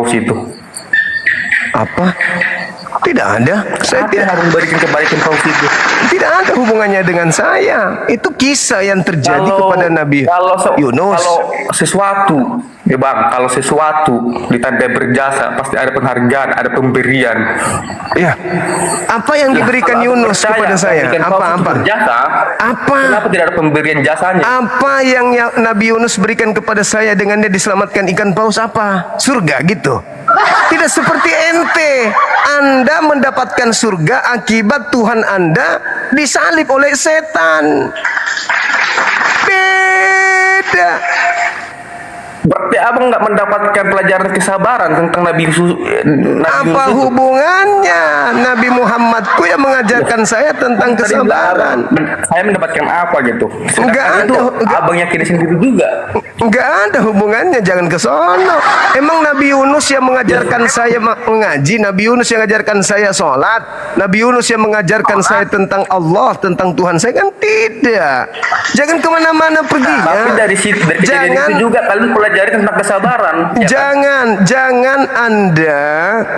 paus itu? Apa? Tidak ada. Saya Apa yang tidak, harus memberikan kebaikan paus itu? tidak ada hubungannya dengan saya. Itu kisah yang terjadi kepada Nabi Yunus. Kalau sesuatu, ya bang, kalau sesuatu ditandai berjasa, pasti ada penghargaan, ada pemberian. Ya, apa yang diberikan Kalau aku Yunus percaya kepada saya? ikan paus itu Apa-apa? berjasa, Apa? kenapa tidak ada pemberian jasanya? Apa yang Nabi Yunus berikan kepada saya dengan dia diselamatkan ikan paus apa? Surga gitu. Tidak seperti ente. Anda mendapatkan surga akibat Tuhan Anda disalib oleh setan. Beda. Berarti abang nggak mendapatkan pelajaran kesabaran tentang Nabi Yusuf. Apa hubungannya? Nabi Muhammadku yang mengajarkan saya tentang kesabaran. Saya mendapatkan apa gitu? Enggak Sedangkan itu ada. abang yakin sendiri juga. Enggak ada hubungannya, jangan ke sono. Emang Nabi Yunus yang mengajarkan saya mengaji, Nabi Yunus yang mengajarkan saya sholat, Nabi Yunus yang mengajarkan saya tentang Allah, tentang Tuhan saya, kan tidak. Jangan kemana-mana pergi. Tapi dari kejadian itu juga kalian pelajari tentang kesabaran. Jangan Anda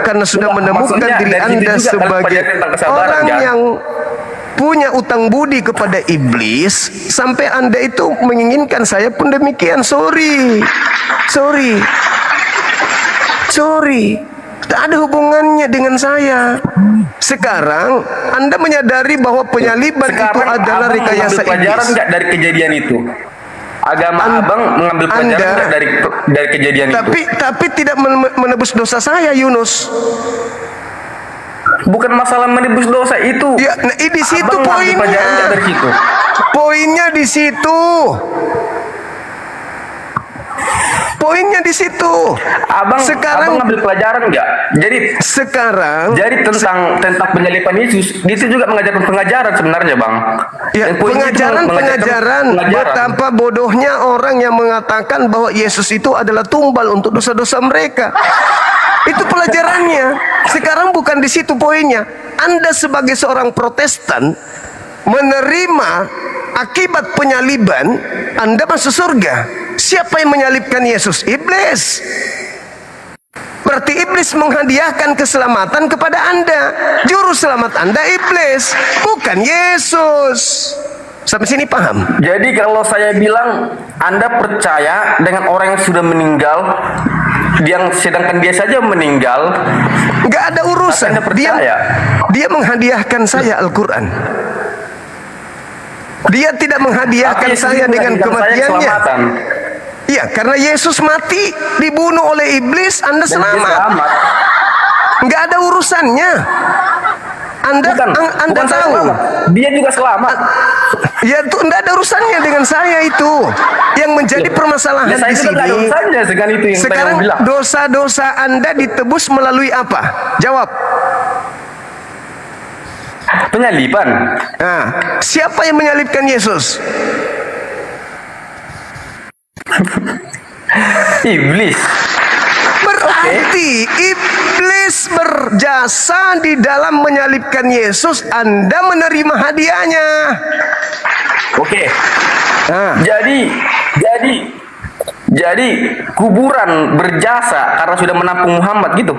karena sudah menemukan maksudnya diri dari situ Anda juga kalian sebagai pelajari tentang kesabaran, orang kan? yang punya utang budi kepada iblis, sampai Anda itu menginginkan saya pun demikian. Sorry. Tak ada hubungannya dengan saya. Sekarang Anda menyadari bahwa penyaliban itu adalah abang rekayasa mengambil pelajaran iblis. nggak dari kejadian itu? Agama abang mengambil pelajaran nggak dari kejadian itu? Tapi tidak menebus dosa saya, Yunus. Bukan masalah menebus dosa itu. Ya, nah, di situ Abang mengambil pelajaran nggak poinnya. dari situ? Poinnya di situ. Poinnya di situ. Abang ngambil pelajaran nggak? Jadi tentang penyaliban Yesus itu juga mengajarkan pengajaran sebenarnya, bang. Ya, pengajaran betapa bodohnya orang yang mengatakan bahwa Yesus itu adalah tumbal untuk dosa-dosa mereka. Itu pelajarannya. Sekarang bukan di situ poinnya. Anda sebagai seorang Protestan menerima akibat penyaliban, Anda masuk surga. Siapa yang menyalibkan Yesus? Iblis. Berarti iblis menghadiahkan keselamatan kepada Anda. Juru selamat Anda iblis, bukan Yesus. Sampai sini paham? Jadi kalau saya bilang Anda percaya dengan orang yang sudah meninggal, sedangkan dia saja meninggal, nggak ada urusan. Anda percaya? Dia menghadiahkan saya Al-Quran. Dia tidak menghadiahkan saya dengan kematiannya. Iya, karena Yesus mati, dibunuh oleh iblis, Anda selamat. Nggak ada urusannya. Anda tahu. Dia juga selamat. Ya, itu nggak ada urusannya dengan saya itu. Yang menjadi permasalahan di sini. Sekarang dosa-dosa Anda ditebus melalui apa? Jawab. Penyaliban. Nah, siapa yang menyalibkan Yesus? Iblis. Berarti iblis berjasa di dalam menyalibkan Yesus. Anda menerima hadiahnya. Oke. Nah. Jadi kuburan berjasa karena sudah menampung Muhammad gitu.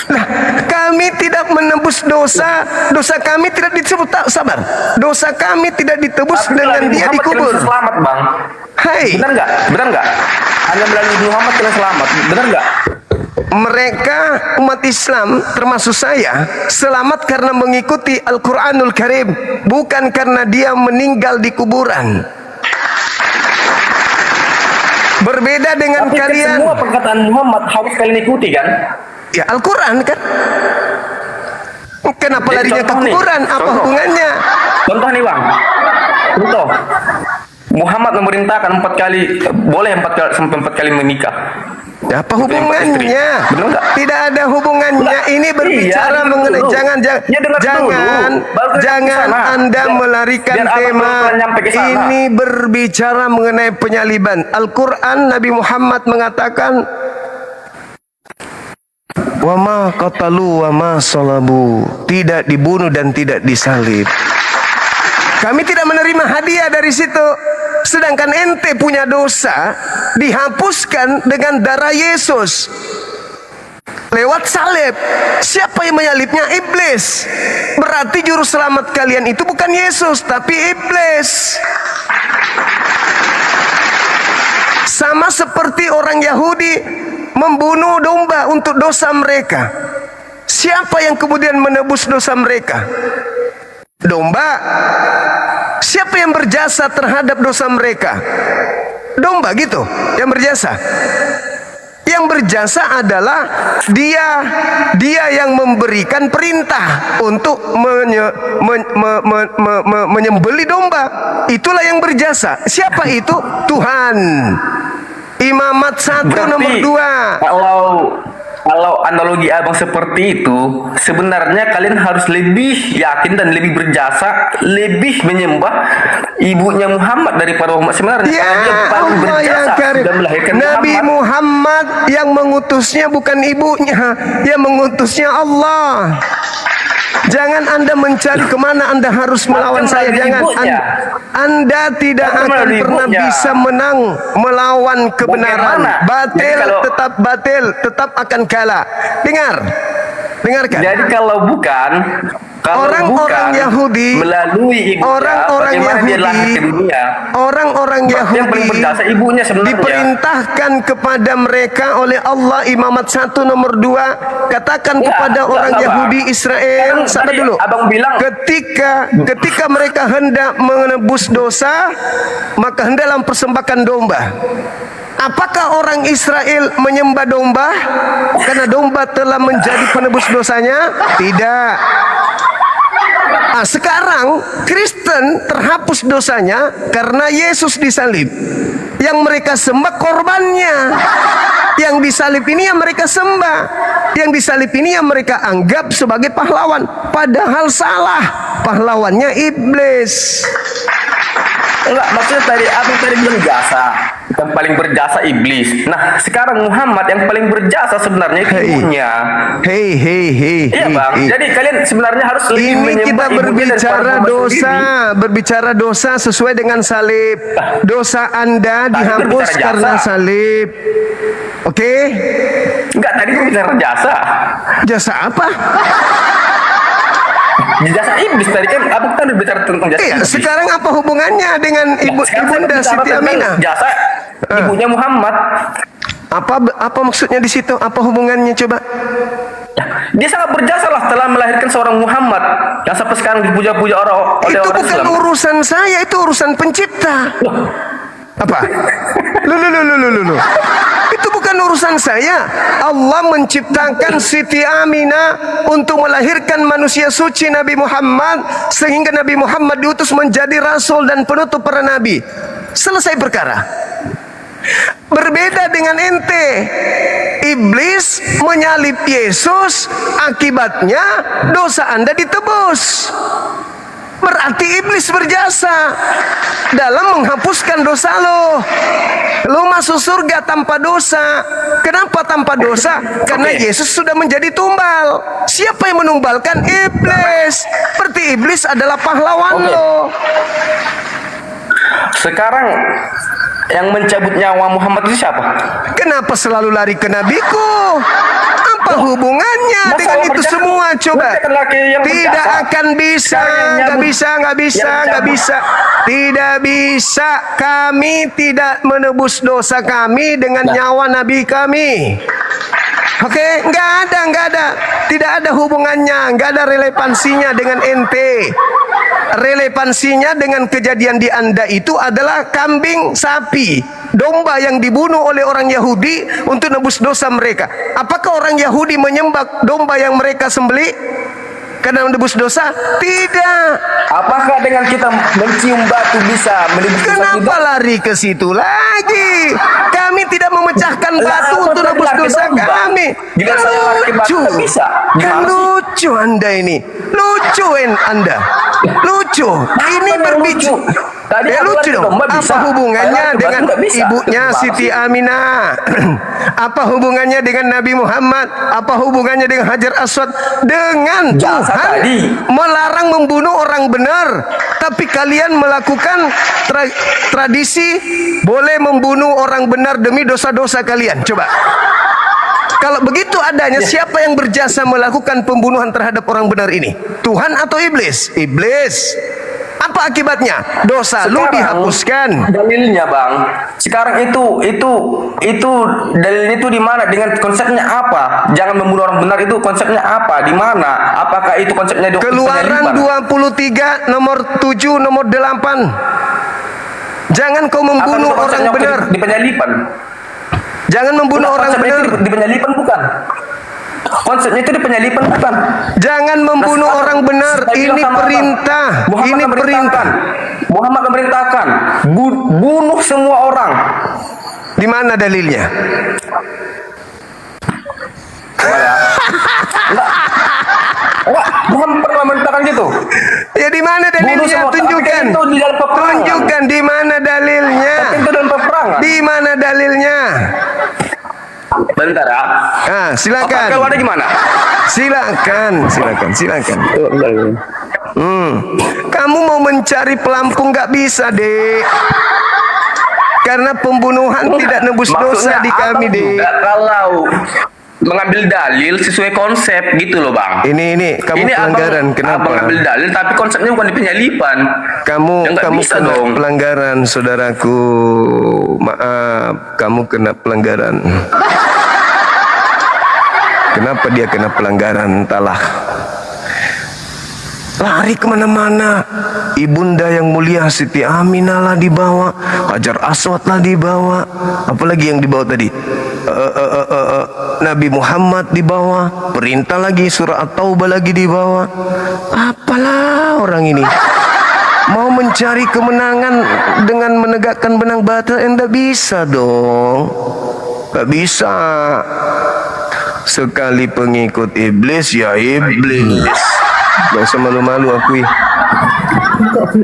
Nah, kami tidak menebus dosa. Dosa kami tidak disebut, sabar. Dosa kami tidak ditebus dengan dia dikubur. Selamat, bang. Hai. Benar nggak? Anda melalui Muhammad kena selamat. Benar nggak? Mereka umat Islam termasuk saya selamat karena mengikuti Al-Quranul Karim, bukan karena dia meninggal di kuburan. Berbeda dengan tapi kalian. Semua perkataan Muhammad harus kalian ikuti kan? Ya, Al-Quran kan. Kenapa larinya ke kuburan? Apa hubungannya? Contoh nih, bang. Contoh. Muhammad memerintahkan 4 kali, boleh 4 kali menikah. Ya, apa hubungannya? Tidak ada hubungannya. Ini berbicara mengenai jangan Anda melarikan tema. Ini berbicara mengenai penyaliban. Al-Quran, Nabi Muhammad mengatakan, wa ma qatalu wa ma salabu, tidak dibunuh dan tidak disalib. Kami tidak menerima hadiah dari situ. Sedangkan ente punya dosa dihapuskan dengan darah Yesus. lewat salib. Siapa yang menyalibnya? Iblis. Berarti juru selamat kalian itu bukan Yesus, tapi iblis. Sama seperti orang Yahudi membunuh domba untuk dosa mereka. Siapa yang kemudian menebus dosa mereka? Domba. Siapa yang berjasa terhadap dosa mereka? Domba gitu yang berjasa. Yang berjasa adalah dia yang memberikan perintah untuk menyembelih domba. Itulah yang berjasa. Siapa itu? Tuhan. Imamat 1 nomor 2. Kalau analogi abang seperti itu, sebenarnya kalian harus lebih yakin dan lebih berjasa, lebih menyembah ibunya Muhammad daripada Muhammad sebenarnya. Ya, Dia paling berjasa sudah melahirkan Nabi Muhammad yang mengutusnya bukan ibunya, yang mengutusnya Allah. Jangan Anda mencari kemana Anda harus melawan saya. Jangan. Anda tidak akan pernah bisa menang melawan kebenaran. Batil tetap batil, tetap akan kalah. Dengarkan. Jadi kalau bukan orang-orang Yahudi, melalui ibunya, orang-orang Yahudi yang paling berjasa ibunya sebenarnya. Diperintahkan kepada mereka oleh Allah, Imamat 1 nomor 2, katakan kepada orang Yahudi Israel, sabar dulu. Abang bilang ketika mereka hendak menebus dosa, maka hendaklah mempersembahkan domba. Apakah orang Israel menyembah domba karena domba telah menjadi penebus dosanya? Tidak. Sekarang Kristen terhapus dosanya karena Yesus disalib. Yang mereka sembah korbannya. Yang disalib ini yang mereka sembah. Yang disalib ini yang mereka anggap sebagai pahlawan. Padahal salah. Pahlawannya iblis. Enggak, maksudnya abang tadi bilang jasa. Yang paling berjasa iblis. Nah, sekarang Muhammad yang paling berjasa sebenarnya itu ibunya. Iya bang. Jadi kalian sebenarnya harus lebih ini kita berbicara dosa sesuai dengan salib. Dosa Anda dihapus karena salib. Oke? Enggak, tadi berbicara jasa. Jasa apa? Jasa iblis tadi kan abang kan berbicara tentang jasa iblis. Sekarang apa hubungannya dengan ibunda Siti Aminah? Jasa ibunya Muhammad. Apa maksudnya di situ? Apa hubungannya coba? Dia sangat berjasa lah telah melahirkan seorang Muhammad yang sampai sekarang dipuja-puja oleh orang Islam. Itu bukan urusan saya, itu urusan pencipta. Apa? Lu. Itu bukan urusan saya. Allah menciptakan Siti Aminah untuk melahirkan manusia suci Nabi Muhammad, sehingga Nabi Muhammad diutus menjadi rasul dan penutup para nabi. Selesai perkara. Berbeda dengan ente. Iblis menyalib Yesus, akibatnya dosa Anda ditebus. Berarti iblis berjasa dalam menghapuskan dosa lo. Lo masuk surga tanpa dosa. Kenapa tanpa dosa? Karena Yesus sudah menjadi tumbal. Siapa yang menumbalkan? Iblis. Berarti iblis adalah pahlawan lo. Sekarang yang mencabut nyawa Muhammad itu siapa? Kenapa selalu lari ke nabiku? Apa hubungannya dengan itu semua? Coba. Tidak akan bisa, nggak bisa. Tidak bisa. Kami tidak menebus dosa kami dengan nyawa nabi kami. Oke, nggak ada. Tidak ada hubungannya, nggak ada relevansinya dengan ente. Relevansinya dengan kejadian di Anda itu adalah kambing, sapi, domba yang dibunuh oleh orang Yahudi untuk nebus dosa mereka. Apakah orang Yahudi menyembah domba yang mereka sembelih karena menebus dosa? Tidak. Apakah dengan kita mencium batu bisa menebus dosa? Kenapa lari ke situ lagi? Kami tidak memecahkan batu untuk nebus dosa kami. Lucu Anda ini. Lucu Anda. Lucu. Ini berbicara. Lucu dong. Apa hubungannya dengan ibunya Siti Aminah? Apa hubungannya dengan Nabi Muhammad? Apa hubungannya dengan Hajar Aswad? Dengan Tuhan melarang membunuh orang benar, tapi kalian melakukan tradisi boleh membunuh orang benar demi dosa-dosa kalian. Coba. Kalau begitu adanya, siapa yang berjasa melakukan pembunuhan terhadap orang benar ini? Tuhan atau iblis? Iblis. Apa akibatnya? Dosa lu dihapuskan. Dalilnya, Bang. Sekarang itu dalilnya itu di mana? Dengan konsepnya apa? Jangan membunuh orang benar itu konsepnya apa? Di mana? Apakah itu konsepnya Keluaran 23 nomor 7 nomor 8. Jangan kau membunuh orang benar. Di penyalipan. Jangan membunuh orang benar. Di penyalipan bukan? Konsepnya itu di penyalipan bukan? Jangan membunuh orang benar. Ini perintah. Ini perintah. Muhammad memerintahkan bunuh semua orang. Di mana dalilnya? Enggak, Muhammad pernah memerintahkan gitu. Ya di mana dalilnya? Tunjukkan. Tunjukkan di mana dalilnya? Itu dalam peperangan. Di mana dalilnya? Bentar ya. Silakan. Kalau ada gimana? Silakan. Kamu mau mencari pelampung nggak bisa, Dek. Karena pembunuhan tidak nebus dosa di kami, Dek. Kalau mengambil dalil sesuai konsep gitu loh, Bang. Ini kamu pelanggaran. Kenapa? Abang mengambil dalil tapi konsepnya bukan di penyalipan. Kamu kena pelanggaran, saudaraku. Maaf, kamu kena pelanggaran. Kenapa dia kena pelanggaran? Entahlah. Lari kemana-mana. Ibunda yang mulia Siti Aminah lah dibawa, Hajar Aswad lah dibawa. Apalagi yang dibawa tadi? Nabi Muhammad dibawa. Perintah lagi, surah At-Taubah lagi dibawa. Apalah orang ini mau mencari kemenangan dengan menegakkan benang batal, enggak bisa dong. Gak bisa. Sekali pengikut iblis ya iblis. Gak usah malu-malu akui.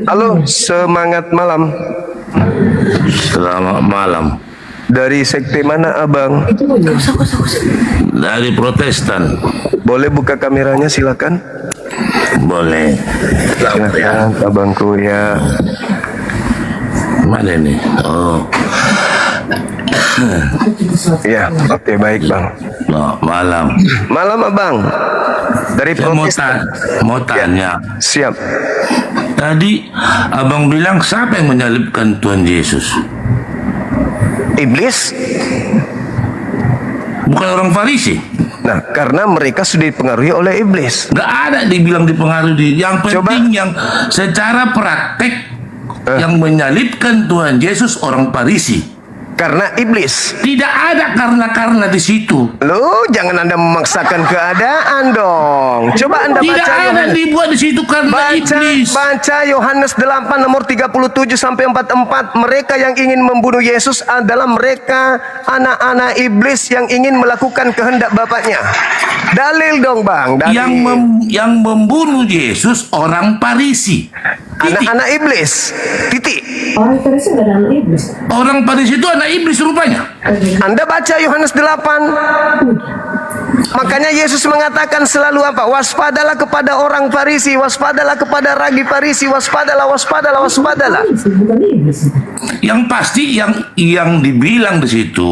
Halo, semangat malam. Selamat malam. Dari sekte mana abang? Dari Protestan. Boleh buka kameranya silakan. Boleh. Silakan abangku ya. Mana ini? Oh. Ya, oke baik bang. No, malam. Malam abang. Dari Saya Protestan. mau tanya. Siap. Tadi abang bilang siapa yang menyalibkan Tuhan Yesus? Iblis. Bukan orang Farisi. Nah, karena mereka sudah dipengaruhi oleh iblis. Gak ada dibilang dipengaruhi. Yang penting yang secara praktek yang menyalibkan Tuhan Yesus orang Farisi. Karena iblis. Tidak ada karena di situ. Loh, jangan Anda memaksakan keadaan dong. Coba Anda Tidak baca ada dibuat di situ karena iblis. Baca Yohanes 8 nomor 37 sampai 44. Mereka yang ingin membunuh Yesus adalah mereka anak-anak iblis yang ingin melakukan kehendak Bapaknya. Dalil dong, Bang. Dalil. Yang membunuh Yesus orang Farisi. Anak-anak iblis. Titik. Orang Farisi nggak ada anak iblis. Orang Farisi itu anak iblis rupanya. Anda baca Yohanes 8. Makanya Yesus mengatakan selalu apa? Waspadalah kepada orang Farisi, waspadalah kepada ragi Farisi, waspadalah. Bukan iblis. Yang pasti yang dibilang di situ,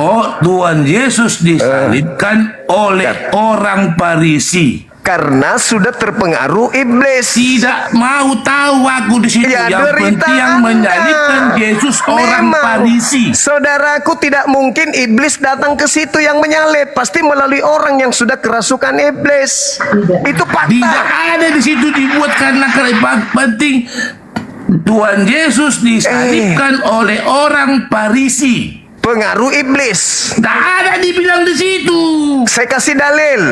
oh Tuhan Yesus disalibkan oleh orang Farisi. Karena sudah terpengaruh iblis. Tidak mau tahu aku di situ. Ya, yang penting yang menyalibkan Yesus orang Farisi. Saudaraku, tidak mungkin iblis datang ke situ yang menyalib. Pasti melalui orang yang sudah kerasukan iblis. Itu fakta. Tidak ada di situ dibuat karena penting Tuhan Yesus disalibkan oleh orang Farisi. Pengaruh iblis. Tak ada dibilang di situ. Saya kasih dalil.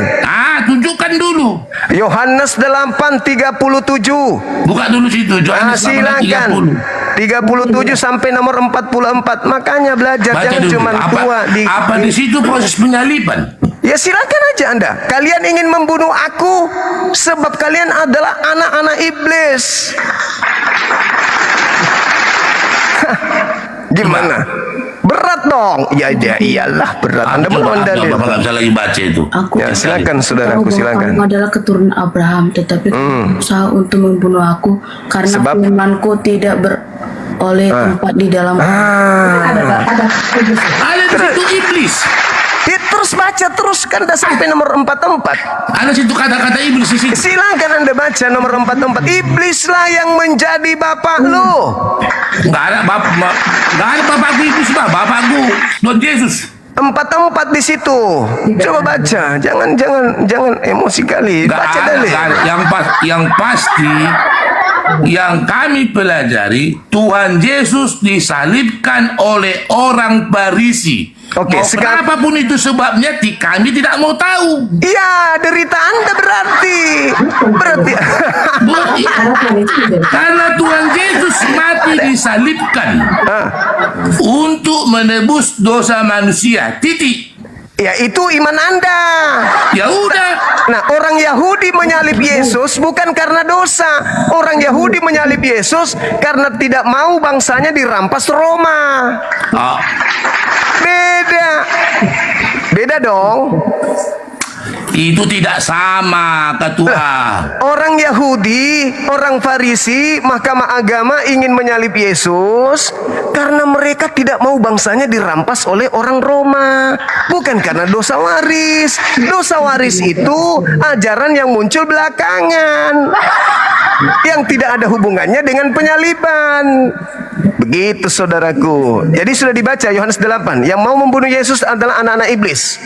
Tunjukkan dulu. Yohanes 8:37. Buka dulu situ. Yohanes 8:30. 37 sampai nomor 44. Makanya belajar jangan cuma tua di. Apa di situ proses penyaliban? Ya silakan aja Anda. Kalian ingin membunuh aku sebab kalian adalah anak-anak iblis. Gimana? Berat dong. Ya iyalah berat. Anda belum mendalil. Bapak nggak bisa lagi baca itu. Ya silakan saudaraku, silakan. Kamu adalah keturunan Abraham, tetapi kamu berusaha untuk membunuh aku karena firmanku tidak beroleh tempat di dalam. Ada di situ iblis. Ya, terus baca terus, kan udah sampai nomor 44. Ada situ kata-kata iblis di situ. Silakan Anda baca nomor 44. Iblislah yang menjadi bapak lu. Nggak ada bapakku iblis, bapakku Tuhan Yesus. 44 di situ. Coba baca. Jangan emosi kali. Nggak Baca ada, dulu. nggak ada. Yang pasti yang kami pelajari, Tuhan Yesus disalibkan oleh orang Farisi. Oke, sekarang apapun itu sebabnya, kami tidak mau tahu. iya, derita Anda berarti. Karena Tuhan Yesus mati disalibkan untuk menebus dosa manusia. Titik. Ya, itu iman Anda. Ya udah. Nah, orang Yahudi menyalib Yesus bukan karena dosa. Orang Yahudi menyalib Yesus karena tidak mau bangsanya dirampas Roma. Ah, Beda dong. itu tidak sama, ketua. Orang Yahudi, orang Farisi, mahkamah agama ingin menyalib Yesus karena mereka tidak mau bangsanya dirampas oleh orang Roma. Bukan karena dosa waris. Dosa waris itu ajaran yang muncul belakangan, yang tidak ada hubungannya dengan penyaliban. Begitu saudaraku. Jadi sudah dibaca Yohanes 8. Yang mau membunuh Yesus adalah anak-anak iblis.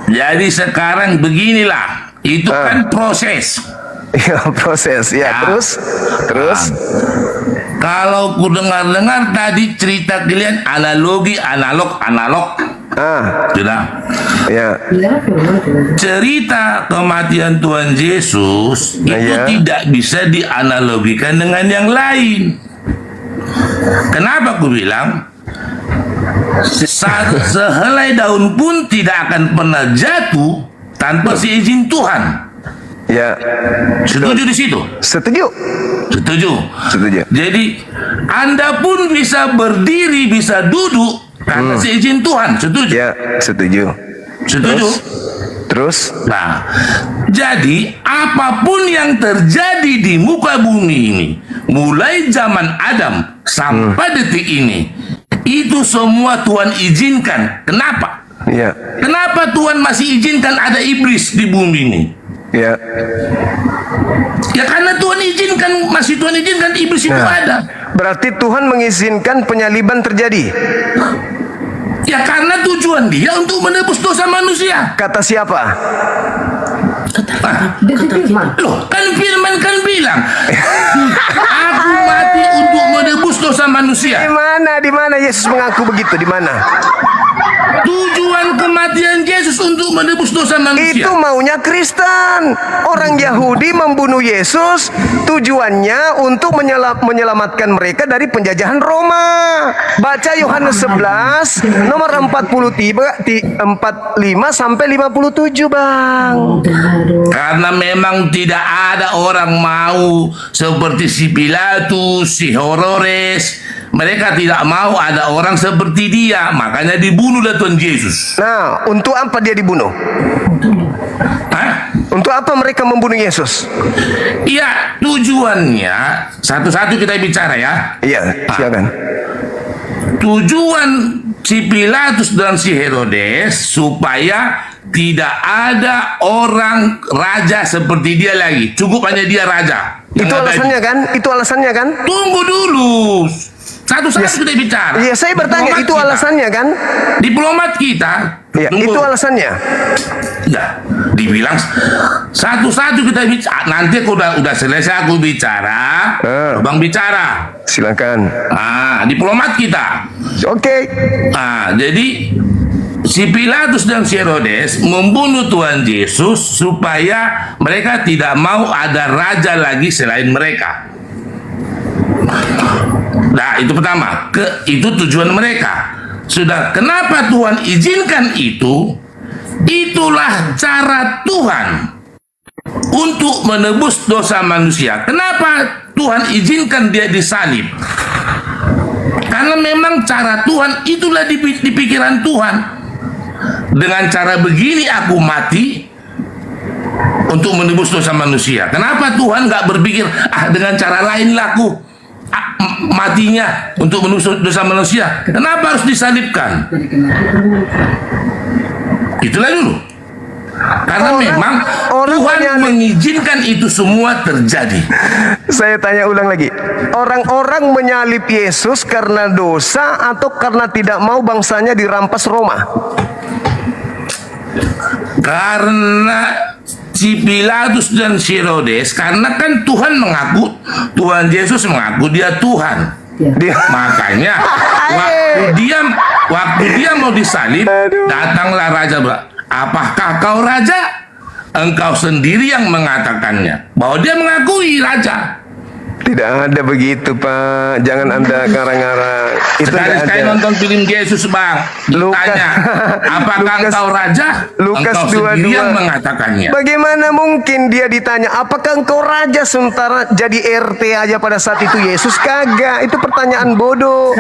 Jadi sekarang beginilah, itu kan proses. Ya, proses. Ya, terus. Kalau ku dengar tadi cerita kalian analogi analog. Sudah. Ya. Cerita kematian Tuhan Yesus itu tidak bisa dianalogikan dengan yang lain. Kenapa aku bilang? Sehelai daun pun tidak akan pernah jatuh tanpa seizin Tuhan. Ya. Setuju di situ? Setuju. Jadi Anda pun bisa berdiri, bisa duduk karena seizin Tuhan. Setuju? Ya, setuju. Terus? Nah, jadi apapun yang terjadi di muka bumi ini, mulai zaman Adam sampai detik ini, itu semua Tuhan izinkan. Kenapa? Ya. Kenapa Tuhan masih izinkan ada iblis di bumi ini? Ya. Ya karena Tuhan izinkan iblis itu ada. Berarti Tuhan mengizinkan penyaliban terjadi. Ya karena tujuan dia untuk menebus dosa manusia. Kata siapa? Loh, kan firman kan bilang, aku mati untuk menebus dosa manusia. Di mana Yesus mengaku begitu? Di mana? Tujuan kematian Yesus untuk menebus dosa manusia. Itu maunya Kristen. Orang Yahudi membunuh Yesus tujuannya untuk menyelamatkan mereka dari penjajahan Roma. Baca Yohanes 11 nomor 45 sampai 57, Bang. Karena memang tidak ada orang mau seperti si Pilatus, si Herodes. Mereka tidak mau ada orang seperti dia, makanya dibunuhlah Tuhan Yesus. Nah, untuk apa dia dibunuh? Hah? Untuk apa mereka membunuh Yesus? Iya, tujuannya satu-satu kita bicara ya. Iya, silakan. Tujuan si Pilatus dan si Herodes supaya tidak ada orang raja seperti dia lagi. Cukup hanya dia raja. Itu alasannya kan? Tunggu dulu. Satu-satu kita bicara. Iya, saya bertanya, itu alasannya kan? Diplomat kita. Iya, itu alasannya. Ya, dibilang satu-satu kita bicara. Nanti aku udah selesai aku bicara, Bang bicara. Silakan. Diplomat kita. Oke. Jadi si Pilatus dan si Herodes membunuh Tuhan Yesus supaya mereka tidak mau ada raja lagi selain mereka. Nah, itu pertama. Itu tujuan mereka. Sudah, kenapa Tuhan izinkan itu? Itulah cara Tuhan untuk menebus dosa manusia. Kenapa Tuhan izinkan dia disalib? Karena memang cara Tuhan itulah di pikiran Tuhan. Dengan cara begini aku mati untuk menebus dosa manusia. Kenapa Tuhan nggak berpikir dengan cara lain laku matinya untuk menebus dosa manusia? Kenapa harus disalibkan? Itulah dulu. Karena memang Tuhan mengizinkan itu semua terjadi. Saya tanya ulang lagi. Orang-orang menyalib Yesus karena dosa atau karena tidak mau bangsanya dirampas Roma? Karena si Pilatus dan si Herodes, karena kan Tuhan Yesus mengaku dia Tuhan. Makanya waktu dia mau disalib, datanglah raja, apakah kau raja? Engkau sendiri yang mengatakannya, bahwa dia mengakui raja. Tidak ada begitu, Pak. Jangan Anda ngarang-ngarang. Itu Sekali-sekali nonton film Yesus, Bang. Ditanya, apakah engkau raja? Lukas engkau sendiri yang mengatakannya. Bagaimana mungkin dia ditanya, apakah engkau raja sementara jadi RT aja pada saat itu Yesus? Kagak. Itu pertanyaan bodoh.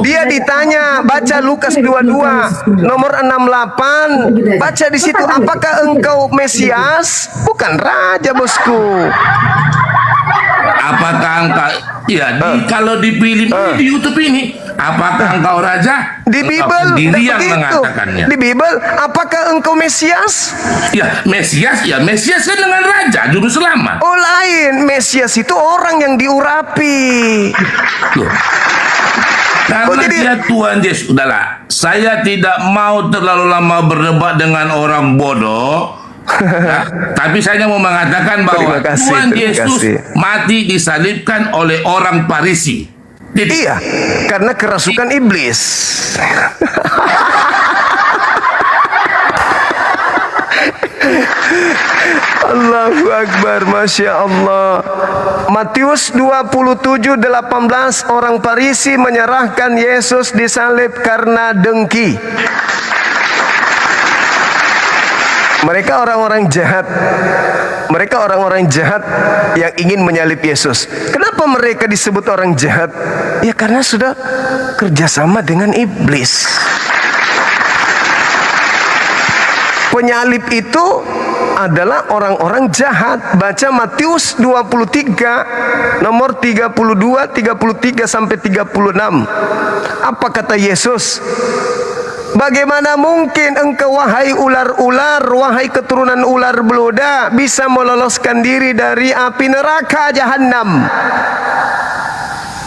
Dia ditanya, baca Lukas 22 nomor 68. Baca di situ, apakah engkau Mesias? Bukan raja, bosku. Apakah engkau kalau di film ini, di YouTube ini, apakah engkau raja? Di Bible sendiri yang mengatakannya. Di Bible, apakah engkau Mesias? Ya, Mesias kan dengan raja juru selamat. Oh, lain. Mesias itu orang yang diurapi. Loh. Karena dia Tuhan Yesus. Udahlah, saya tidak mau terlalu lama berdebat dengan orang bodoh. Tapi saya mau mengatakan bahwa Tuhan Yesus mati disalibkan oleh orang Farisi. Iya, karena kerasukan iblis. Allahu Akbar, Masya Allah. Matius 27:18, orang Farisi menyerahkan Yesus disalib karena dengki. Mereka orang-orang jahat. Mereka orang-orang jahat yang ingin menyalib Yesus. Kenapa mereka disebut orang jahat? Ya karena sudah kerjasama dengan iblis. Penyalib itu adalah orang-orang jahat. Baca Matius 23 nomor 32, 33 sampai 36. Apa kata Yesus? Bagaimana mungkin engkau, wahai ular-ular, wahai keturunan ular beluda, bisa meloloskan diri dari api neraka jahanam?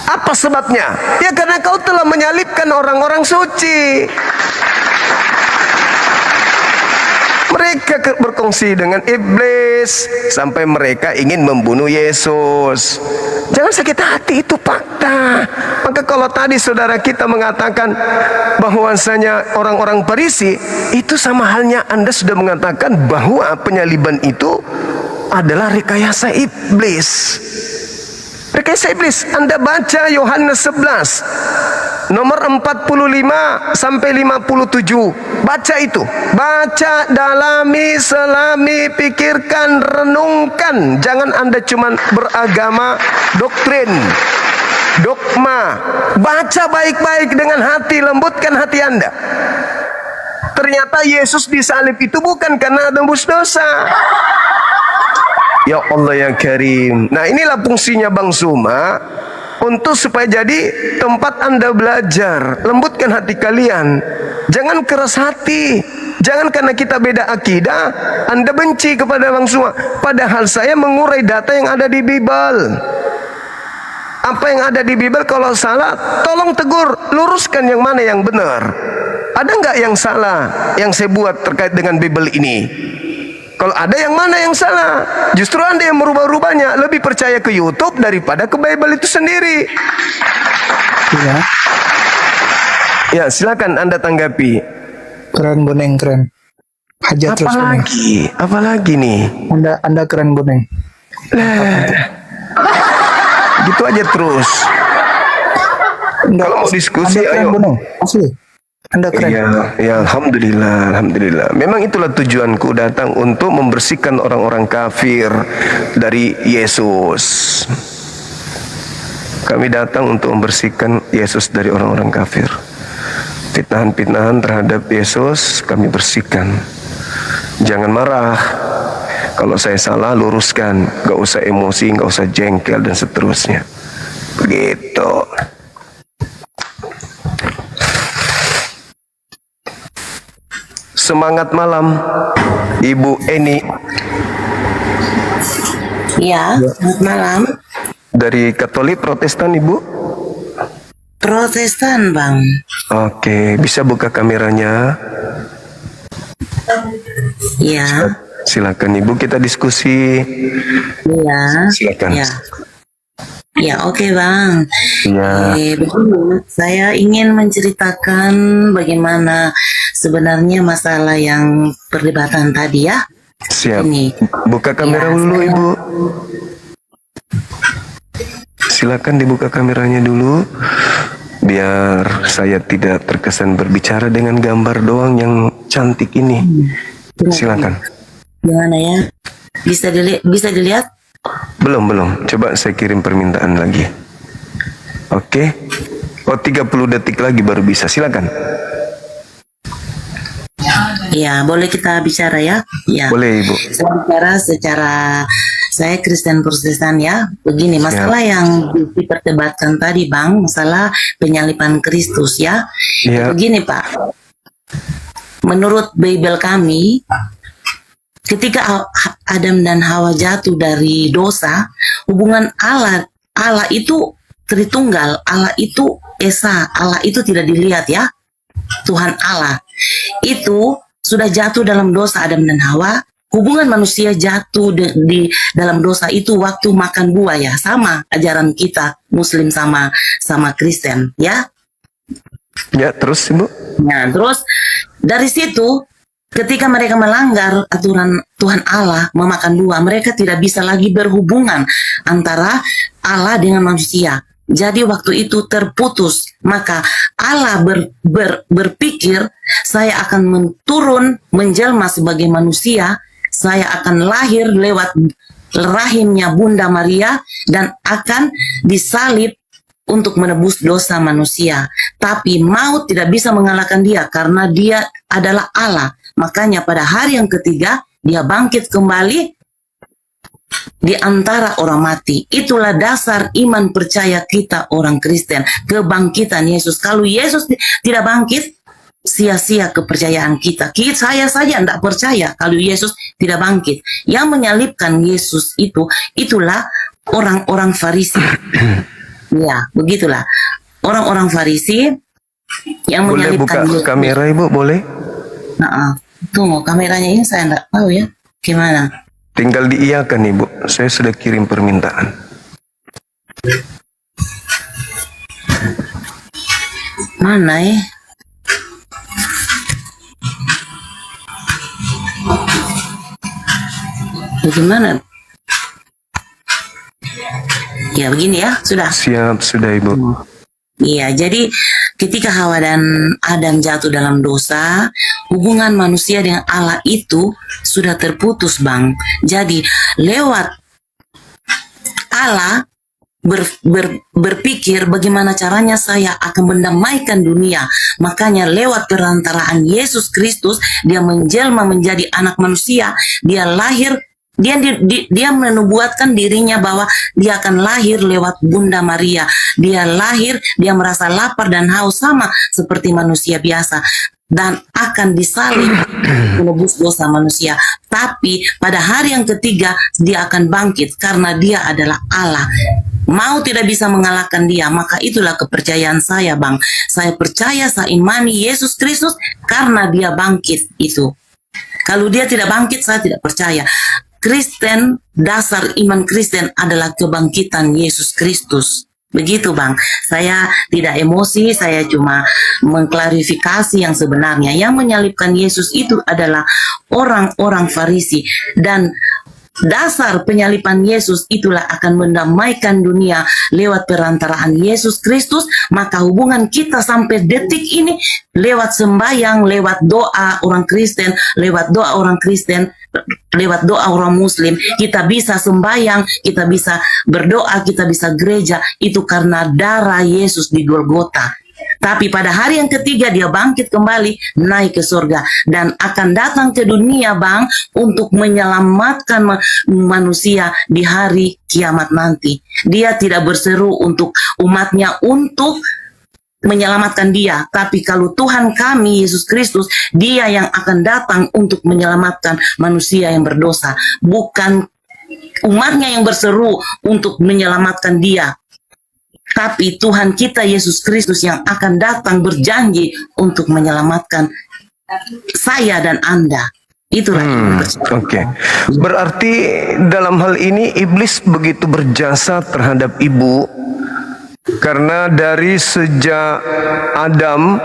Apa sebabnya? Ya karena kau telah menyalibkan orang-orang suci. Mereka berkongsi dengan iblis sampai mereka ingin membunuh Yesus. Jangan sakit hati, itu fakta. Maka kalau tadi saudara kita mengatakan bahwasanya orang-orang Farisi, itu sama halnya Anda sudah mengatakan bahwa penyaliban itu adalah rekayasa iblis. Rekayasa iblis. Anda baca Yohanes 11 nomor 45 sampai 57. Baca itu. Baca, dalami, selami, pikirkan, renungkan. Jangan Anda cuma beragama doktrin, dogma. Baca baik-baik dengan hati, lembutkan hati Anda. Ternyata Yesus disalib itu bukan karena tembus dosa. Ya Allah yang Karim. Nah, inilah fungsinya Bang Suma, untuk supaya jadi tempat Anda belajar. Lembutkan hati kalian. Jangan keras hati. Jangan karena kita beda akidah Anda benci kepada Bang Suma. Padahal saya mengurai data yang ada di Bible. Apa yang ada di Bible, kalau salah tolong tegur, luruskan yang mana yang benar. Ada nggak yang salah yang saya buat terkait dengan Bible ini? Kalau ada yang mana yang salah, justru Anda yang merubah-rubahnya. Lebih percaya ke YouTube daripada ke Bible itu sendiri. Iya. Ya, silakan Anda tanggapi. Keren Boneng, keren. Hajar terus Boneng. Apalagi nih? Anda keren Boneng. Gitu aja terus. Kalau mau diskusi, Anda keren, ayo. Boneng. Asli. Anda keren. Ya, alhamdulillah. Memang itulah tujuanku datang, untuk membersihkan orang-orang kafir dari Yesus. Kami datang untuk membersihkan Yesus dari orang-orang kafir. Fitnahan-fitnahan terhadap Yesus kami bersihkan. Jangan marah. Kalau saya salah, luruskan. Gak usah emosi, gak usah jengkel dan seterusnya. Begitu. semangat malam, Ibu Eni. Ya, selamat malam. Dari Katolik Protestan, Ibu? Protestan, Bang. Oke, bisa buka kameranya? Ya, Silakan Ibu, kita diskusi. ya. Silakan. Ya, ya, oke, Bang. Ya. Begini, saya ingin menceritakan bagaimana sebenarnya masalah yang perdebatan tadi ya. Siap. Ini. Buka kamera Ya, dulu, saya- Ibu. Silakan dibuka kameranya dulu, biar saya tidak terkesan berbicara dengan gambar doang yang cantik ini. Silakan. Gimana ya? Bisa dilihat? Belum. Coba saya kirim permintaan lagi. Oke. Oh, 30 detik lagi baru bisa. Silakan. Ya, boleh kita bicara ya? Ya. Boleh, Ibu. Saya bicara secara saya Kristen Protestan ya. Begini, masalah yang diperdebatkan tadi, Bang, masalah penyaliban Kristus ya. Ya. Begini, Pak. Menurut Bible kami, ketika Adam dan Hawa jatuh dari dosa, hubungan Allah itu Tritunggal, Allah itu Esa, Allah itu tidak dilihat ya. Tuhan Allah itu sudah jatuh dalam dosa Adam dan Hawa. Hubungan manusia jatuh di dalam dosa itu waktu makan buah ya, sama ajaran kita Muslim sama Kristen ya. Ya, terus Ibu. Nah, terus dari situ ketika mereka melanggar aturan Tuhan Allah memakan buah, mereka tidak bisa lagi berhubungan antara Allah dengan manusia. Jadi waktu itu terputus, maka Allah berpikir saya akan turun menjelma sebagai manusia, saya akan lahir lewat rahimnya Bunda Maria dan akan disalib untuk menebus dosa manusia. Tapi maut tidak bisa mengalahkan dia karena dia adalah Allah. Makanya pada hari yang ketiga dia bangkit kembali di antara orang mati. Itulah dasar iman percaya kita orang Kristen, kebangkitan Yesus. Kalau Yesus tidak bangkit, sia-sia kepercayaan kita. Saya saja tidak percaya kalau Yesus tidak bangkit. Yang menyalibkan Yesus itulah orang-orang Farisi. Ya, begitulah. Orang-orang Farisi yang Boleh buka menyalibkan Yesus. kamera, Ibu, boleh? Nah, tunggu kameranya ini saya tidak tahu ya. Gimana? Tinggal diiyakan, Ibu. Saya sudah kirim permintaan. Mana ya? Bagaimana? Ya begini ya, sudah. Siap, sudah Ibu. Iya, jadi ketika Hawa dan Adam jatuh dalam dosa, hubungan manusia dengan Allah itu sudah terputus, Bang. Jadi lewat Allah berpikir bagaimana caranya saya akan mendamaikan dunia. Makanya lewat perantaraan Yesus Kristus, dia menjelma menjadi anak manusia, dia lahir. Dia menubuatkan dirinya bahwa dia akan lahir lewat Bunda Maria. Dia lahir, dia merasa lapar dan haus sama seperti manusia biasa dan akan disalib menebus dosa manusia. Tapi pada hari yang ketiga dia akan bangkit karena dia adalah Allah. Mau tidak bisa mengalahkan dia, maka itulah kepercayaan saya, Bang. Saya percaya, saya imani Yesus Kristus karena dia bangkit itu. Kalau dia tidak bangkit, saya tidak percaya. Kristen, dasar iman Kristen adalah kebangkitan Yesus Kristus. Begitu, Bang. Saya tidak emosi, saya cuma mengklarifikasi yang sebenarnya. Yang menyalibkan Yesus itu adalah orang-orang Farisi. Dan dasar penyaliban Yesus itulah akan mendamaikan dunia lewat perantaraan Yesus Kristus. Maka hubungan kita sampai detik ini lewat sembahyang, lewat doa orang Kristen, lewat doa orang Kristen, lewat doa orang Muslim, kita bisa sembahyang, kita bisa berdoa, kita bisa gereja, itu karena darah Yesus di Golgota. Tapi pada hari yang ketiga dia bangkit kembali, naik ke surga dan akan datang ke dunia, Bang, untuk menyelamatkan manusia di hari kiamat nanti. Dia tidak berseru untuk umatnya untuk menyelamatkan dia, tapi kalau Tuhan kami Yesus Kristus, dia yang akan datang untuk menyelamatkan manusia yang berdosa, bukan umatnya yang berseru untuk menyelamatkan dia, tapi Tuhan kita Yesus Kristus yang akan datang berjanji untuk menyelamatkan saya dan Anda. Itulah Oke. Berarti dalam hal ini iblis begitu berjasa terhadap ibu, karena dari sejak Adam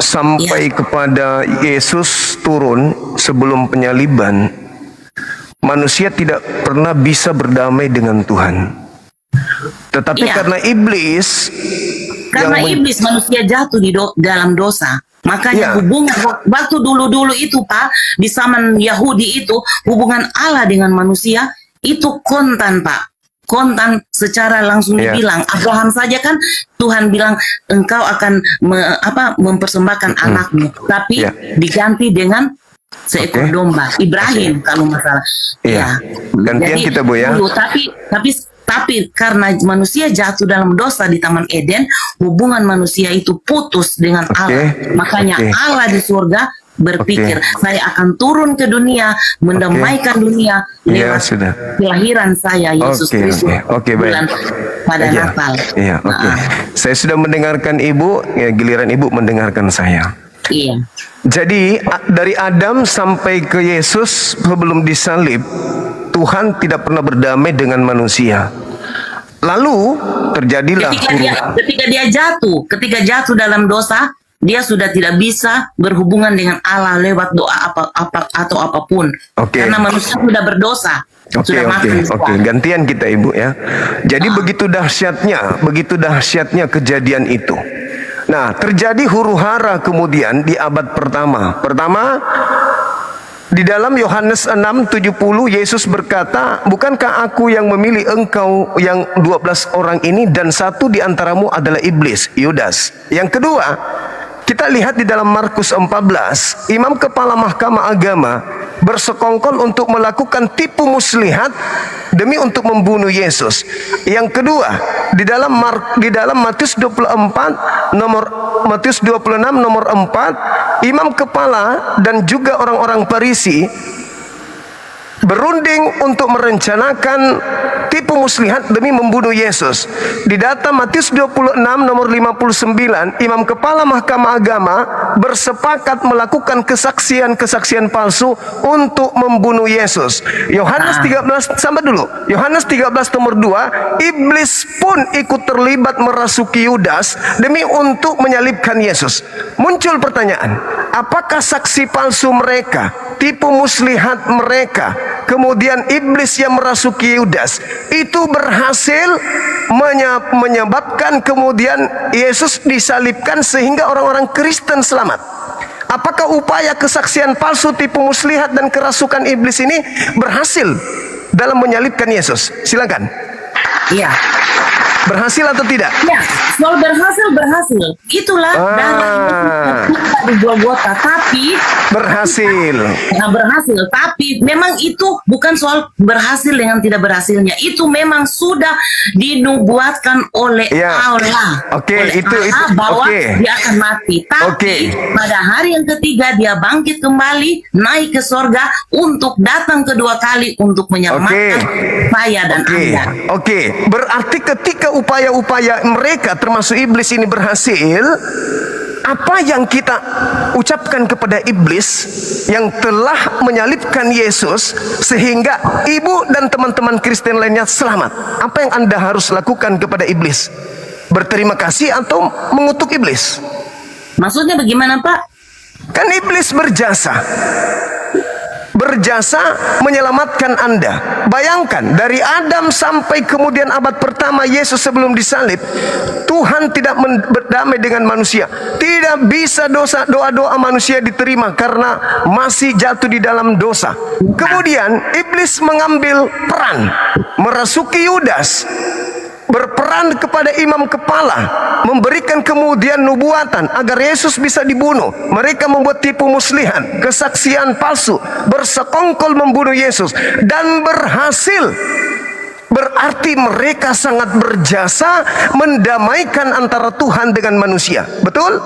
sampai kepada Yesus turun sebelum penyaliban, manusia tidak pernah bisa berdamai dengan Tuhan. Tetapi karena iblis, iblis manusia jatuh di dalam dosa. Makanya hubungan waktu dulu-dulu itu Pak, di zaman Yahudi itu, hubungan Allah dengan manusia itu kontan Pak. Kontan secara langsung dibilang. Abraham saja kan Tuhan bilang engkau akan mempersembahkan anakmu, tapi diganti dengan seekor domba. Ibrahim kalau masalah. Gantian Jadi, kita Bu ya. Tapi karena manusia jatuh dalam dosa di Taman Eden, hubungan manusia itu putus dengan Allah. Makanya Allah di surga berpikir, saya akan turun ke dunia, mendamaikan dunia lewat kelahiran saya, Yesus Kristus. Baik. Pada Natal. Saya sudah mendengarkan Ibu, giliran Ibu mendengarkan saya. Iya. Jadi dari Adam sampai ke Yesus sebelum disalib, Tuhan tidak pernah berdamai dengan manusia. Lalu terjadilah ketika jatuh dalam dosa, dia sudah tidak bisa berhubungan dengan Allah lewat doa atau apapun. Karena manusia sudah berdosa. Gantian kita Ibu ya. Jadi begitu dahsyatnya kejadian itu. Nah, terjadi huru-hara kemudian di abad pertama. Di dalam Yohanes 6:70 Yesus berkata, bukankah aku yang memilih engkau yang 12 orang ini, dan satu di antaramu adalah iblis, Yudas. Yang kedua, kita lihat di dalam Markus 14, imam kepala mahkamah agama bersekongkol untuk melakukan tipu muslihat demi untuk membunuh Yesus. Yang kedua, di dalam Matius 26 nomor 4, imam kepala dan juga orang-orang Farisi berunding untuk merencanakan tipu muslihat demi membunuh Yesus. Di data Matius 26 nomor 59, imam kepala mahkamah agama bersepakat melakukan kesaksian palsu untuk membunuh Yesus. Yohanes 13 Yohanes 13 nomor 2, iblis pun ikut terlibat merasuki Yudas demi untuk menyalibkan Yesus. Muncul pertanyaan, apakah saksi palsu mereka, tipu muslihat mereka, kemudian iblis yang merasuki Yudas itu berhasil menyebabkan kemudian Yesus disalibkan sehingga orang-orang Kristen selamat? Apakah upaya kesaksian palsu, tipu muslihat dan kerasukan iblis ini berhasil dalam menyalibkan Yesus? Silakan. Iya. Berhasil atau tidak? Ya, soal berhasil. Itulah darah di Golgota, tapi berhasil. Tapi memang itu bukan soal berhasil dengan tidak berhasilnya. Itu memang sudah dinubuatkan oleh Allah. Bahwa dia akan mati. Tapi pada hari yang ketiga dia bangkit kembali, naik ke sorga untuk datang kedua kali untuk menyelamatkan saya dan Anda. Berarti ketika upaya-upaya mereka termasuk iblis ini berhasil, apa yang kita ucapkan kepada iblis yang telah menyalibkan Yesus sehingga ibu dan teman-teman Kristen lainnya selamat? Apa yang Anda harus lakukan kepada iblis? Berterima kasih atau mengutuk iblis? Maksudnya bagaimana, Pak? Kan iblis berjasa menyelamatkan Anda. Bayangkan dari Adam sampai kemudian abad pertama Yesus sebelum disalib, Tuhan tidak berdamai dengan manusia. Tidak bisa doa-doa manusia diterima karena masih jatuh di dalam dosa. Kemudian iblis mengambil peran, merasuki Yudas, berperan kepada imam kepala, memberikan kemudian nubuatan agar Yesus bisa dibunuh. Mereka membuat tipu muslihat, kesaksian palsu, bersekongkol membunuh Yesus, dan berhasil. Berarti mereka sangat berjasa mendamaikan antara Tuhan dengan manusia. Betul?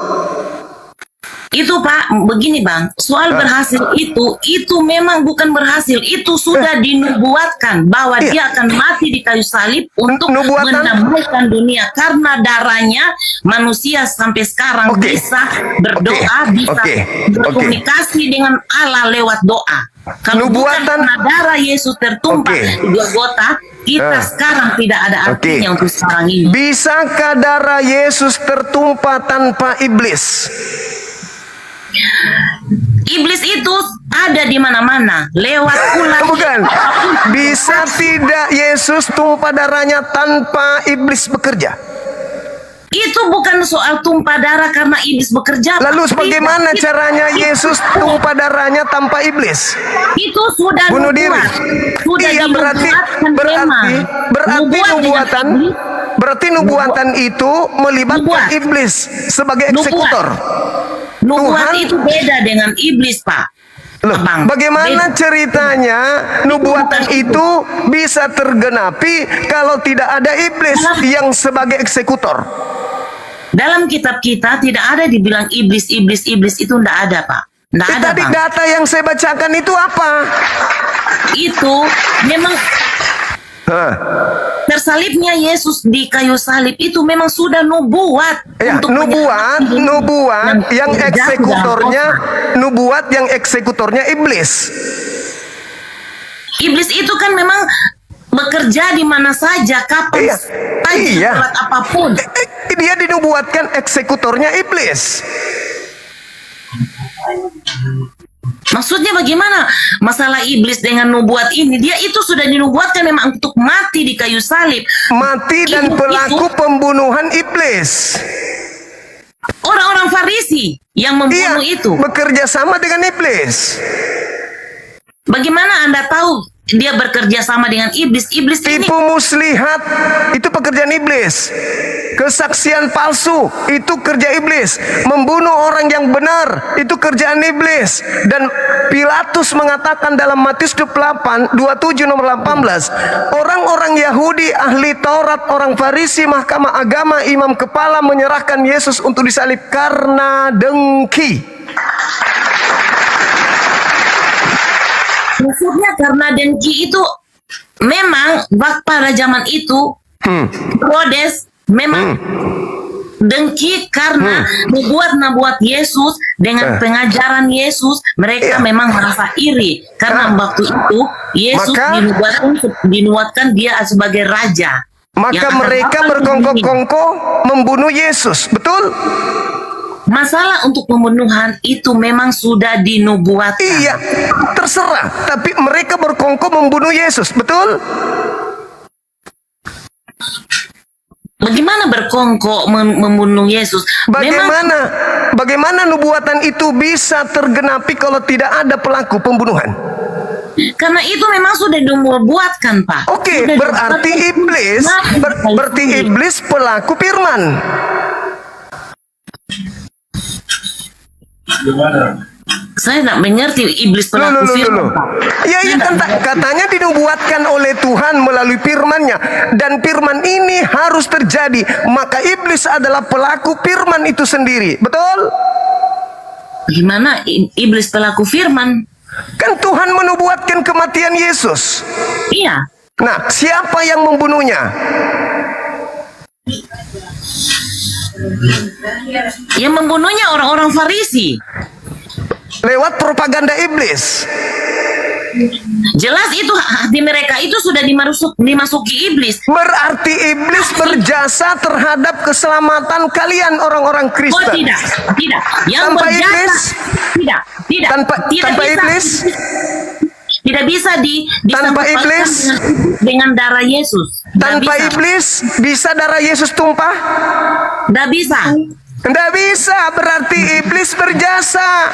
Itu Pak, begini Bang, soal berhasil itu memang bukan berhasil, itu sudah dinubuatkan bahwa dia akan mati di kayu salib untuk mendamaikan dunia, karena darahnya manusia sampai sekarang bisa berdoa, bisa berkomunikasi dengan Allah lewat doa. Kalau bukan karena darah Yesus tertumpah di Golgota, kita sekarang tidak ada artinya untuk sekarang ini. Bisakah darah Yesus tertumpah tanpa iblis? Iblis itu ada di mana-mana, lewat ular. Bukan. Bisa tidak Yesus tumpah darahnya tanpa iblis bekerja? Itu bukan soal tumpah darah karena iblis bekerja. Lalu bagaimana caranya Yesus tumpah darahnya tanpa iblis? Itu sudah bunuh diri. Iya, berarti nubuatan itu melibatkan iblis sebagai eksekutor. Nubuat itu beda dengan iblis, Pak. Loh, bagaimana ceritanya nubuatan itu bisa tergenapi kalau tidak ada iblis yang sebagai eksekutor? Dalam kitab kita tidak ada dibilang iblis itu tidak ada, Pak. Tidak ada, tadi Bang. data yang saya bacakan itu apa? Itu memang tersalibnya Yesus di kayu salib itu memang sudah nubuat. Ya, nubuat yang eksekutornya iblis. Iblis itu kan memang bekerja di mana saja, kapan saja, lewat apapun. Dia dinubuatkan eksekutornya iblis. Maksudnya bagaimana masalah iblis dengan nubuat ini? Dia itu sudah dinubuatkan memang untuk mati di kayu salib. Mati dan pelaku pembunuhan iblis. Orang-orang Farisi yang membunuh itu bekerja sama dengan iblis. Bagaimana Anda tahu dia bekerja sama dengan iblis? Iblis ini tipu muslihat itu pekerjaan iblis. Kesaksian palsu itu kerja iblis. Membunuh orang yang benar itu kerjaan iblis. Dan Pilatus mengatakan dalam Matius 27 nomor 18, orang-orang Yahudi, ahli Taurat, orang Farisi, mahkamah agama, imam kepala menyerahkan Yesus untuk disalib karena dengki. Maksudnya karena dengki itu memang pada zaman itu Herodes memang dengki karena nubuat Yesus dengan pengajaran Yesus, mereka memang merasa iri karena waktu itu Yesus dinubuatkan dia sebagai raja. Maka mereka berkongkol-kongkol membunuh Yesus, betul? Masalah untuk pembunuhan itu memang sudah dinubuatkan. Iya, terserah. Tapi mereka berkongkol membunuh Yesus, betul? Bagaimana berkongkol membunuh Yesus? Bagaimana nubuatan itu bisa tergenapi kalau tidak ada pelaku pembunuhan? Karena itu memang sudah dinubuatkan, Pak. Oke, berarti iblis pelaku firman. Saya tidak mengerti iblis pelaku firman. Ya, katanya dinubuatkan oleh Tuhan melalui firman-Nya, dan firman ini harus terjadi. Maka iblis adalah pelaku firman itu sendiri. Betul? Gimana iblis pelaku firman? Kan Tuhan menubuatkan kematian Yesus. Iya. Nah, siapa yang membunuhnya? Yang membunuhnya orang-orang Farisi. Lewat propaganda iblis. Jelas itu hati mereka itu sudah dimasuki iblis. Berarti iblis berjasa terhadap keselamatan kalian orang-orang Kristen. Oh tidak. Yang tanpa berjasa, iblis? Tidak. Tanpa iblis? Tidak bisa tanpa iblis dengan darah Yesus. Tanpa iblis bisa darah Yesus tumpah? Tidak bisa. Tidak bisa, berarti iblis berjasa.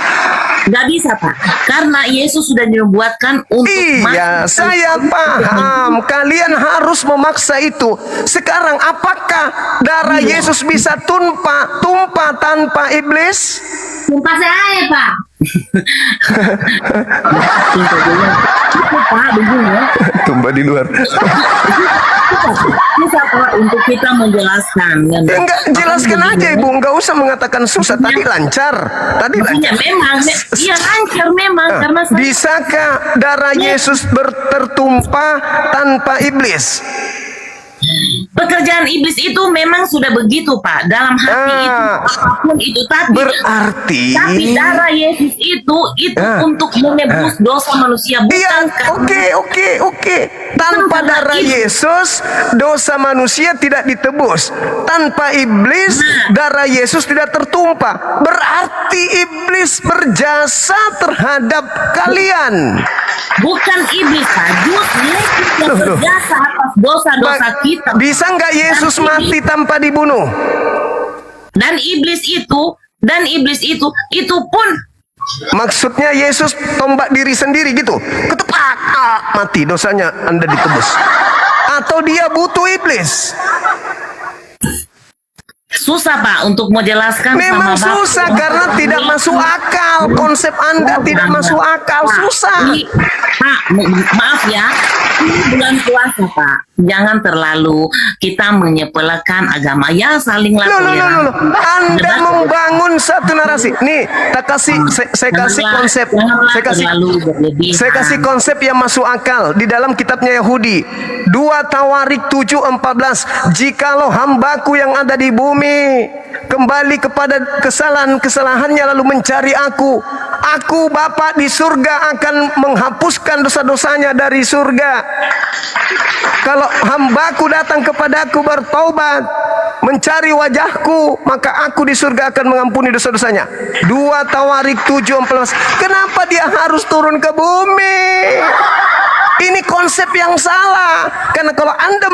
Tidak bisa, Pak. Karena Yesus sudah dinubuatkan untuk Iya, saya paham. Kalian harus memaksa itu. Sekarang, apakah darah Yesus bisa tumpah tanpa iblis? Tumpah saya, Pak. begini. Tumbah di luar. Susah Pak untuk kita menjelaskan. Ya enggak, jelaskan aja Ibu, enggak usah mengatakan susah. Tadi lancar. Tadi Maksudnya lancar. memang, iya lancar memang karena saya Bisakah darah Yesus tertumpah tanpa iblis? pekerjaan iblis itu memang sudah begitu Pak dalam hati itu apapun itu Berarti tapi darah Yesus itu untuk menebus dosa manusia iya, bukan oke. Tanpa darah Yesus, dosa manusia tidak ditebus. Tanpa iblis, darah Yesus tidak tertumpah. Berarti iblis berjasa terhadap kalian. bukan iblis Pak justru Yesus yang berjasa atas dosa-dosa kita Bisa nggak Yesus mati tanpa dibunuh? dan iblis itu pun Maksudnya Yesus tombak diri sendiri gitu, ketepak, mati, dosanya Anda ditebus. Atau dia butuh iblis? susah Pak untuk menjelaskan Memang sama Bapak. susah karena tidak masuk akal. Konsep Anda tidak masuk akal, susah. Pak, maaf ya, ini bulan puasa Pak. Jangan terlalu kita menyepelekan agama ya, salinglah toleransi. Loh. Anda membangun satu narasi. Nih, saya kasih konsep. Saya kasih konsep yang masuk akal di dalam kitabnya Yahudi. 2 Tawarik 7:14. Jikalau hambaku yang ada di bumi kembali kepada kesalahannya lalu mencari aku Bapa di surga akan menghapuskan dosa-dosanya dari surga. Kalau hambaku datang kepadaku bertaubat mencari wajahku, maka aku di surga akan mengampuni dosa-dosanya. 2 Tawarik 7:14. Kenapa dia harus turun ke bumi? Ini konsep yang salah. Karena kalau Anda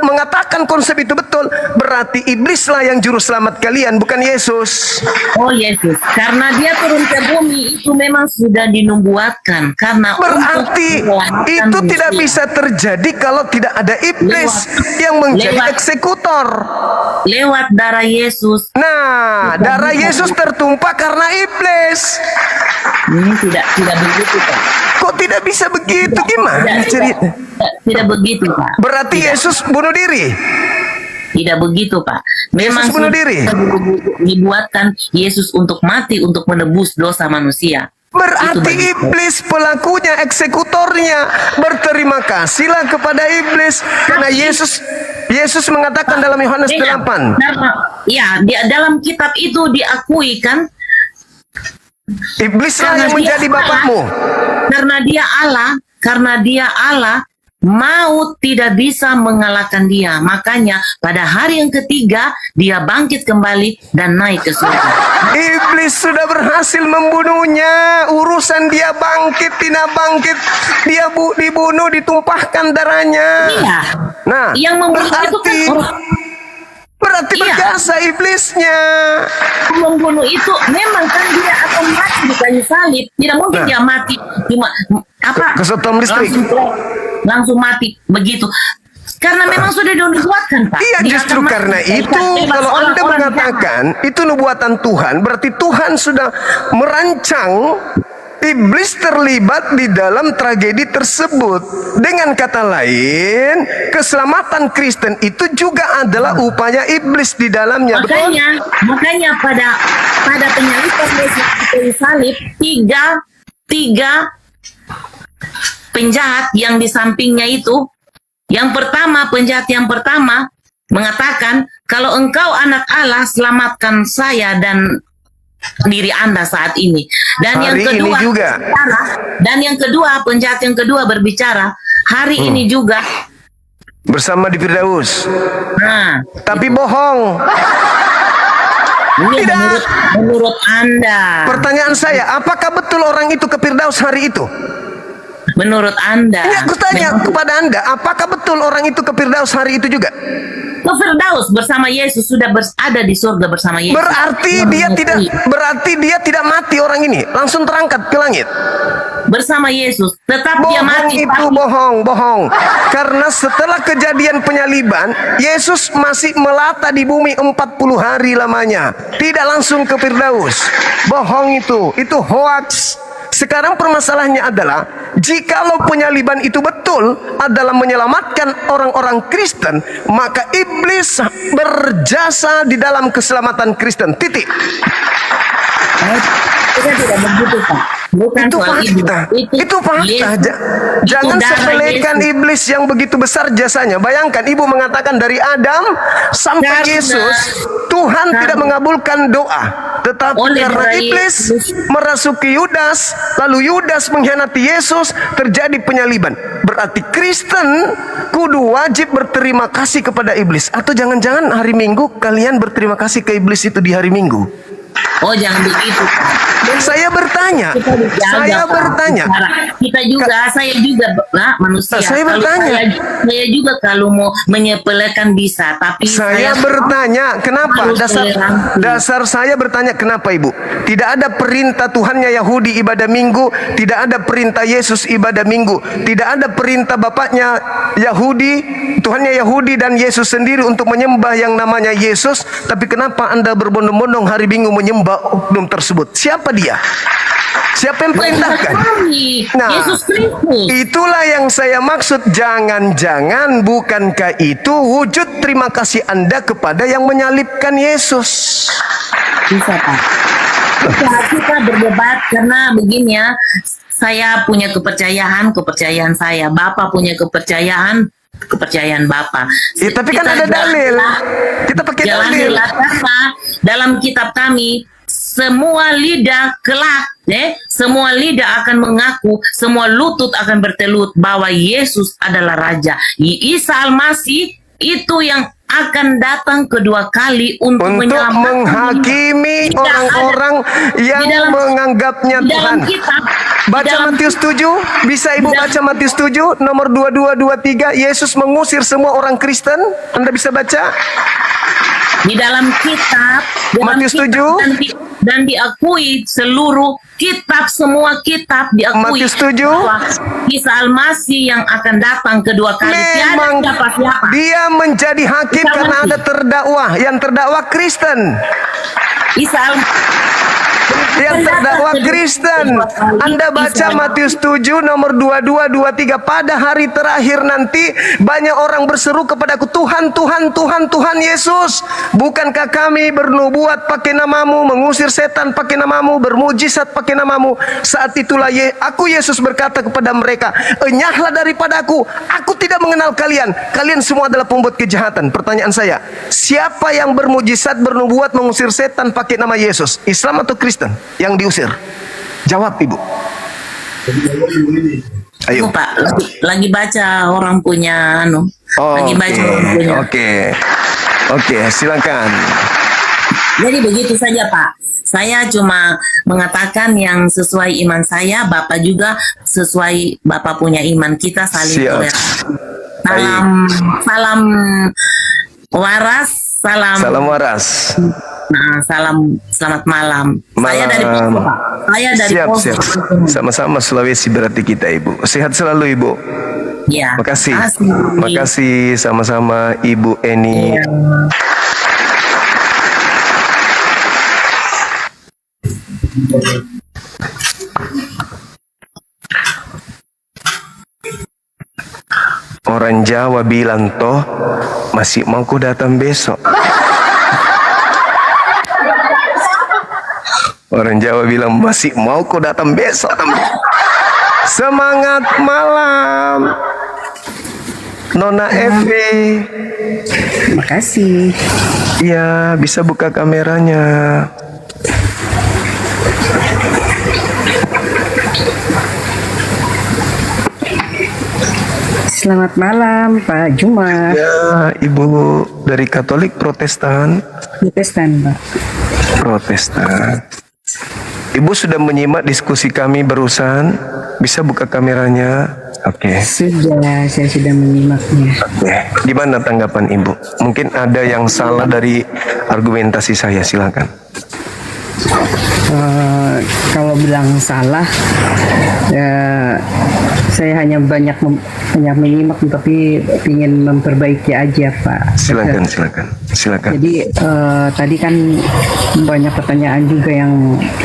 mengatakan konsep itu betul, berarti iblislah yang juru selamat kalian, bukan Yesus. Oh Yesus, karena dia turun ke bumi itu memang sudah dinubuatkan. Karena Berarti itu tidak bisa terjadi kalau tidak ada iblis yang menjadi eksekutor. Lewat darah Yesus. Nah, darah Yesus tertumpah karena iblis. Ini tidak begitu Pak. Kok tidak bisa begitu? Gimana cerita? Tidak begitu Pak. Berarti Yesus bunuh diri. Tidak begitu Pak. Memang Yesus bunuh diri. dibuatkan Yesus untuk mati untuk menebus dosa manusia. Berarti iblis pelakunya, eksekutornya. Berterima kasihlah kepada iblis karena Yesus mengatakan dalam Yohanes 8. Ya, dalam kitab itu diakui kan Iblislah yang menjadi bapakmu. Karena dia Allah, maut tidak bisa mengalahkan dia. Makanya pada hari yang ketiga dia bangkit kembali dan naik ke surga. Iblis sudah berhasil membunuhnya. Urusan dia bangkit, tidak bangkit, dia dibunuh, ditumpahkan darahnya. Iya. Nah, Yang membunuh itu kan berarti berjasa iblisnya. membunuh itu memang kan dia akan mati di kayu salib. Tidak mungkin dia mati cuma Kesetom listrik. langsung mati begitu. Karena memang sudah dinubuatkan Pak. Iya, Dia justru akan mati. karena itu kalau Anda mengatakan itu nubuatan Tuhan, berarti Tuhan sudah merancang iblis terlibat di dalam tragedi tersebut. Dengan kata lain, keselamatan Kristen itu juga adalah upaya iblis di dalamnya. Makanya pada penyaliban Yesus di kayu salib tiga penjahat yang di sampingnya itu, penjahat yang pertama mengatakan, kalau engkau anak Allah, selamatkan saya dan diri Anda saat ini. Dan yang kedua penjahat yang kedua berbicara, hari ini juga bersama di Firdaus. Nah, tapi bohong. ini menurut Anda. Pertanyaan saya, apakah betul orang itu ke Firdaus hari itu? Menurut Anda. Ini aku tanya kepada Anda, apakah betul orang itu ke Firdaus hari itu juga? Ke Firdaus bersama Yesus, sudah ada di surga bersama Yesus. Berarti dia tidak mati orang ini, langsung terangkat ke langit. Bersama Yesus, tetap dia mati. Bohong. Karena setelah kejadian penyaliban, Yesus masih melata di bumi 40 hari lamanya. Tidak langsung ke Firdaus. Bohong itu hoax. Sekarang permasalahannya adalah jikalau penyaliban itu betul adalah menyelamatkan orang-orang Kristen, maka iblis berjasa di dalam keselamatan Kristen. Titik. Kita tidak begitu, Pak. Bukan Itu soal fakta. Itu fakta. Jangan sepelekan iblis yang begitu besar jasanya. Bayangkan ibu mengatakan dari Adam sampai Yesus, Tuhan tidak mengabulkan doa. Tetapi karena iblis merasuki Yudas, lalu Yudas mengkhianati Yesus, terjadi penyaliban. Berarti Kristen kudu wajib berterima kasih kepada iblis. Atau jangan-jangan hari Minggu kalian berterima kasih ke iblis itu di hari Minggu? Oh, jangan begitu. Saya bertanya. Kita juga, saya juga, Pak, manusia. Saya bertanya. Saya juga kalau mau menyepelekan bisa, tapi saya bertanya, kenapa? Dasar saya bertanya, kenapa Ibu? Tidak ada perintah Tuhannya Yahudi ibadah Minggu, tidak ada perintah Yesus ibadah Minggu, tidak ada perintah bapaknya Yahudi, Tuhannya Yahudi dan Yesus sendiri untuk menyembah yang namanya Yesus, tapi kenapa Anda berbondong-bondong hari Minggu menyembah oknum tersebut? Siapa dia? Siapa yang perintahkan? Nah, Yesus Kristus. Itulah yang saya maksud. Jangan-jangan bukankah itu wujud terima kasih Anda kepada yang menyalibkan Yesus? Bisa, Pak. Kita berdebat karena begini ya. Saya punya kepercayaan saya. Bapak punya kepercayaan Bapak. Ya, tapi kan ada dalil. Kita pakai dalil. Karena dalam kitab kami semua lidah kelak, semua lidah akan mengaku, semua lutut akan bertelut bahwa Yesus adalah Raja. Isa Al-Masih itu yang akan datang kedua kali untuk menghakimi orang-orang yang menganggapnya Tuhan. Baca Matius 7, bisa Ibu baca Matius 7 nomor 22-23, Yesus mengusir semua orang Kristen. Anda bisa baca? Di dalam kitab Matius 7 dan diakui seluruh kitab, semua kitab diakui Matius 7 Isa Al-Masih yang akan datang kedua kali. Memang dia menjadi hakim karena ada terdakwa, yang terdakwa Kristen. Yang terdakwa Kristen. Anda baca Matius 7 nomor 22-23, pada hari terakhir nanti banyak orang berseru kepadaku, Tuhan, Tuhan, Tuhan, Tuhan Yesus, bukankah kami bernubuat pakai namamu, mengusir setan pakai namamu, bermujizat pakai namamu? Saat itulah aku Yesus berkata kepada mereka, enyahlah daripadaku, aku tidak mengenal kalian, kalian semua adalah pembuat kejahatan. Pertanyaan saya, siapa yang bermujizat, bernubuat, mengusir setan pakai nama Yesus? Islam atau Kristen yang diusir? Jawab Ibu. Ayo Pak, lagi baca orang punya Oke, silakan. Jadi begitu saja, Pak. Saya cuma mengatakan yang sesuai iman saya, Bapak juga sesuai Bapak punya iman, kita saling toleran. Salam waras, salam waras. Nah, selamat malam. Saya dari Poso, Pak. Saya dari Poso. Sama-sama Sulawesi berarti kita, Ibu. Sehat selalu, Ibu. Ya. Makasih sama-sama Ibu Eni. Ya. Orang Jawa bilang toh masih mau ku datang besok. Orang Jawa bilang masih mau ku datang besok. Semangat malam Nona Evi. Makasih. Iya, bisa buka kameranya. Selamat malam Pak Jumat. Ya, Ibu dari Katolik Protestan? Protestan, Pak. Protestan. Ibu sudah menyimak diskusi kami barusan. Bisa buka kameranya? Oke. Sudah, saya sudah menyimaknya. Oke. Gimana tanggapan Ibu? Mungkin ada yang salah dari argumentasi saya, silakan. Kalau bilang salah, saya hanya banyak menyimak, tapi ingin memperbaiki aja, Pak. Silakan. Jadi tadi kan banyak pertanyaan juga yang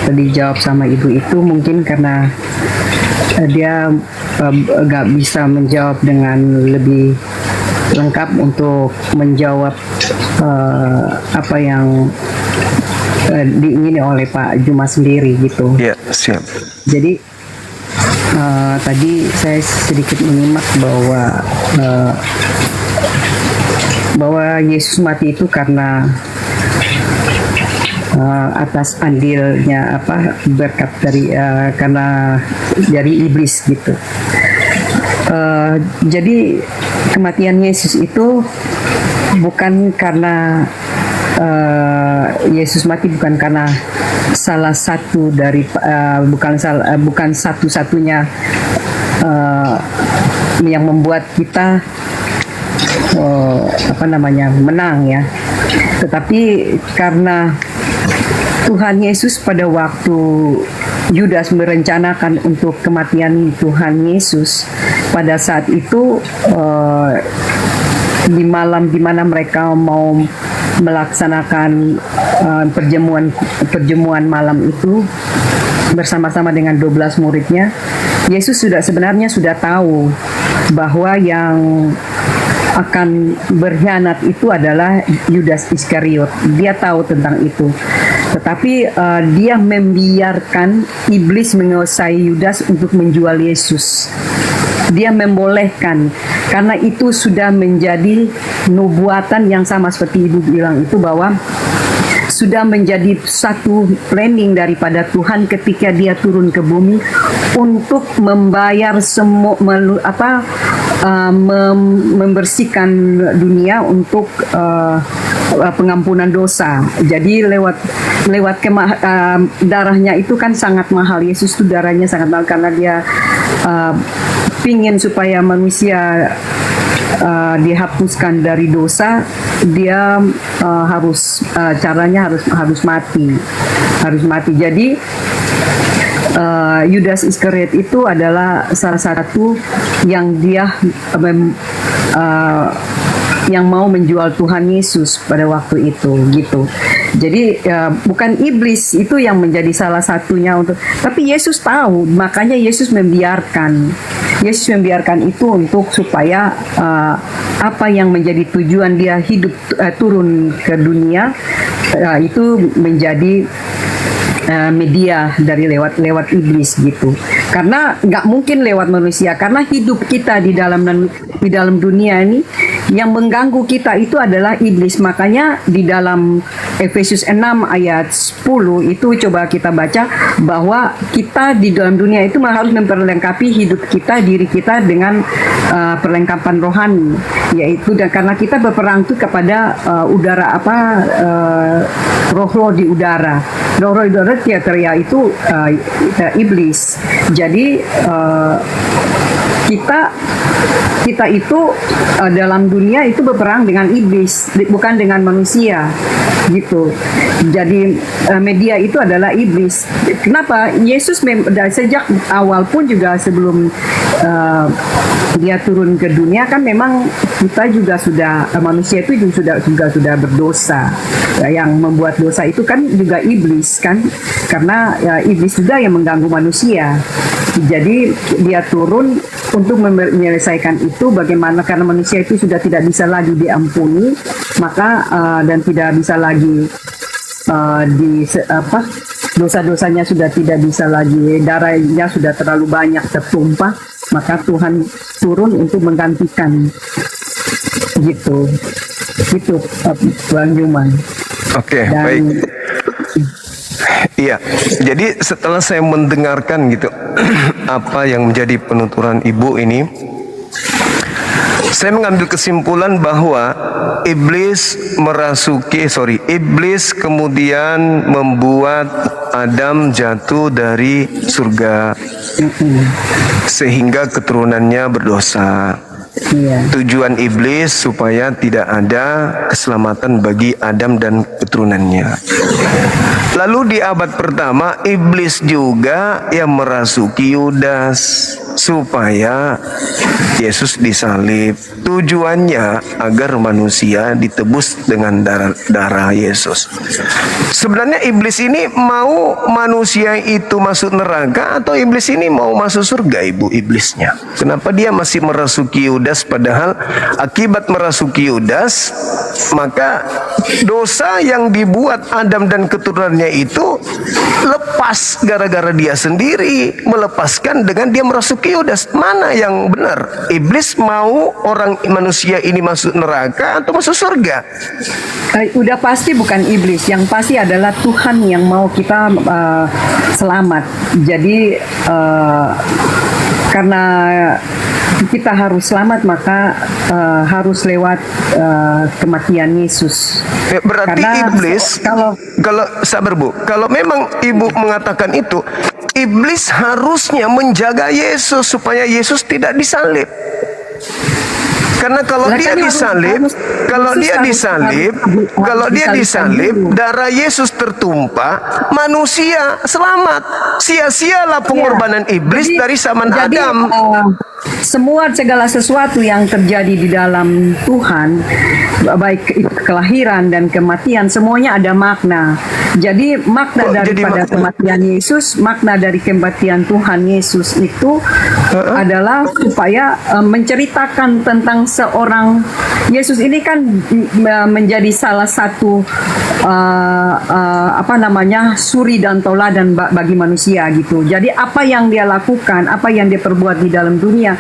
tadi dijawab sama Ibu itu, mungkin karena dia nggak bisa menjawab dengan lebih lengkap untuk menjawab apa yang diingini oleh Pak Juma sendiri gitu. Ya, siap. Jadi tadi saya sedikit menyimak bahwa Yesus mati itu karena atas andilnya berkat karena dari iblis gitu. Jadi kematian Yesus itu bukan karena Yesus mati bukan karena salah satu dari bukan satu-satunya yang membuat kita menang ya, tetapi karena Tuhan Yesus pada waktu Yudas merencanakan untuk kematian Tuhan Yesus, pada saat itu di malam di mana mereka mau melaksanakan perjamuan malam itu bersama-sama dengan 12 muridnya, Yesus sebenarnya sudah tahu bahwa yang akan berkhianat itu adalah Yudas Iskariot. Dia tahu tentang itu. Tetapi dia membiarkan iblis menguasai Yudas untuk menjual Yesus. Dia membolehkan, karena itu sudah menjadi nubuatan yang sama seperti Ibu bilang itu, bahwa sudah menjadi satu planning daripada Tuhan ketika dia turun ke bumi untuk membayar semua membersihkan dunia untuk pengampunan dosa. Jadi lewat darahnya itu kan sangat mahal. Yesus itu darahnya sangat mahal karena dia pingin supaya manusia dihapuskan dari dosa. Dia caranya harus mati. Jadi Yudas Iskariot itu adalah salah satu yang dia yang mau menjual Tuhan Yesus pada waktu itu gitu. Jadi bukan iblis itu yang menjadi salah satunya tapi Yesus tahu, makanya Yesus membiarkan itu untuk supaya apa yang menjadi tujuan dia hidup turun ke dunia itu menjadi media dari lewat iblis gitu. Karena nggak mungkin lewat manusia, karena hidup kita di dalam dunia ini yang mengganggu kita itu adalah iblis. Makanya di dalam Efesus 6 ayat 10 itu coba kita baca bahwa kita di dalam dunia itu harus memperlengkapi hidup kita, diri kita dengan perlengkapan rohani, yaitu karena kita berperang itu kepada udara roh-roh di udara. Roh-roh di udara teria itu iblis. Jadi kita itu dalam dunia itu berperang dengan iblis, bukan dengan manusia gitu. Jadi media itu adalah iblis. Kenapa? Yesus sejak awal pun juga sebelum dia turun ke dunia kan memang kita juga sudah manusia itu juga sudah berdosa. Yang membuat dosa itu kan juga iblis kan, karena iblis juga yang mengganggu manusia. Jadi dia turun untuk menyelesaikan itu, bagaimana karena manusia itu sudah tidak bisa lagi diampuni, maka dan tidak bisa lagi dosa-dosanya sudah tidak bisa lagi, darahnya sudah terlalu banyak tertumpah, maka Tuhan turun untuk menggantikan gitu Bang Juman. Oke, baik. Iya, jadi setelah saya mendengarkan gitu apa yang menjadi penuturan Ibu ini, saya mengambil kesimpulan bahwa iblis kemudian membuat Adam jatuh dari surga sehingga keturunannya berdosa. Tujuan iblis supaya tidak ada keselamatan bagi Adam dan keturunannya. Lalu di abad pertama iblis juga yang merasuki Yudas. supaya Yesus disalib. Tujuannya agar manusia ditebus dengan darah Yesus. Sebenarnya iblis ini mau manusia itu masuk neraka atau iblis ini mau masuk surga, ibu iblisnya? Kenapa dia masih merasuki Yudas, padahal akibat merasuki Yudas maka dosa yang dibuat Adam dan keturunannya itu lepas gara-gara dia sendiri melepaskan dengan dia merasuki Yudas. Mana yang benar? Iblis mau orang manusia ini masuk neraka atau masuk surga? Udah pasti bukan iblis, yang pasti adalah Tuhan yang mau kita selamat. Jadi karena kita harus selamat, maka harus lewat kematian Yesus. Berarti Karena iblis, kalau sabar Bu, kalau memang ibu mengatakan itu, iblis harusnya menjaga Yesus supaya Yesus tidak disalib. Karena kalau dia disalib, darah Yesus tertumpah, manusia selamat. Sia-sialah pengorbanan iblis dari zaman Adam. Semua segala sesuatu yang terjadi di dalam Tuhan, baik kelahiran dan kematian, semuanya ada makna. Jadi makna daripada kematian Yesus, makna dari kematian Tuhan Yesus itu adalah supaya menceritakan tentang seorang Yesus ini kan menjadi salah satu suri dan toladan bagi manusia gitu. Jadi apa yang dia lakukan, apa yang dia perbuat di dalam dunia,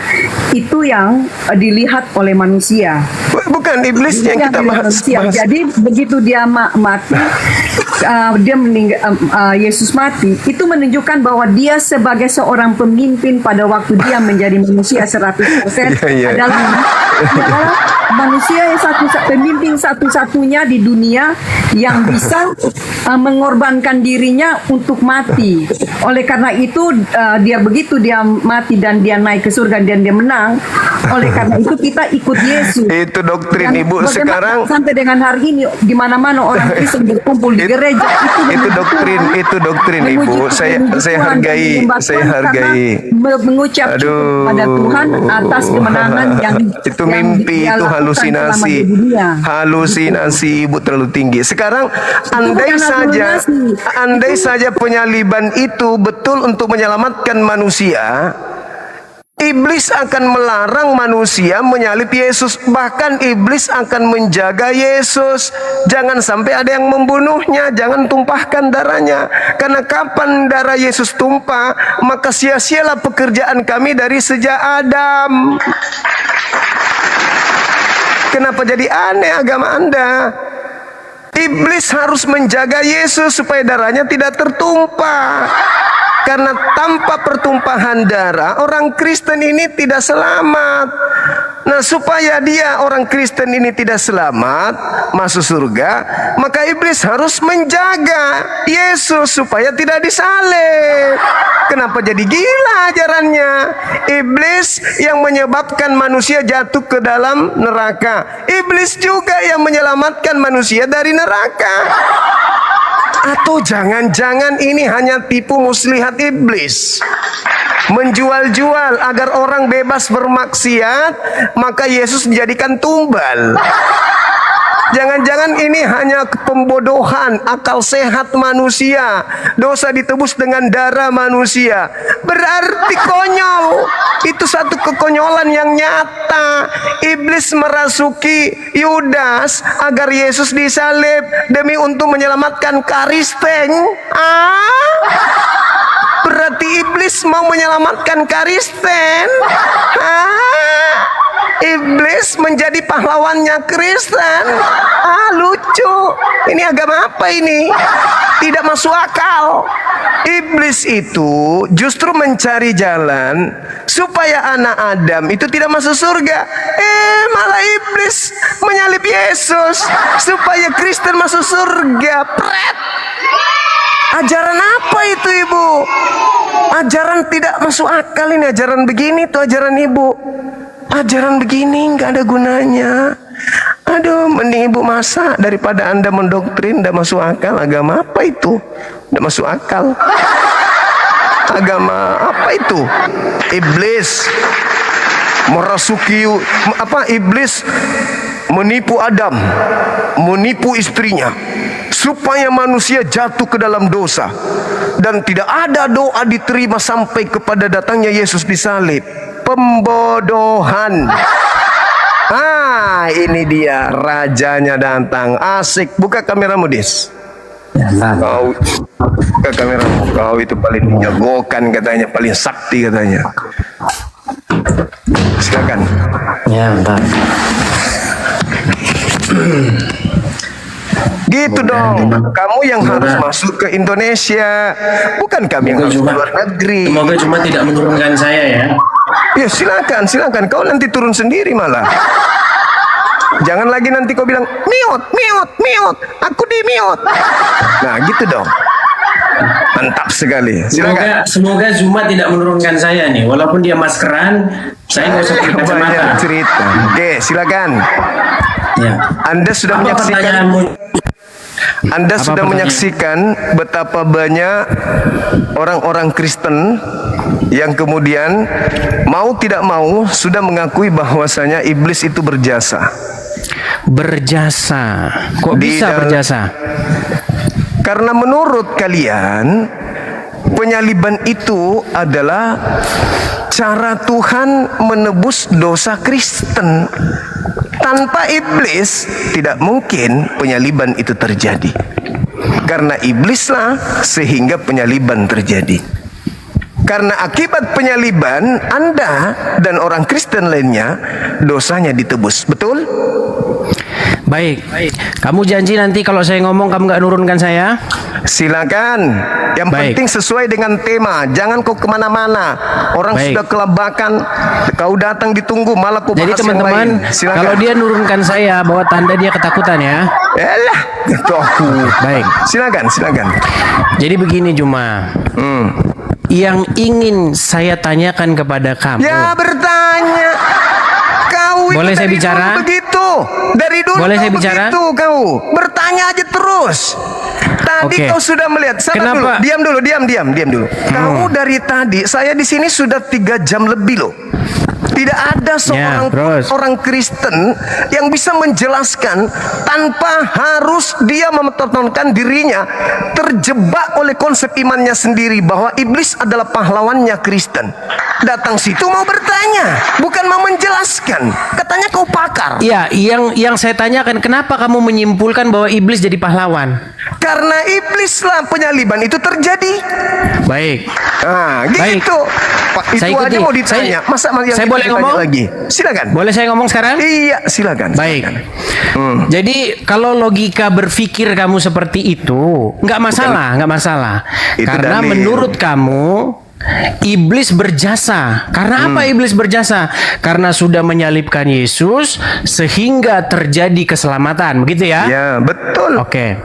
itu yang dilihat oleh manusia. Bukan iblis yang kita bahas. Jadi begitu dia mati, dia meninggal, Yesus mati, itu menunjukkan bahwa dia sebagai seorang pemimpin pada waktu dia menjadi manusia 100% adalah manusia yang pemimpin satu-satunya di dunia yang bisa mengorbankan dirinya untuk mati. Oleh karena itu dia mati dan dia naik ke surga dan dia menang. Oleh karena itu kita ikut Yesus. Itu doktrin Ibu sekarang. Sampai dengan hari ini di mana-mana orang Kristen berkumpul di gereja itu doktrin Ibu. Saya hargai. Mengucap kepada Tuhan atas kemenangan yang itu mimpi, itu halusinasi Ibu terlalu tinggi. Sekarang andai saja penyaliban itu betul untuk menyelamatkan manusia, iblis akan melarang manusia menyalib Yesus. Bahkan iblis akan menjaga Yesus. Jangan sampai ada yang membunuhnya. Jangan tumpahkan darahnya. Karena kapan darah Yesus tumpah, maka sia-sialah pekerjaan kami dari sejak Adam. Kenapa jadi aneh agama Anda? Iblis harus menjaga Yesus supaya darahnya tidak tertumpah. Karena tanpa pertumpahan darah, orang Kristen ini tidak selamat. Nah, supaya orang Kristen ini tidak selamat masuk surga, maka iblis harus menjaga Yesus supaya tidak disalib. Kenapa jadi gila ajarannya? Iblis yang menyebabkan manusia jatuh ke dalam neraka. Iblis juga yang menyelamatkan manusia dari neraka. Atau jangan-jangan ini hanya tipu muslihat iblis, menjual-jual agar orang bebas bermaksiat, maka Yesus dijadikan tumbal. Jangan-jangan ini hanya pembodohan akal sehat manusia. Dosa ditebus dengan darah manusia. Berarti konyol. Itu satu kekonyolan yang nyata. Iblis merasuki Yudas agar Yesus disalib demi untuk menyelamatkan Karisteng. Berarti iblis mau menyelamatkan Karisten. Iblis menjadi pahlawannya Kristen. Lucu. Ini agama apa ini? Tidak masuk akal. Iblis itu justru mencari jalan supaya anak Adam itu tidak masuk surga. Malah iblis menyalib Yesus supaya Kristen masuk surga. Pret. Ajaran apa itu, Ibu? Ajaran tidak masuk akal ini. Ajaran begini tuh ajaran Ibu. Ajaran begini nggak ada gunanya. Aduh, mending Ibu masak daripada Anda mendoktrin. Nggak masuk akal. Agama apa itu? Nggak masuk akal. agama apa itu? Iblis merasuki iblis menipu Adam, menipu istrinya supaya manusia jatuh ke dalam dosa, dan tidak ada doa diterima sampai kepada datangnya Yesus disalib. Pembodohan. Ini dia rajanya datang. Asik. Buka kameramu, Dis. Kau buka kameramu. Kau itu paling menjagokan katanya, paling sakti katanya. Silakan. Ya, bentar. Gitu dong. Kamu yang harus masuk ke Indonesia, bukan kami yang harus ke luar negeri. Semoga cuma tidak menurunkan saya ya. Ya silakan. Kau nanti turun sendiri malah. Jangan lagi nanti kau bilang miot, aku di miot. Nah gitu dong. Mantap sekali. Silakan. Semoga Zuma tidak menurunkan saya nih. Walaupun dia maskeran, saya nggak usah pakai kacamata. Banyak cerita. Oke, silakan. Ya. Anda sudah Apa menyaksikan. pertanyaanmu? Anda sudah menyaksikan betapa banyak orang-orang Kristen yang kemudian mau tidak mau sudah mengakui bahwasanya iblis itu berjasa. Berjasa. Kok bisa berjasa? Karena menurut kalian penyaliban itu adalah cara Tuhan menebus dosa Kristen. Tanpa iblis tidak mungkin penyaliban itu terjadi. Karena iblislah sehingga penyaliban terjadi. Karena akibat penyaliban Anda dan orang Kristen lainnya dosanya ditebus. Betul? Baik. Kamu janji nanti kalau saya ngomong kamu nggak nurunkan saya? Silakan. Yang penting sesuai dengan tema. Jangan kau kemana-mana. Orang sudah kelabakan. Kau datang ditunggu malah kau bahas. Jadi teman-teman, kalau dia nurunkan saya, bawa tanda dia ketakutan ya. Elah, baik. Silakan. Jadi begini Juma. Yang ingin saya tanyakan kepada kamu. Ya bertanya. Kau boleh saya bicara? Begitu. Dari dulu boleh saya bicara? Begitu kau. Bertanya aja terus. Tadi kau sudah melihat. Sabar dulu. Diam dulu. Kau dari tadi, saya di sini sudah 3 jam lebih loh. Tidak ada seorang orang Kristen yang bisa menjelaskan tanpa harus dia mempertontonkan dirinya terjebak oleh konsep imannya sendiri bahwa iblis adalah pahlawannya Kristen. Datang situ mau bertanya, bukan mau menjelaskan. Katanya kau pakar. Iya, yang saya tanyakan, kenapa kamu menyimpulkan bahwa iblis jadi pahlawan? Karena iblislah penyaliban itu terjadi. Baik. Nah, gitu. Itu saya aja mau ditanya. Saya boleh ngomong lagi? Silakan. Boleh saya ngomong sekarang? Iya, silakan. Baik. Jadi kalau logika berpikir kamu seperti itu, nggak masalah. Karena menurut kamu iblis berjasa. Karena apa iblis berjasa? Karena sudah menyalibkan Yesus sehingga terjadi keselamatan, begitu ya? Ya, betul. Oke.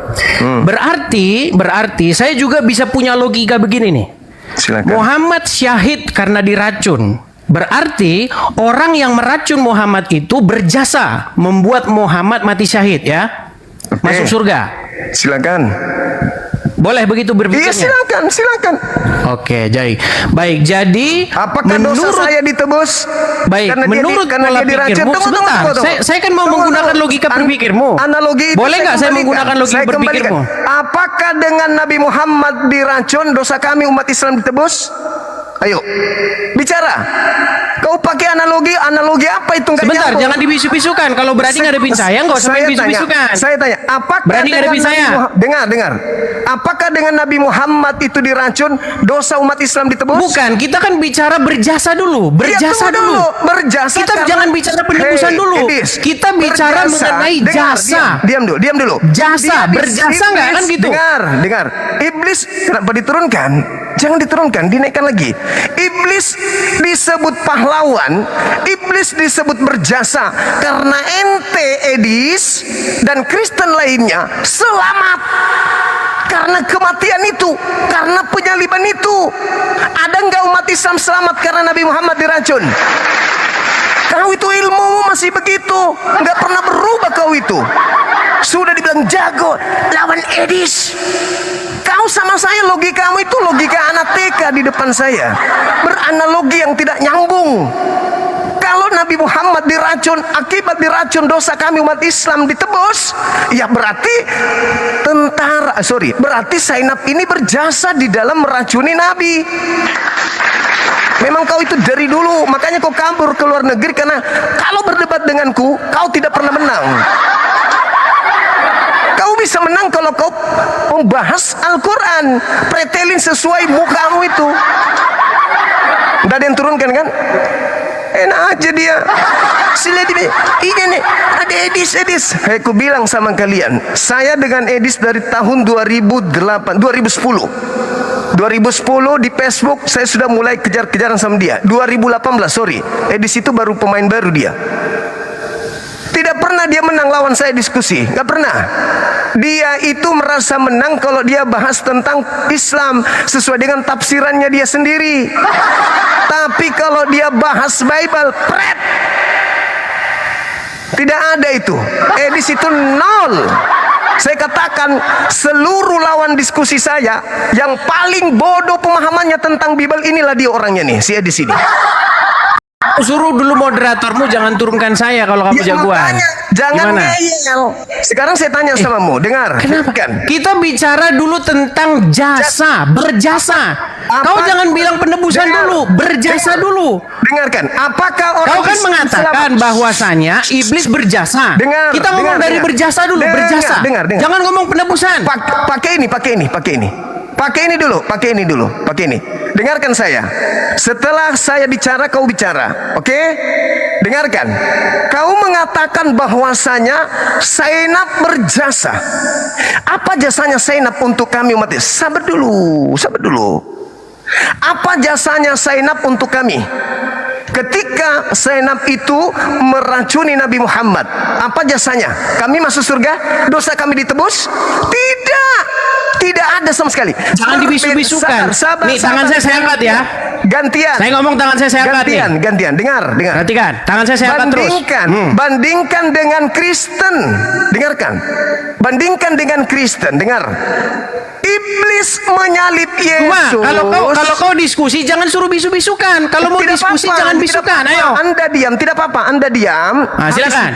Berarti saya juga bisa punya logika begini nih. Silakan. Muhammad syahid karena diracun. Berarti orang yang meracun Muhammad itu berjasa membuat Muhammad mati syahid ya. Masuk surga. Silakan. Boleh begitu berpikirnya? Iya, silakan. Oke, baik. Jadi apakah dosa saya ditebus? Baik, menurut pola pikirmu. Sebentar, saya kan mau menggunakan logika berpikirmu. Analogi itu boleh nggak saya menggunakan logika berpikirmu? Apakah dengan Nabi Muhammad diracun dosa kami umat Islam ditebus? Ayo, bicara. Kau pakai analogi apa itu? Sebentar, jangan dibisu-bisukan. Kalau berani ngadepin saya, nggak usah bisu-bisukan. Saya tanya, apakah berani ngadepin saya? Dengar. Apakah dengan Nabi Muhammad itu diracun, dosa umat Islam ditebus? Bukan, kita kan bicara berjasa dulu. Berjasa dulu. Berjasa. Kita jangan bicara penebusan dulu. Kita bicara mengenai jasa. Diam dulu. Jasa, berjasa nggak kan gitu? Dengar. Iblis kenapa diturunkan? Jangan diturunkan, dinaikkan lagi. Iblis disebut pahlawan, iblis disebut berjasa karena ente Edis dan Kristen lainnya selamat karena kematian itu, karena penyaliban itu. Ada nggak umat Islam selamat karena Nabi Muhammad diracun? Kau itu ilmumu masih begitu, nggak pernah berubah kau itu. Sudah dibilang jago lawan Edis. Kau sama saya logikamu itu logika anak TK di depan saya, beranalogi yang tidak nyambung. Kalau Nabi Muhammad diracun, akibat diracun dosa kami umat Islam ditebus, ya berarti berarti Zainab ini berjasa di dalam meracuni Nabi. Memang kau itu dari dulu, makanya kau kabur ke luar negeri, karena kalau berdebat denganku, kau tidak pernah menang. Kau bisa menang kalau kau membahas Al-Quran, pretelin sesuai mukamu itu. Udah ada yang turunkan kan? Enak aja dia. Sila dia, ini nih, ada Edis. Aku bilang sama kalian, saya dengan Edis dari tahun 2010 di Facebook saya sudah mulai kejar-kejaran sama dia. 2018, Edis itu baru pemain baru dia. Tidak pernah dia menang lawan saya diskusi, nggak pernah. Dia itu merasa menang kalau dia bahas tentang Islam sesuai dengan tafsirannya dia sendiri. Tapi kalau dia bahas Bible, pret, tidak ada itu. Di situ nol. Saya katakan seluruh lawan diskusi saya yang paling bodoh pemahamannya tentang Bible, inilah dia orangnya nih, si Edi sini. Suruh dulu moderatormu jangan turunkan saya kalau kamu jagoan. Jangan ngeyel. Sekarang saya tanya samamu, dengar. Kenapa? Kan? Kita bicara dulu tentang jasa, berjasa. Kau jangan bilang penebusan dulu, berjasa dulu. Dengarkan, apakah orang Kau kan mengatakan bahwasanya iblis berjasa. Kita ngomong dari berjasa dulu, berjasa. Jangan ngomong penebusan. Pakai ini dulu. Dengarkan saya. Setelah saya bicara, kau bicara. Oke? Dengarkan. Kau mengatakan bahwasanya Zainab berjasa. Apa jasanya Zainab untuk kami umat Islam? Sabar dulu. Apa jasanya Zainab untuk kami? Ketika Zainab itu meracuni Nabi Muhammad, apa jasanya? Kami masuk surga? Dosa kami ditebus? Tidak ada sama sekali. Jangan dibisu-bisukan. Nih, tangan saya angkat ya. Gantian. Saya ngomong tangan saya angkat nih. Gantian. Dengar. Perhatikan, tangan saya angkat terus. Bandingkan dengan Kristen. Dengarkan. Bandingkan dengan Kristen. Dengar. Iblis menyalib Yesus. Kalau kau diskusi jangan suruh bisu-bisukan. Kalau mau diskusi jangan bisukan. Ayo. Anda diam, tidak apa-apa. Anda diam. Silakan.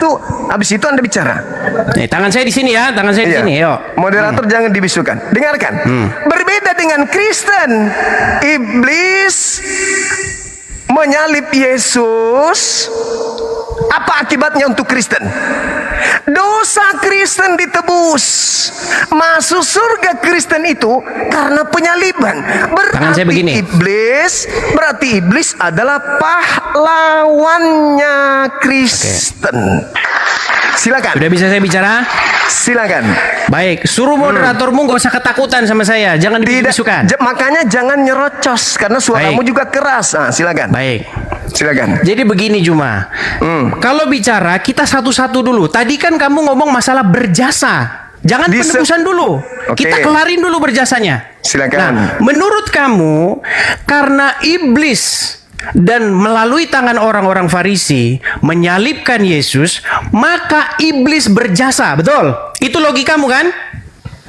Habis itu Anda bicara. Nih, tangan saya di sini ya. Tangan saya di sini. Ayo. Moderator jangan dibisukan. Dengarkan. Berbeda dengan Kristen. Iblis menyalib Yesus. Apa akibatnya untuk Kristen? Dosa Kristen ditebus. Masuk surga Kristen itu karena penyaliban. Berarti iblis adalah pahlawannya Kristen. Silakan. Sudah bisa saya bicara? Silakan. Baik, suruh moderatormu gak usah ketakutan sama saya. Jangan dibisukan. Makanya jangan nyerocos karena suaramu juga keras. Silakan. Baik. Silakan. Jadi begini Juma. Kalau bicara kita satu-satu dulu. Tadi kan kamu ngomong masalah berjasa. Jangan penebusan dulu. Kita kelarin dulu berjasanya. Silakan. Nah, menurut kamu karena iblis dan melalui tangan orang-orang Farisi menyalibkan Yesus, maka iblis berjasa, betul? Itu logikamu kan?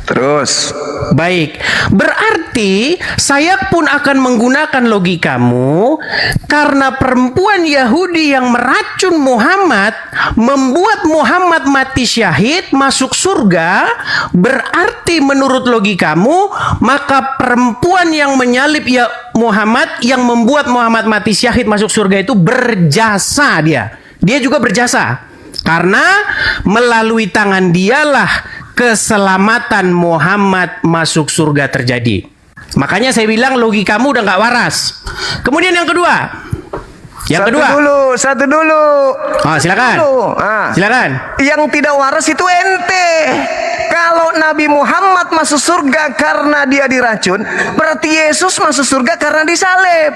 Terus. Baik, berarti saya pun akan menggunakan logikamu karena perempuan Yahudi yang meracun Muhammad membuat Muhammad mati syahid masuk surga. Berarti menurut logikamu maka perempuan yang menyalib Muhammad yang membuat Muhammad mati syahid masuk surga itu berjasa dia. Dia juga berjasa karena melalui tangan dialah keselamatan Muhammad masuk surga terjadi. Makanya saya bilang logikamu udah nggak waras. Kemudian yang kedua. Satu dulu. Silakan. Silakan. Yang tidak waras itu ente. Kalau Nabi Muhammad masuk surga karena dia diracun, berarti Yesus masuk surga karena disalib.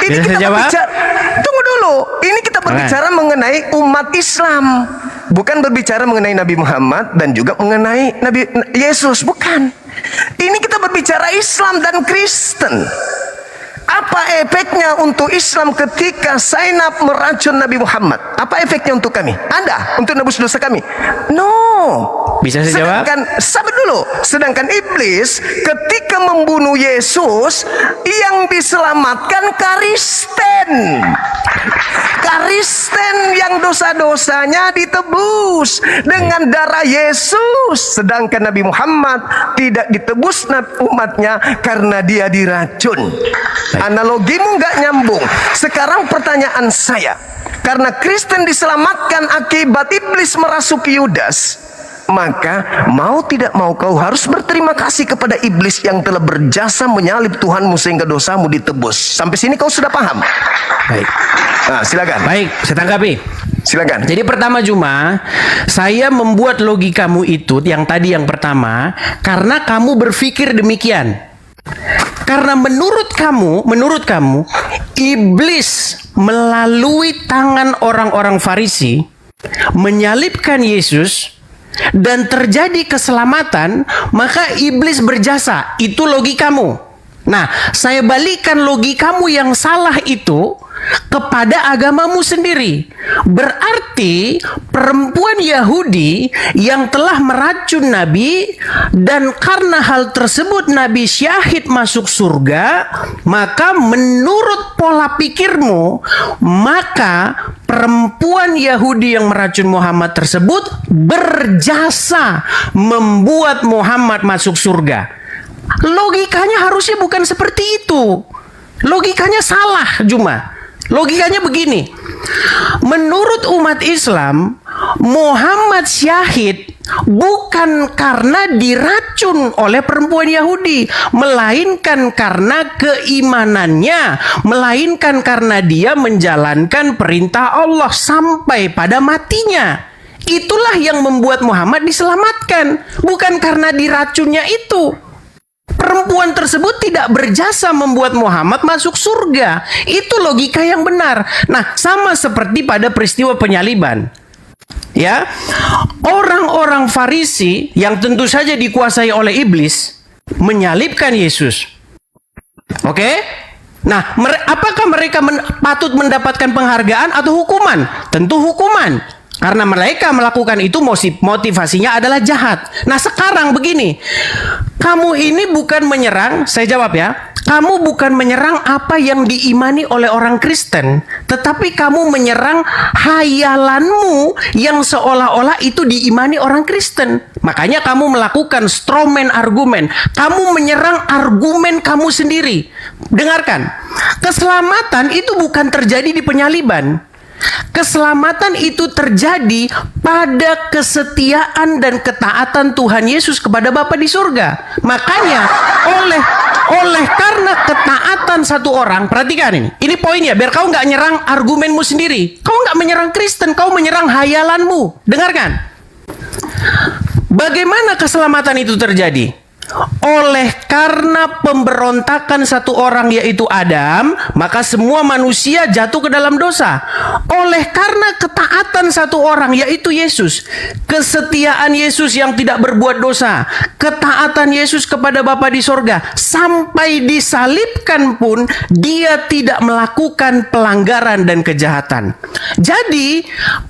Ini kita berbicara. Tunggu dulu. Ini kita berbicara mengenai umat Islam. Bukan berbicara mengenai Nabi Muhammad dan juga mengenai Nabi Yesus. Bukan. Ini kita berbicara Islam dan Kristen. Apa efeknya untuk Islam ketika Zainab meracun Nabi Muhammad? Apa efeknya untuk kami? Ada untuk nebus dosa kami? No. Bisa saya jawab? Sabar dulu. Sedangkan iblis ketika membunuh Yesus, yang diselamatkan Kristen. Kristen yang dosa-dosanya ditebus dengan darah Yesus. Sedangkan Nabi Muhammad tidak ditebus umatnya karena dia diracun. Analogimu nggak nyambung. Sekarang pertanyaan saya, karena Kristen diselamatkan akibat iblis merasuki Yudas, maka mau tidak mau kau harus berterima kasih kepada iblis yang telah berjasa menyalib Tuhanmu sehingga dosamu ditebus. Sampai sini kau sudah paham? Baik. Nah, silakan. Baik, saya tanggapi. Silakan. Jadi pertama Juma, saya membuat logikamu itu yang tadi yang pertama karena kamu berpikir demikian. Karena menurut kamu iblis melalui tangan orang-orang Farisi menyalibkan Yesus dan terjadi keselamatan, maka iblis berjasa. Itu logikamu. Nah, saya balikan logikamu yang salah itu kepada agamamu sendiri. Berarti perempuan Yahudi yang telah meracun Nabi, dan karena hal tersebut Nabi syahid masuk surga, maka menurut pola pikirmu, maka perempuan Yahudi yang meracun Muhammad tersebut berjasa membuat Muhammad masuk surga. Logikanya harusnya bukan seperti itu. Logikanya salah, Juma. Logikanya begini. Menurut umat Islam, Muhammad syahid bukan karena diracun oleh perempuan Yahudi, melainkan karena keimanannya, melainkan karena dia menjalankan perintah Allah sampai pada matinya. Itulah yang membuat Muhammad diselamatkan, bukan karena diracunnya itu. Perempuan tersebut tidak berjasa membuat Muhammad masuk surga. Itu logika yang benar. Nah, sama seperti pada peristiwa penyaliban. Ya, orang-orang Farisi yang tentu saja dikuasai oleh iblis menyalibkan Yesus. Oke? Nah, apakah mereka patut mendapatkan penghargaan atau hukuman? Tentu hukuman. Karena mereka melakukan itu motivasinya adalah jahat. Nah, sekarang begini. Kamu ini bukan menyerang, saya jawab ya. Kamu bukan menyerang apa yang diimani oleh orang Kristen, tetapi kamu menyerang hayalanmu yang seolah-olah itu diimani orang Kristen. Makanya kamu melakukan strawman argumen. Kamu menyerang argumen kamu sendiri. Dengarkan. Keselamatan itu bukan terjadi di penyaliban. Keselamatan itu terjadi pada kesetiaan dan ketaatan Tuhan Yesus kepada Bapa di surga. Makanya oleh karena ketaatan satu orang, perhatikan ini poinnya, biar kau nggak nyerang argumenmu sendiri. Kau nggak menyerang Kristen, kau menyerang hayalanmu. Dengarkan. Bagaimana keselamatan itu terjadi? Oleh karena pemberontakan satu orang yaitu Adam, maka semua manusia jatuh ke dalam dosa. Oleh karena ketaatan satu orang yaitu Yesus, kesetiaan Yesus yang tidak berbuat dosa, ketaatan Yesus kepada Bapa di sorga, sampai disalibkan pun dia tidak melakukan pelanggaran dan kejahatan. Jadi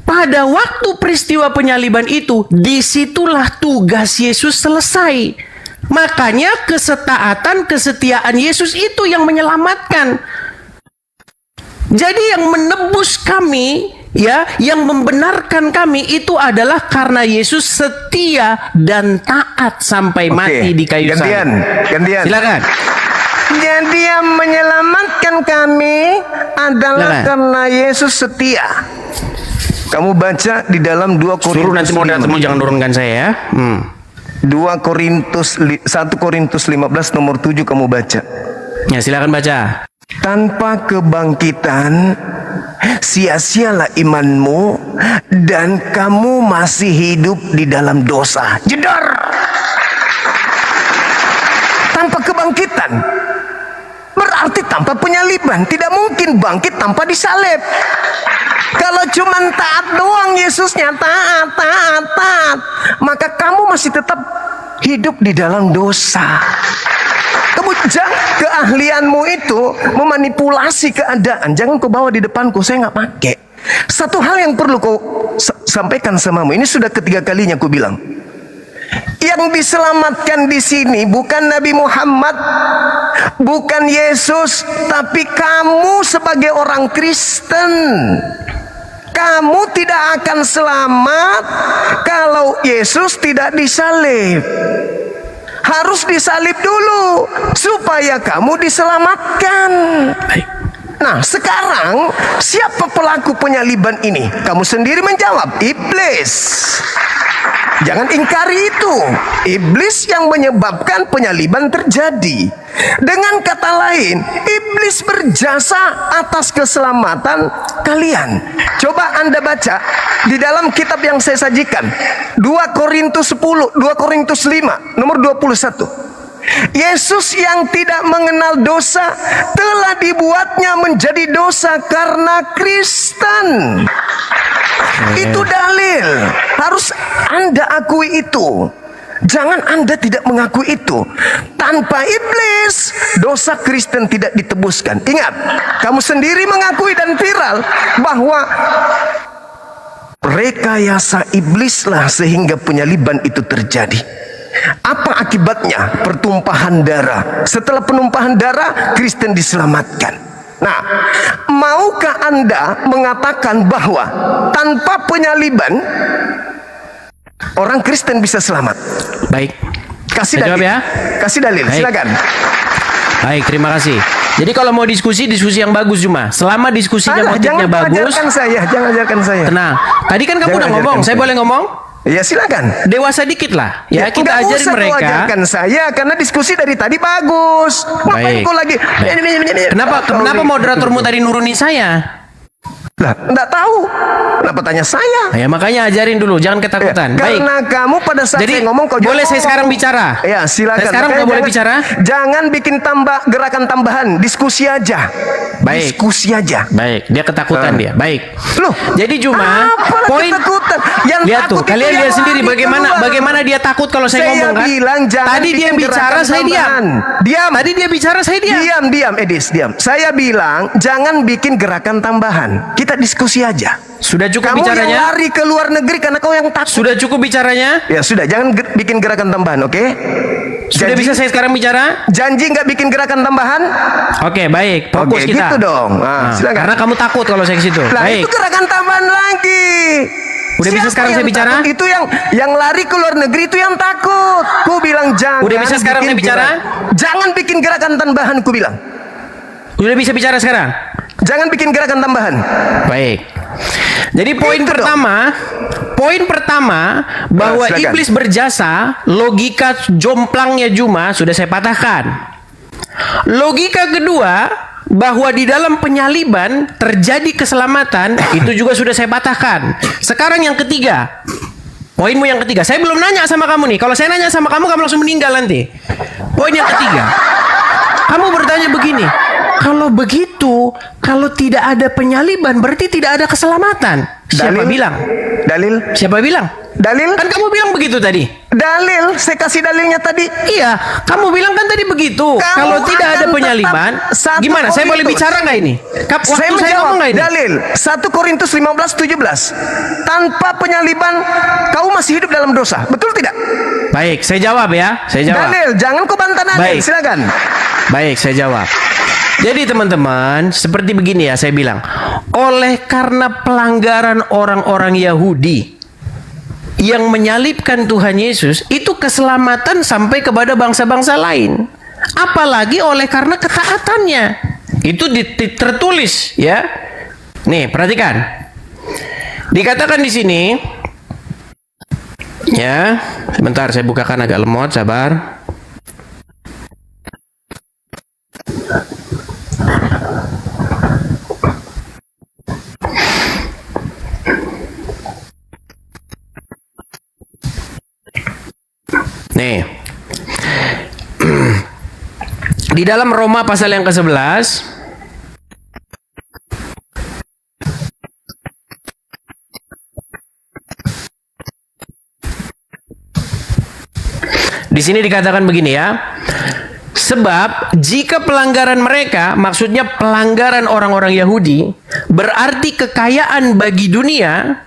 pada waktu peristiwa penyaliban itu, disitulah tugas Yesus selesai. Makanya kesetiaan Yesus itu yang menyelamatkan. Jadi yang menebus kami, ya, yang membenarkan kami itu adalah karena Yesus setia dan taat sampai mati di kayu salib. Gantian. Silakan. Jadi yang menyelamatkan kami adalah karena Yesus setia. Kamu baca di dalam 2 Korintus. Suruh nanti moderatormu jangan turunkan saya ya. 1 Korintus 15 nomor 7 kamu baca. Ya, silakan baca. Tanpa kebangkitan sia-sialah imanmu dan kamu masih hidup di dalam dosa. Jedar. Tanpa kebangkitan berarti tanpa penyaliban. Tidak mungkin bangkit tanpa disalib. Kalau cuma taat doang Yesusnya, taat, maka kamu masih tetap hidup di dalam dosa. Kamu keahlianmu itu memanipulasi keadaan. Jangan kau bawa di depanku, saya nggak pakai. Satu hal yang perlu kau sampaikan samamu. Ini sudah ketiga kalinya aku bilang. Yang diselamatkan di sini bukan Nabi Muhammad, bukan Yesus, tapi kamu sebagai orang Kristen. Kamu tidak akan selamat kalau Yesus tidak disalib. Harus disalib dulu supaya kamu diselamatkan. Nah, sekarang siapa pelaku penyaliban ini? Kamu sendiri menjawab, iblis. Jangan ingkari itu. Iblis yang menyebabkan penyaliban terjadi. Dengan kata lain, iblis berjasa atas keselamatan kalian. Coba Anda baca di dalam kitab yang saya sajikan, 2 Korintus 10, 2 Korintus 5, nomor 21. Yesus yang tidak mengenal dosa telah dibuatnya menjadi dosa karena Kristen. Itu dalil. Harus Anda akui itu. Jangan Anda tidak mengakui itu. Tanpa iblis, dosa Kristen tidak ditebuskan. Ingat, kamu sendiri mengakui dan viral bahwa rekayasa iblislah sehingga penyaliban itu terjadi. Apa akibatnya? Pertumpahan darah. Setelah penumpahan darah, Kristen diselamatkan. Nah, maukah Anda mengatakan bahwa tanpa penyaliban orang Kristen bisa selamat? Baik. Kasih Saya dalil. jawab ya. Kasih dalil, Baik. silakan. Baik, terima kasih. Jadi kalau mau diskusi yang bagus cuma. Selama diskusinya motifnya jangan bagus. ajarkan saya, jangan ajarkan saya. Tenang. Tadi kan kamu Jangan udah ngomong, ajarkan saya saya. boleh ngomong? Ya silakan. Dewasa dikit lah. Ya, kita nggak ajarin usah kau mereka. ajarkan saya karena diskusi dari tadi bagus. Ngapain Baik. kau lagi? Baik. Kenapa moderatormu tadi nurunin saya? Lah, enggak tahu. Kenapa tanya saya? Ya makanya ajarin dulu, jangan ketakutan. Baik. Karena kamu pada saat Jadi, saya ngomong kau boleh jangan saya sekarang ngomong. bicara? Ya, silakan. Saya sekarang Makanya nggak boleh bicara? Jangan bikin gerakan tambahan, diskusi aja. Baik. Diskusi aja. Baik, dia ketakutan dia. Baik. Loh, Jadi cuma apalah poin ketakutan? Yang lihat takut tuh, itu kalian yang lihat sendiri lari keluar. bagaimana dia takut kalau saya ngomong kan? bilang jangan Tadi dia bikin bicara, gerakan saya diam. tambahan. Diam. Tadi dia bicara, saya diam. Diam, Edis, diam. Saya bilang jangan bikin gerakan tambahan. Kita diskusi aja. Sudah cukup Kamu yang bicaranya? lari ke luar negeri karena kau yang takut. Sudah cukup bicaranya? Ya sudah, jangan bikin gerakan tambahan, oke? Sudah bisa saya sekarang bicara? Janji nggak bikin gerakan tambahan? Oke, baik. Fokus Oke, kita. gitu dong. Nah, Silakan. karena kamu takut kalau saya ke situ. Lah Baik. itu gerakan tambahan lagi. Udah bisa sekarang yang saya bicara? takut? Itu yang lari ke luar negeri itu yang takut. Ku bilang jangan. Udah bisa sekarang bikin saya bicara? Jangan bikin gerakan tambahan, ku bilang. Udah bisa bicara sekarang? Jangan bikin gerakan tambahan. Baik. Jadi poin Itu pertama bahwa silakan. iblis berjasa, logika jomplangnya Juma sudah saya patahkan. Logika kedua bahwa di dalam penyaliban terjadi keselamatan itu juga sudah saya patahkan. Sekarang yang ketiga. Poinmu yang ketiga. Saya belum nanya sama kamu nih. Kalau saya nanya sama kamu langsung meninggal nanti. Poin yang ketiga. Kamu bertanya begini. Kalau begitu, kalau tidak ada penyaliban berarti tidak ada keselamatan. Siapa Dalil? bilang? Dalil? Siapa bilang? Dalil? Kan kamu bilang begitu tadi. Dalil, saya kasih dalilnya tadi. Iya, kamu bilang kan tadi begitu. Kamu Kalau tidak ada akan penyaliban, tetap satu gimana? Saya boleh Korintus. bicara nggak ini? Waktu saya menjawab, ngomong nggak ini? dalil 1 Korintus 15:17. Tanpa penyaliban kau masih hidup dalam dosa. Betul tidak? Baik, saya jawab ya. Saya jawab. Dalil, jangan kau bantah dalil. Baik. Silakan. Baik, saya jawab. Jadi teman-teman, seperti begini ya saya bilang. Oleh karena pelanggaran orang-orang Yahudi yang menyalibkan Tuhan Yesus, itu keselamatan sampai kepada bangsa-bangsa lain. Apalagi oleh karena ketaatannya. Itu tertulis ya. Nih, perhatikan. Dikatakan di sini ya, sebentar saya bukakan agak lemot, sabar. Nih. Di dalam Roma pasal yang ke-11 di sini dikatakan begini ya. Sebab jika pelanggaran mereka, maksudnya pelanggaran orang-orang Yahudi, berarti kekayaan bagi dunia,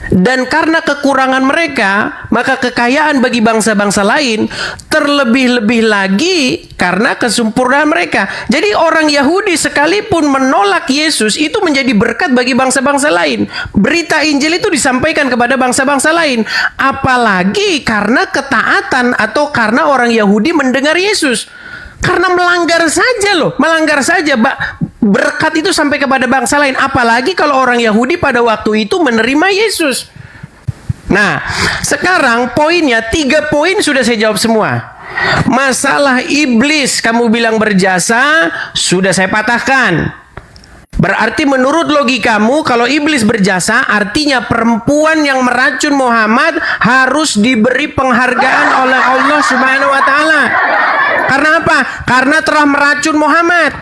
dan karena kekurangan mereka, maka kekayaan bagi bangsa-bangsa lain, terlebih-lebih lagi karena kesempurnaan mereka. Jadi orang Yahudi sekalipun menolak Yesus, itu menjadi berkat bagi bangsa-bangsa lain. Berita Injil itu disampaikan kepada bangsa-bangsa lain. Apalagi karena ketaatan atau karena orang Yahudi mendengar Yesus. Karena melanggar saja loh, melanggar saja. Berkat itu sampai kepada bangsa lain. Apalagi kalau orang Yahudi pada waktu itu menerima Yesus. Nah, sekarang poinnya, 3 poin sudah saya jawab semua. Masalah iblis kamu bilang berjasa, sudah saya patahkan. Berarti menurut logikamu, kalau iblis berjasa, artinya perempuan yang meracun Muhammad harus diberi penghargaan oleh Allah Subhanahu wa Ta'ala. Karena apa? Karena telah meracun Muhammad.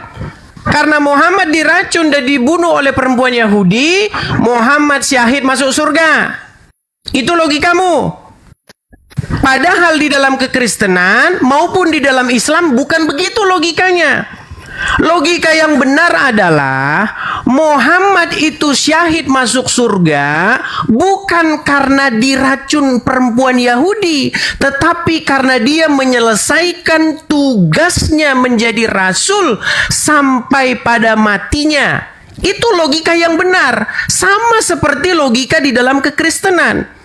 Karena Muhammad diracun dan dibunuh oleh perempuan Yahudi, Muhammad syahid masuk surga. Itu logikamu. Padahal di dalam kekristenan maupun di dalam Islam bukan begitu logikanya. Logika yang benar adalah Muhammad itu syahid masuk surga bukan karena diracun perempuan Yahudi, tetapi karena dia menyelesaikan tugasnya menjadi rasul sampai pada matinya. Itu logika yang benar, sama seperti logika di dalam kekristenan.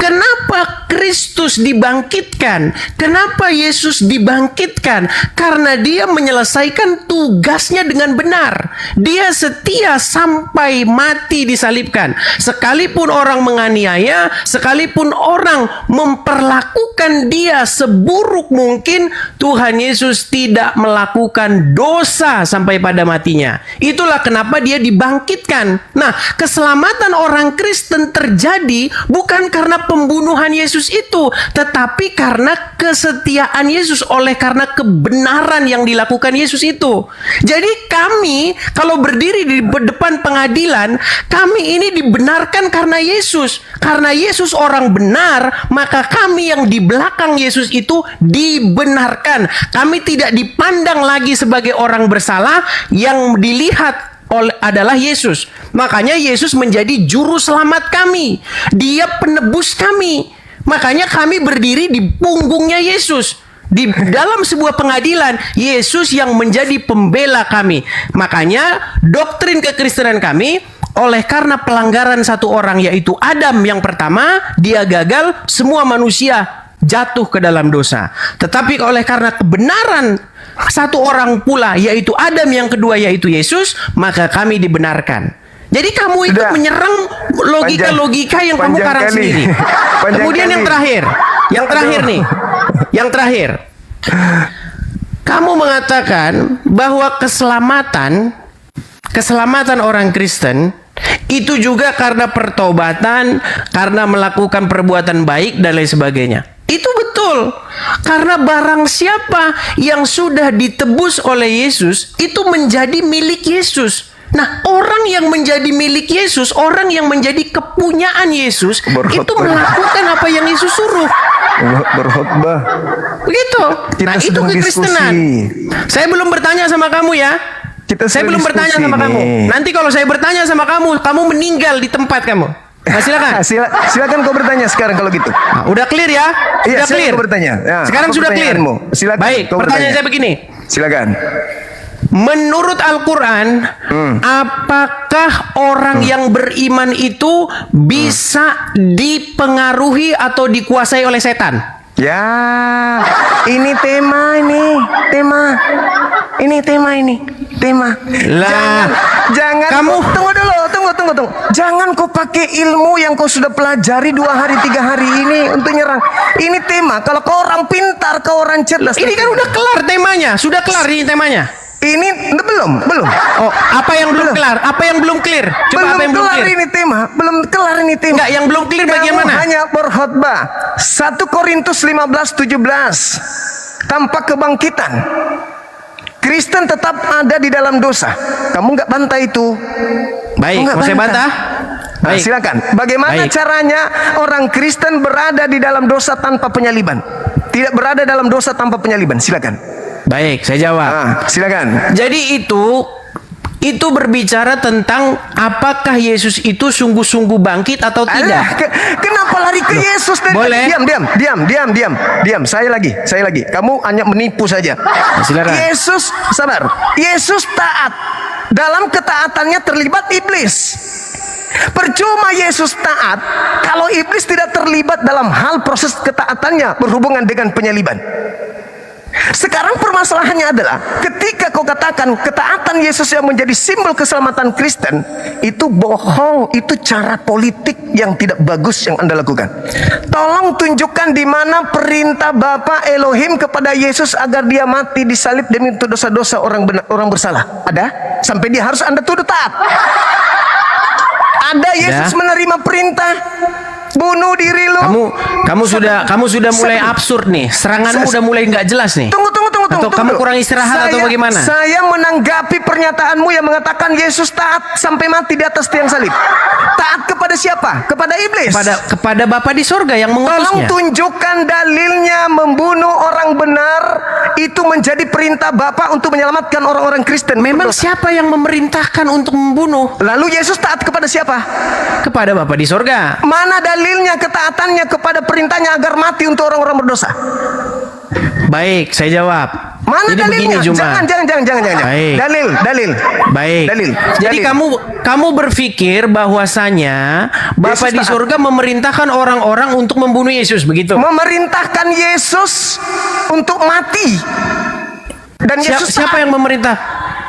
Kenapa Kristus dibangkitkan? Kenapa Yesus dibangkitkan? Karena dia menyelesaikan tugasnya dengan benar. Dia setia sampai mati disalibkan. Sekalipun orang menganiaya, sekalipun orang memperlakukan dia seburuk mungkin, Tuhan Yesus tidak melakukan dosa sampai pada matinya. Itulah kenapa dia dibangkitkan. Nah, keselamatan orang Kristen terjadi bukan karena pembunuhan Yesus itu, tetapi karena kesetiaan Yesus, oleh karena kebenaran yang dilakukan Yesus itu. Jadi kami kalau berdiri di depan pengadilan, kami ini dibenarkan karena Yesus. Karena Yesus orang benar, maka kami yang di belakang Yesus itu dibenarkan. Kami tidak dipandang lagi sebagai orang bersalah, yang dilihat adalah Yesus. Makanya Yesus menjadi juru selamat kami. Dia penebus kami. Makanya kami berdiri di punggungnya Yesus. Di dalam sebuah pengadilan, Yesus yang menjadi pembela kami. Makanya doktrin kekristenan kami, oleh karena pelanggaran satu orang, yaitu Adam yang pertama, dia gagal, semua manusia jatuh ke dalam dosa. Tetapi oleh karena kebenaran satu orang pula, yaitu Adam yang kedua, yaitu Yesus, maka kami dibenarkan. Jadi kamu itu menyerang logika-logika yang kamu karang sendiri. Kemudian yang terakhir, kamu mengatakan bahwa keselamatan orang Kristen itu juga karena pertobatan, karena melakukan perbuatan baik dan lain sebagainya. Itu betul. Karena barang siapa yang sudah ditebus oleh Yesus, itu menjadi milik Yesus. Nah, orang yang menjadi milik Yesus, orang yang menjadi kepunyaan Yesus, itu melakukan apa yang Yesus suruh. Berkhotbah. Begitu. Nah, itu kekristenan. Saya belum bertanya sama kamu ya. Saya belum bertanya sama kamu. Nanti kalau saya bertanya sama kamu, kamu meninggal di tempat kamu. Nah, silakan. Silakan kau bertanya sekarang kalau gitu. Nah, udah clear ya? Iya, sudah clear. Kau bertanya. Ya, sekarang sudah clear. Silakan. Baik, pertanyaan saya begini. Silakan. Menurut Al-Quran, apakah orang yang beriman itu bisa dipengaruhi atau dikuasai oleh setan? Ya, ini tema. Lah, jangan kamu tunggu dulu. Jangan kau pakai ilmu yang kau sudah pelajari 2 hari 3 hari ini untuk nyerang. Ini tema. Kalau kau orang pintar, kau orang cerdas. Ini kan udah kelar temanya, sudah kelar ini temanya. Ini belum. Oh, apa yang belum kelar? Apa yang belum clear? Coba apa yang belum clear? Belum kelar ini tema. Enggak, yang belum clear bagian mana? Hanya berkhotbah. 1 Korintus 15:17. Tanpa kebangkitan, Kristen tetap ada di dalam dosa. Kamu nggak bantah itu? Baik, mau saya bantah? Nah, silakan. Bagaimana caranya orang Kristen berada di dalam dosa tanpa penyaliban? Tidak berada dalam dosa tanpa penyaliban. Silakan. Baik, saya jawab. Silakan. Jadi itu berbicara tentang apakah Yesus itu sungguh-sungguh bangkit atau tidak. Kenapa lari ke Yesus? Boleh. Diam. Saya lagi. Kamu hanya menipu saja. Silakan. Yesus, sabar. Yesus taat. Dalam ketaatannya terlibat iblis. Percuma Yesus taat kalau iblis tidak terlibat dalam hal proses ketaatannya berhubungan dengan penyaliban. Sekarang permasalahannya adalah ketika kau katakan ketaatan Yesus yang menjadi simbol keselamatan Kristen itu bohong, itu cara politik yang tidak bagus yang Anda lakukan. Tolong tunjukkan di mana perintah Bapa Elohim kepada Yesus agar dia mati disalib demi untuk dosa-dosa orang bersalah. Ada? Sampai dia harus Anda tuduh taat. Ada Yesus menerima perintah bunuh diri lo. Kamu sudah mulai absurd nih. Seranganmu udah mulai nggak jelas nih. Tunggu. Atau kamu kurang istirahat atau bagaimana? Saya menanggapi pernyataanmu yang mengatakan Yesus taat sampai mati di atas tiang salib. Taat kepada siapa? Kepada iblis. Kepada Bapa di sorga yang mengutusnya. Tolong tunjukkan dalilnya membunuh orang benar itu menjadi perintah Bapa untuk menyelamatkan orang-orang Kristen. Memang siapa yang memerintahkan untuk membunuh? Lalu Yesus taat kepada siapa? Kepada Bapa di sorga. Mana dalilnya ketaatannya kepada perintahnya agar mati untuk orang-orang berdosa? Baik, saya jawab. Mana jadi dalilnya? Begini, Juma. Jangan. Baik. Dalil. Baik. Jadi kamu berpikir bahwasanya Bapa di surga memerintahkan orang-orang untuk membunuh Yesus, begitu? Memerintahkan Yesus untuk mati. Dan siapa yang memerintah?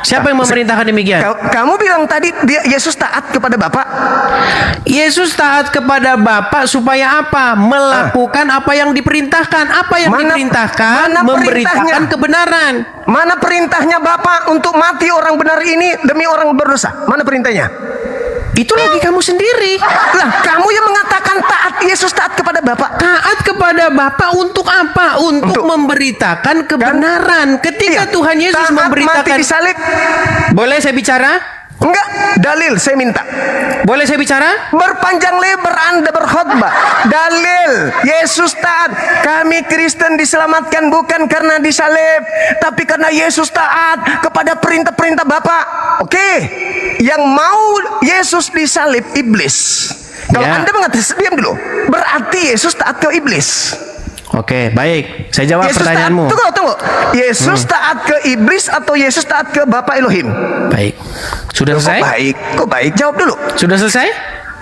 Siapa yang memerintahkan demikian? Kamu bilang tadi Yesus taat kepada Bapa. Yesus taat kepada Bapa supaya apa? Melakukan apa yang diperintahkan. Apa yang diperintahkan? Memberitakan kebenaran. Mana perintahnya Bapa untuk mati orang benar ini demi orang berdosa? Mana perintahnya? Itu lagi kamu sendiri. Lah, kamu yang mengatakan taat Yesus taat kepada Bapa. Taat kepada Bapa untuk apa? Untuk memberitakan kebenaran. Ketika Tuhan Yesus memberitakan mati disalib. Boleh saya bicara? Enggak, dalil saya minta. Boleh saya bicara? Berpanjang lebar Anda berkhotbah. Dalil Yesus taat. Kami Kristen diselamatkan bukan karena disalib, tapi karena Yesus taat kepada perintah-perintah Bapa. Oke. Yang mau Yesus disalib iblis. Kalau Anda mengatakan diam dulu, berarti Yesus taat ke iblis. Oke, baik. Saya jawab Yesus pertanyaanmu. Tunggu. Yesus taat ke iblis atau Yesus taat ke Bapa Elohim? Baik. Sudah selesai? Kok baik? Jawab dulu. Sudah selesai?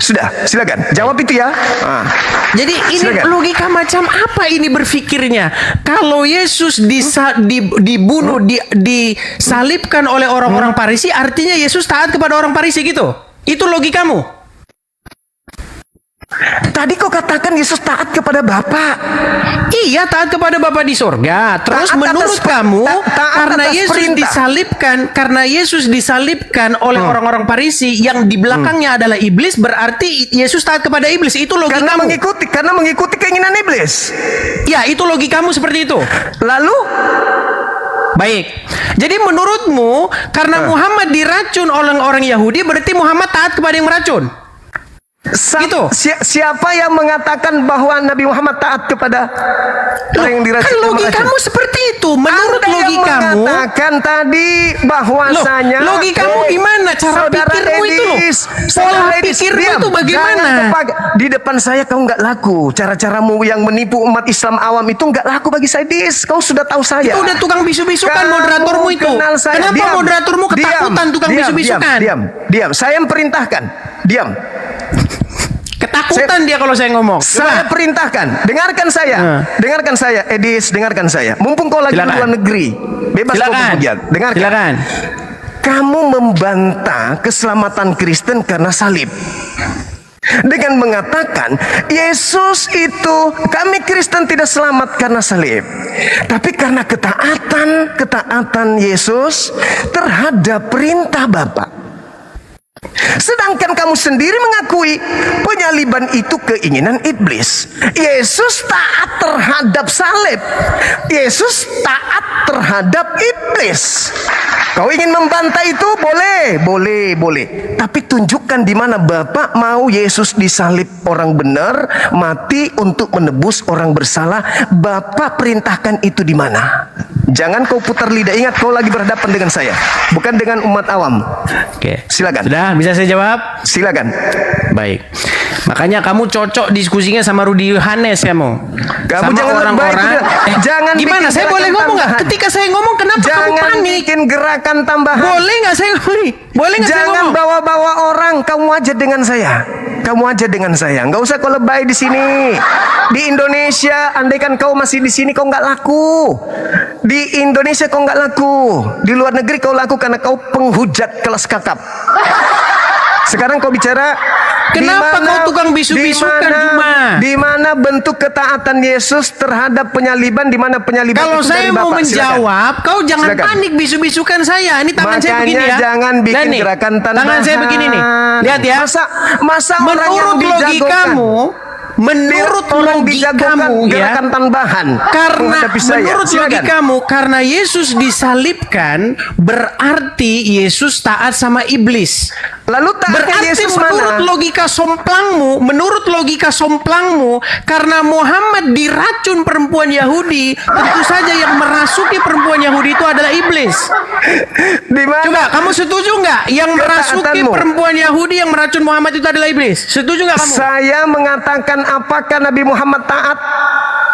Sudah, silakan. Jawab itu ya. Jadi ini logika macam apa ini berpikirnya? Kalau Yesus dibunuh, disalibkan oleh orang-orang Farisi, artinya Yesus taat kepada orang Farisi gitu? Itu logikamu? Tadi kau katakan Yesus taat kepada Bapa. Iya, taat kepada Bapa di sorga. Terus menurut kamu karena Yesus disalibkan oleh orang-orang Farisi yang di belakangnya adalah iblis, berarti Yesus taat kepada iblis. Itu logikamu. Karena mengikuti keinginan iblis. Ya, itu logikamu seperti itu. Lalu baik. Jadi menurutmu karena Muhammad diracun oleh orang Yahudi, berarti Muhammad taat kepada yang meracun? Gitu. Siapa yang mengatakan bahwa Nabi Muhammad taat kepada orang yang diracun? Kan logikamu seperti itu. Menurut logikamu mengatakan tadi bahwasanya logikamu gimana? Cara pikirmu itu loh. Pola pikirmu itu bagaimana? Di depan saya kau nggak laku. Cara-caramu yang menipu umat Islam awam itu nggak laku bagi saya. Kau sudah tahu saya. Itu udah tukang bisu-bisukan moderatormu itu. Kenapa moderatormu ketakutan tukang bisu-bisukan? Diam. Saya memerintahkan. Diam. Ketakutan dia kalau saya ngomong. Saya perintahkan. Dengarkan saya. Edis, dengarkan saya. Mumpung kau lagi di luar negeri, bebas kau berhujat. Dengarkan. Silakan. Kamu membantah keselamatan Kristen karena salib. Dengan mengatakan Yesus itu, kami Kristen tidak selamat karena salib, tapi karena ketaatan Yesus terhadap perintah Bapa. Sedangkan kamu sendiri mengakui penyaliban itu keinginan iblis. Yesus taat terhadap salib. Yesus taat terhadap iblis. Kau ingin membantah itu? Boleh. Tapi tunjukkan di mana Bapa mau Yesus disalib orang benar, mati untuk menebus orang bersalah. Bapa perintahkan itu di mana? Jangan kau putar lidah. Ingat, kau lagi berhadapan dengan saya, bukan dengan umat awam. Oke. Silakan. Sudah, bisa saya jawab? Silakan. Baik. Makanya kamu cocok diskusinya sama Rudi Yohanes kamu. Kamu Sama jangan lebay, jangan gimana? bikin Saya boleh gerakan ngomong nggak? tambahan. Ketika saya ngomong, kenapa kamu Jangan panik? bikin gerakan tambahan. Boleh nggak saya ngomong? Boleh nggak saya Jangan ngomong? bawa-bawa orang. Kamu aja dengan saya. Kamu aja dengan saya. Nggak usah kau lebay di sini. Di Indonesia, andaikan kau masih di sini, kau nggak laku. Di Indonesia kau nggak laku. Di luar negeri kau laku karena kau penghujat kelas kakap. Sekarang kau bicara. Kenapa kau tukang bisu-bisukan, Juma? Di mana bentuk ketaatan Yesus terhadap penyaliban? Di mana penyaliban Kalau itu saya dari mau Bapak? menjawab, kau jangan Silakan. panik bisu-bisukan saya. Ini tangan saya Makanya begini ya. jangan bikin Dan nih, gerakan tambahan. tangan saya begini nih. Lihat ya. Masa orang yang Menurut dijagokan, logikamu, menurut orang dijagokan logikamu ya, gerakan tambahan karena menghadapi saya. menurut Silakan. logikamu, karena Yesus disalibkan, berarti Yesus taat sama iblis. Lalu taatnya Berarti Yesus menurut logika somplangmu, karena Muhammad diracun perempuan Yahudi, tentu saja yang merasuki perempuan Yahudi itu adalah iblis. Di mana? Coba kamu setuju nggak? Yang merasuki Ketaatanmu. perempuan Yahudi yang meracun Muhammad itu adalah iblis? Setuju nggak kamu? Saya mengatakan, apakah Nabi Muhammad taat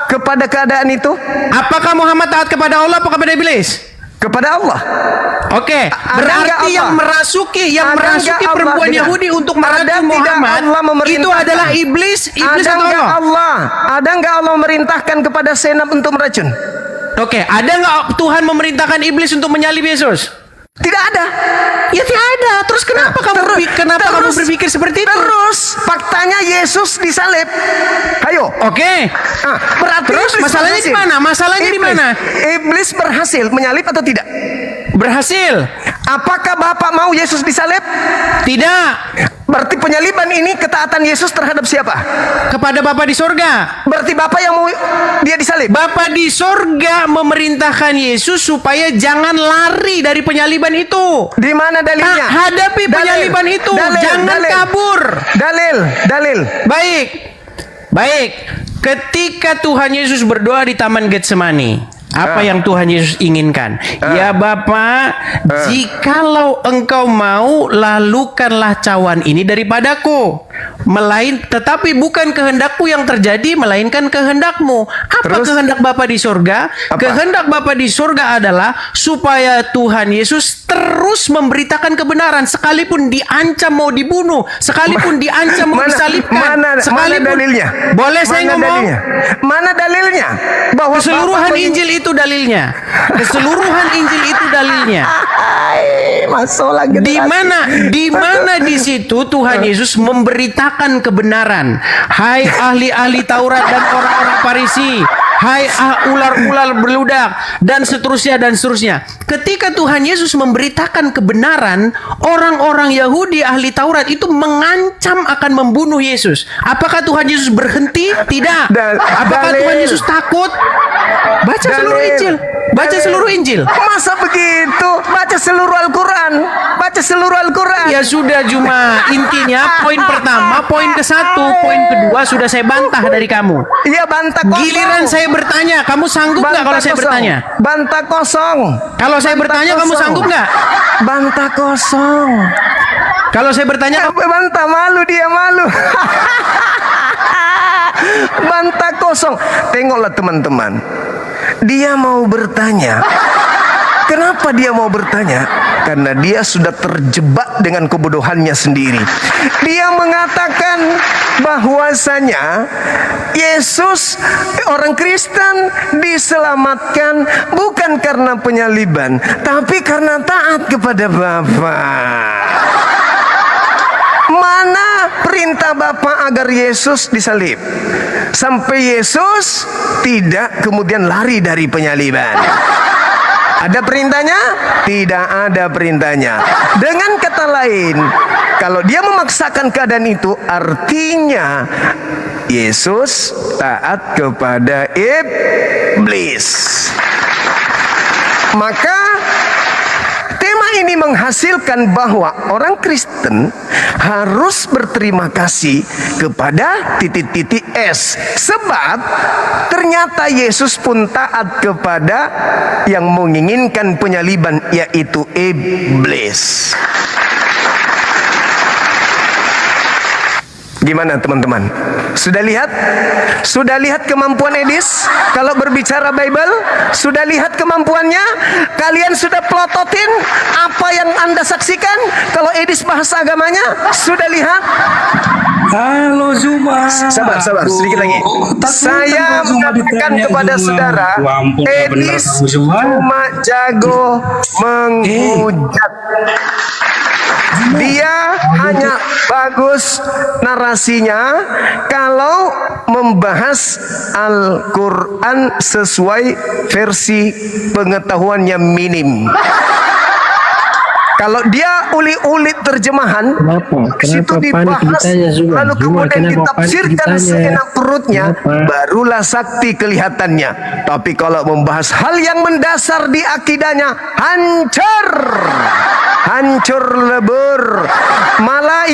kepada keadaan itu? Apakah Muhammad taat kepada Allah atau kepada iblis? Kepada Allah. Oke, Ada berarti nggak yang Allah? merasuki Ada nggak Allah? perempuan Dengar. Yahudi untuk Ada meracun tidak Muhammad Allah memerintahkan? itu adalah iblis Ada atau nggak Allah? Allah? Ada nggak Allah merintahkan kepada senap untuk meracun? Oke, ada nggak Tuhan memerintahkan iblis untuk menyalib Yesus? Tidak ada. Ya tidak ada. Terus kenapa kamu berpikir seperti itu? Terus faktanya Yesus disalib. Ayo. Oke. Berarti Terus iblis masalahnya di berhasil. mana? Masalahnya di mana? Iblis berhasil menyalib atau tidak? Berhasil. Apakah Bapak mau Yesus disalib? Tidak. Berarti penyaliban ini ketaatan Yesus terhadap siapa? Kepada Bapa di sorga. Berarti Bapak yang mau dia disalib? Bapa di sorga memerintahkan Yesus supaya jangan lari dari penyaliban itu. Di mana dalilnya? Hadapi penyaliban itu. Jangan kabur. Dalil. Baik. Ketika Tuhan Yesus berdoa di Taman Getsemani, apa yang Tuhan Yesus inginkan? Ya Bapa, jikalau engkau mau, lalukanlah cawan ini daripadaku. Tetapi bukan kehendakku yang terjadi, melainkan kehendakmu. Apa kehendak Bapa di sorga? Kehendak Bapa di sorga adalah supaya Tuhan Yesus terus memberitakan kebenaran, sekalipun diancam mau dibunuh, sekalipun diancam mau disalibkan, Mana dalilnya? Boleh saya ngomong? Mana dalilnya? Bahwa Keseluruhan Injil itu dalilnya. Keseluruhan Injil itu dalilnya. Di mana di situ Tuhan Yesus memberitakan kebenaran. Hai ahli-ahli Taurat dan orang-orang Farisi, hai ular-ular berludak, dan seterusnya. Ketika Tuhan Yesus memberitakan kebenaran, orang-orang Yahudi ahli Taurat itu mengancam akan membunuh Yesus. Apakah Tuhan Yesus berhenti? Tidak. Apakah Tuhan Yesus takut? Baca seluruh Injil. Masa begitu? Baca seluruh Al-Quran. Ya sudah, Juma. Intinya poin pertama, poin ke-1, poin kedua sudah saya bantah dari kamu. Iya, bantah kosong. Giliran saya bertanya, kamu sanggup nggak kalau saya bertanya? Bantah kosong. Kalau saya bertanya, kamu sanggup nggak? Bantah kosong. Kalau saya bertanya, Bantah, malu dia, malu. Bantah kosong. Tengoklah teman-teman. Dia mau bertanya. Kenapa dia mau bertanya? Karena dia sudah terjebak dengan kebodohannya sendiri. Dia mengatakan bahwasanya Yesus, orang Kristen, diselamatkan bukan karena penyaliban, tapi karena taat kepada Bapa. Mana perintah Bapa agar Yesus disalib? Sampai Yesus tidak kemudian lari dari penyaliban. Ada perintahnya? Tidak ada perintahnya. Dengan kata lain, kalau dia memaksakan keadaan itu, artinya Yesus taat kepada iblis. Maka tema ini menghasilkan bahwa orang Kristen harus berterima kasih kepada titik-titik S. Sebab ternyata Yesus pun taat kepada yang menginginkan penyaliban, yaitu iblis. Gimana teman-teman? Sudah lihat? Sudah lihat kemampuan Edis? Kalau berbicara Bible, sudah lihat kemampuannya? Kalian sudah pelototin apa yang Anda saksikan? Kalau Edis bahasa agamanya, sudah lihat? Halo Zuma. Sabar, sedikit lagi. Saya mengatakan kepada saudara, Edis cuma jago menghujat. Dia hanya bagus narasinya kalau membahas Al-Quran sesuai versi pengetahuannya minim. Kalau dia uli-uli terjemahan, situ dibahas, lalu kemudian ditafsirkan seenak perutnya, barulah sakti kelihatannya. Tapi kalau membahas hal yang mendasar di akidahnya, hancur lebur. Malah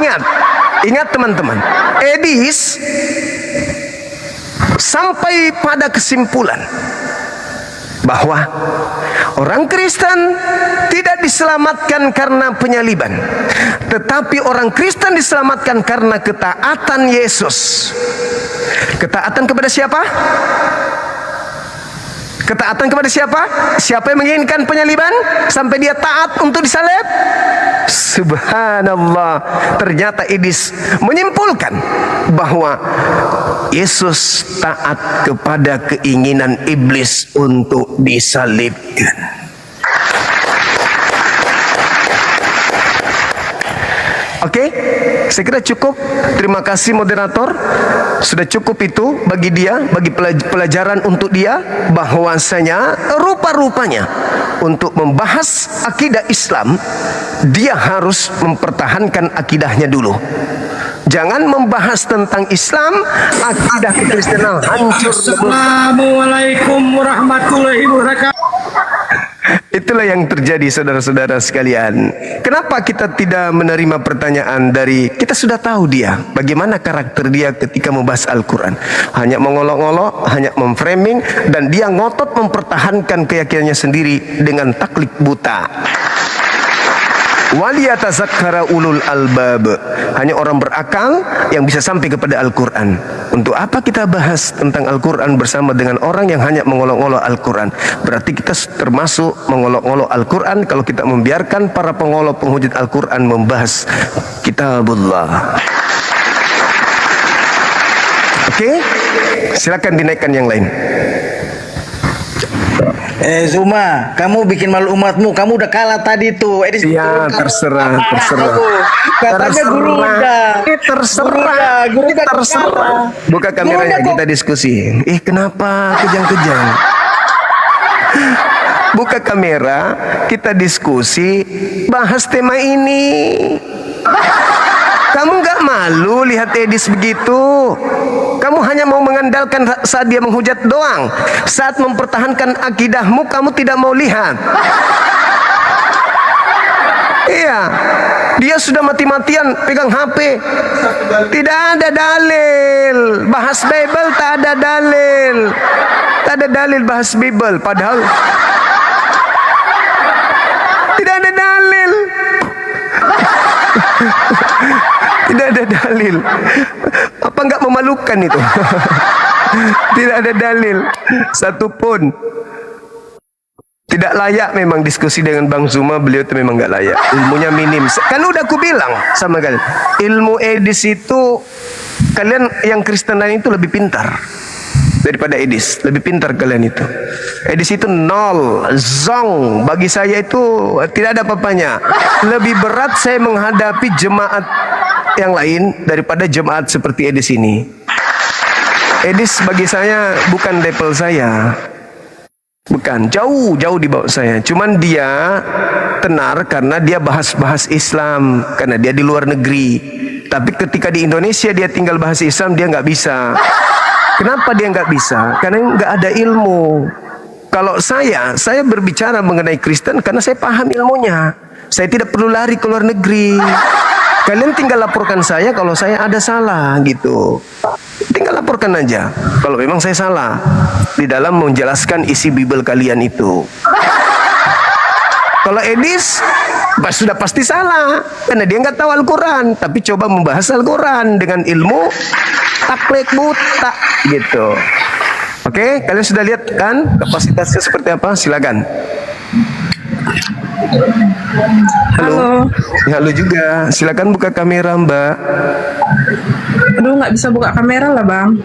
ingat teman-teman, Edis sampai pada kesimpulan bahwa orang Kristen tidak diselamatkan karena penyaliban, tetapi orang Kristen diselamatkan karena ketaatan Yesus. Ketaatan kepada siapa? Ketaatan kepada siapa? Siapa yang menginginkan penyaliban sampai dia taat untuk disalib? Subhanallah. Ternyata Iblis menyimpulkan bahwa Yesus taat kepada keinginan iblis untuk disalibkan. Oke, saya kira cukup. Terima kasih moderator. Sudah cukup itu bagi dia, bagi pelajaran untuk dia, bahwasanya rupa-rupanya untuk membahas akidah Islam, dia harus mempertahankan akidahnya dulu. Jangan membahas tentang Islam, akidah kekristenan hancur. Assalamualaikum warahmatullahi wabarakatuh. Itulah yang terjadi saudara-saudara sekalian. Kenapa kita tidak menerima pertanyaan dari, kita sudah tahu dia, bagaimana karakter dia ketika membahas Al-Quran. Hanya mengolok-olok, hanya memframing, dan dia ngotot mempertahankan keyakinannya sendiri dengan taklid buta. Waliyatazakkara ulul albab. Hanya orang berakal yang bisa sampai kepada Al-Quran. Untuk apa kita bahas tentang Al-Quran bersama dengan orang yang hanya mengolok-olok Al-Quran? Berarti kita termasuk mengolok-olok Al-Quran kalau kita membiarkan para pengolok penghujat Al-Quran membahas Kitabullah. Oke? Silakan dinaikkan yang lain. Zuma, kamu bikin malu umatmu. Kamu udah kalah tadi tuh. Ya, terserah. Katanya guru udah. Terserah. Buka kameranya, kita diskusi. Kenapa kejang-kejang? Buka kamera, kita diskusi, bahas tema ini. Kamu gak malu lihat Edis begitu? Kamu hanya mau mengandalkan saat dia menghujat doang. Saat mempertahankan akidahmu, kamu tidak mau lihat. Iya, dia sudah mati-matian pegang HP. Tidak ada dalil. Bahas Bible tak ada dalil. Tak ada dalil bahas Bible. Padahal tidak ada dalil. Tidak ada dalil. Apa enggak memalukan itu? Tidak ada dalil satupun. Tidak layak memang diskusi dengan Bang Zuma. Beliau itu memang enggak layak. Ilmunya minim. Kan udah aku bilang sama kalian, ilmu Edis itu, kalian yang Kristen lain itu lebih pintar daripada Edis. Lebih pintar kalian itu. Edis itu nol, zong. Bagi saya itu tidak ada apa-apanya. Lebih berat saya menghadapi jemaat yang lain daripada jemaat seperti Edis ini. Edis bagi saya bukan level saya. Bukan, jauh di bawah saya. Cuman dia tenar karena dia bahas Islam, karena dia di luar negeri. Tapi ketika di Indonesia dia tinggal bahas Islam, dia nggak bisa. Kenapa dia nggak bisa? Karena nggak ada ilmu. Kalau saya berbicara mengenai Kristen karena saya paham ilmunya. Saya tidak perlu lari ke luar negeri. Kalian tinggal laporkan saya kalau saya ada salah gitu. Tinggal laporkan aja kalau memang saya salah di dalam menjelaskan isi Bible kalian itu. Kalau Edis sudah pasti salah karena dia nggak tahu Al-Quran, tapi coba membahas Al-Quran dengan ilmu taklek buta gitu. Oke, kalian sudah lihat kan kapasitasnya seperti apa? Silakan. Halo. Ya, halo juga. Silakan buka kamera, Mbak. Aduh, nggak bisa buka kamera lah, Bang.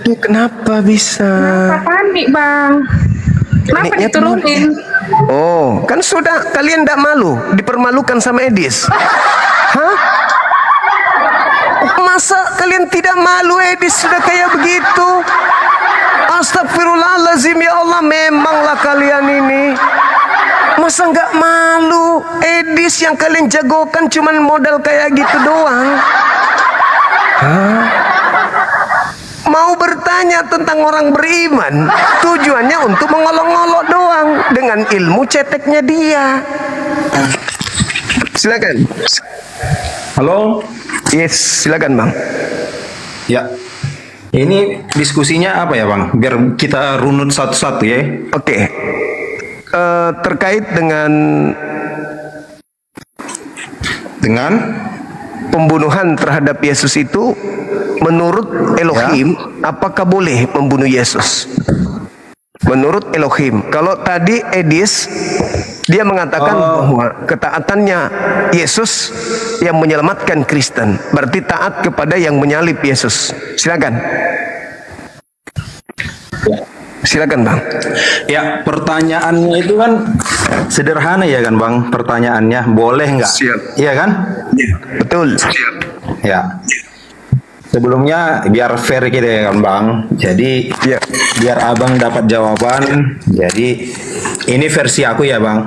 Aduh, kenapa bisa? Kenapa panik, Bang? Kenapa Paniknya diturunin? Oh, kan sudah kalian tidak malu dipermalukan sama Edis. Hah? Masa kalian tidak malu? Edis sudah kayak begitu? Astagfirullahaladzim, ya Allah, memanglah kalian ini. Masa nggak malu? Edis yang kalian jagokan cuman modal kayak gitu doang. Hah? Mau bertanya tentang orang beriman, tujuannya untuk mengolok-olok doang dengan ilmu ceteknya dia. Silakan. Halo. Yes, silakan, Bang. Ya. Ini diskusinya apa ya, Bang? Biar kita runut satu-satu ya. Oke. Terkait dengan pembunuhan terhadap Yesus itu, menurut Elohim, apakah boleh membunuh Yesus? Menurut Elohim. Kalau tadi Edis, dia mengatakan bahwa ketaatannya Yesus yang menyelamatkan Kristen, berarti taat kepada yang menyalib Yesus. Silakan. Silakan, Bang. Ya, pertanyaannya itu kan sederhana ya kan, Bang? Pertanyaannya boleh nggak? Siap. Iya kan? Ya, betul. Siap. Ya. Sebelumnya biar fair gitu ya kan, Bang. Jadi biar Abang dapat jawaban. Jadi ini versi aku ya, Bang.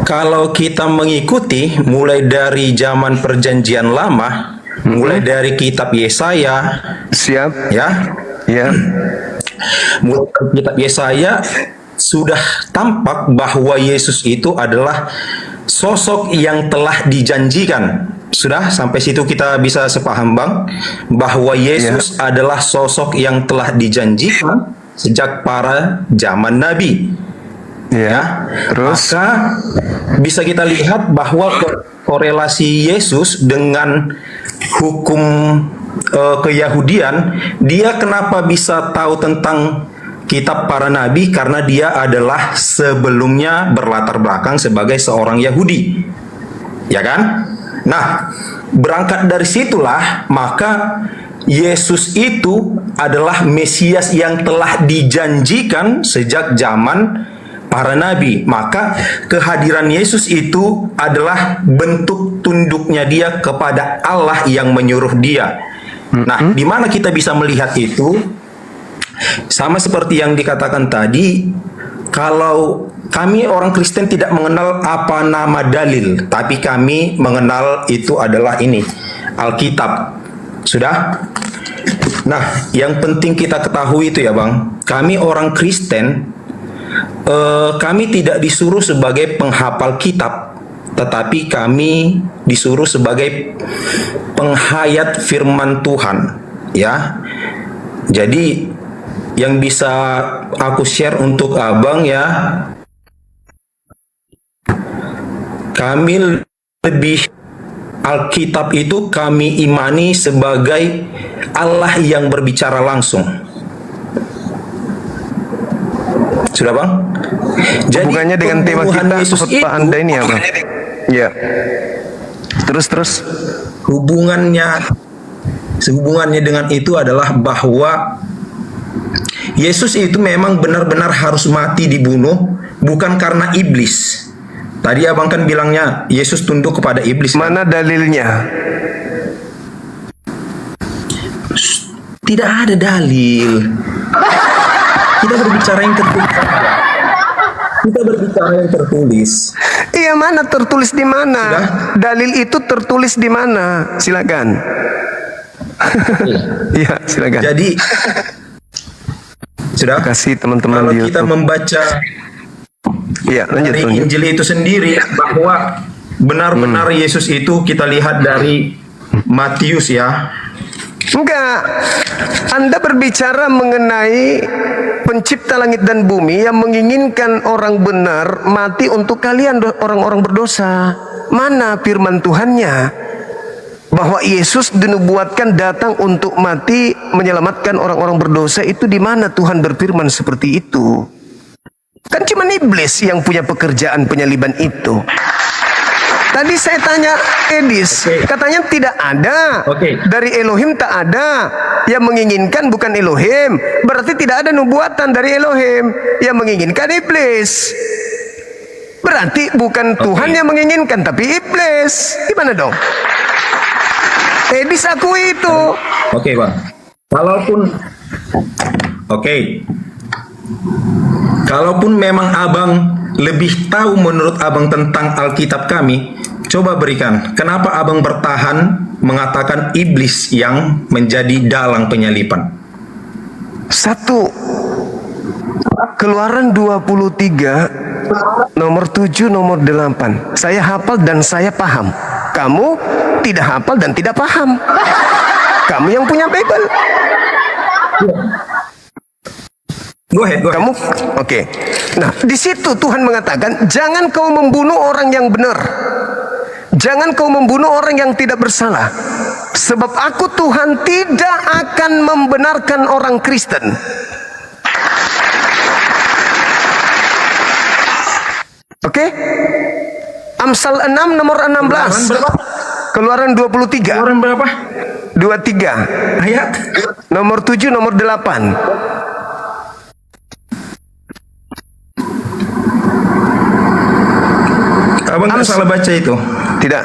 Kalau kita mengikuti mulai dari zaman Perjanjian Lama, mulai dari kitab Yesaya, siap, ya, ya, mulai dari kitab Yesaya sudah tampak bahwa Yesus itu adalah sosok yang telah dijanjikan. Sudah sampai situ kita bisa sepaham, Bang, bahwa Yesus adalah sosok yang telah dijanjikan sejak para zaman Nabi. Ya, terus maka bisa kita lihat bahwa korelasi Yesus dengan hukum keyahudian, dia kenapa bisa tahu tentang kitab para nabi? Karena dia adalah sebelumnya berlatar belakang sebagai seorang Yahudi, ya kan? Nah, berangkat dari situlah maka Yesus itu adalah Mesias yang telah dijanjikan sejak zaman para nabi. Maka kehadiran Yesus itu adalah bentuk tunduknya dia kepada Allah yang menyuruh dia. Nah, di mana kita bisa melihat itu? Sama seperti yang dikatakan tadi, kalau kami orang Kristen tidak mengenal apa nama dalil, tapi kami mengenal itu adalah ini, Alkitab. Sudah? Nah, yang penting kita ketahui itu ya, Bang, kami orang Kristen, kami tidak disuruh sebagai penghafal kitab, tetapi kami disuruh sebagai penghayat firman Tuhan, ya. Jadi yang bisa aku share untuk Abang ya, kami lebih Alkitab itu kami imani sebagai Allah yang berbicara langsung. Sudah, Bang? Jadi hubungannya dengan tema kita khotbah Anda ini ya, Bang? Ya. Terus hubungannya dengan itu adalah bahwa Yesus itu memang benar-benar harus mati dibunuh, bukan karena iblis. Tadi Abang kan bilangnya Yesus tunduk kepada iblis. Mana dalilnya? Tidak ada dalil. Kita berbicara yang tertulis. Kita berbicara yang tertulis. Iya, mana tertulis di mana? Dalil itu tertulis di mana? Silakan. Iya, silakan. Jadi sudah kasih teman-teman kalau di kita YouTube. membaca Ya, dari Injil itu sendiri bahwa benar-benar Yesus itu kita lihat dari Matius ya. Enggak. Anda berbicara mengenai pencipta langit dan bumi yang menginginkan orang benar mati untuk kalian orang-orang berdosa. Mana firman Tuhannya? Bahwa Yesus dinubuatkan datang untuk mati menyelamatkan orang-orang berdosa, itu di mana Tuhan berfirman seperti itu? Kan cuma iblis yang punya pekerjaan penyaliban itu. Tadi saya tanya Edis, katanya tidak ada. Dari Elohim tak ada. Yang menginginkan bukan Elohim. Berarti tidak ada nubuatan dari Elohim. Yang menginginkan iblis. Berarti bukan Tuhan yang menginginkan, tapi iblis. Gimana dong? Edis akui itu. Oke, Bang. Kalaupun memang Abang lebih tahu menurut Abang tentang Alkitab kami, coba berikan. Kenapa Abang bertahan mengatakan iblis yang menjadi dalang penyaliban? 1 Keluaran 23 nomor 7 nomor 8. Saya hafal dan saya paham. Kamu tidak hafal dan tidak paham. Kamu yang punya Bible. Go ahead. Kamu oke. Nah, di situ Tuhan mengatakan, jangan kau membunuh orang yang benar. Jangan kau membunuh orang yang tidak bersalah. Sebab aku Tuhan tidak akan membenarkan orang Kristen. Oke? Amsal 6 nomor 16. Keluaran 23. Keluaran berapa? 23. Ayat nomor 7 nomor 8. Abang nggak salah baca itu? Tidak.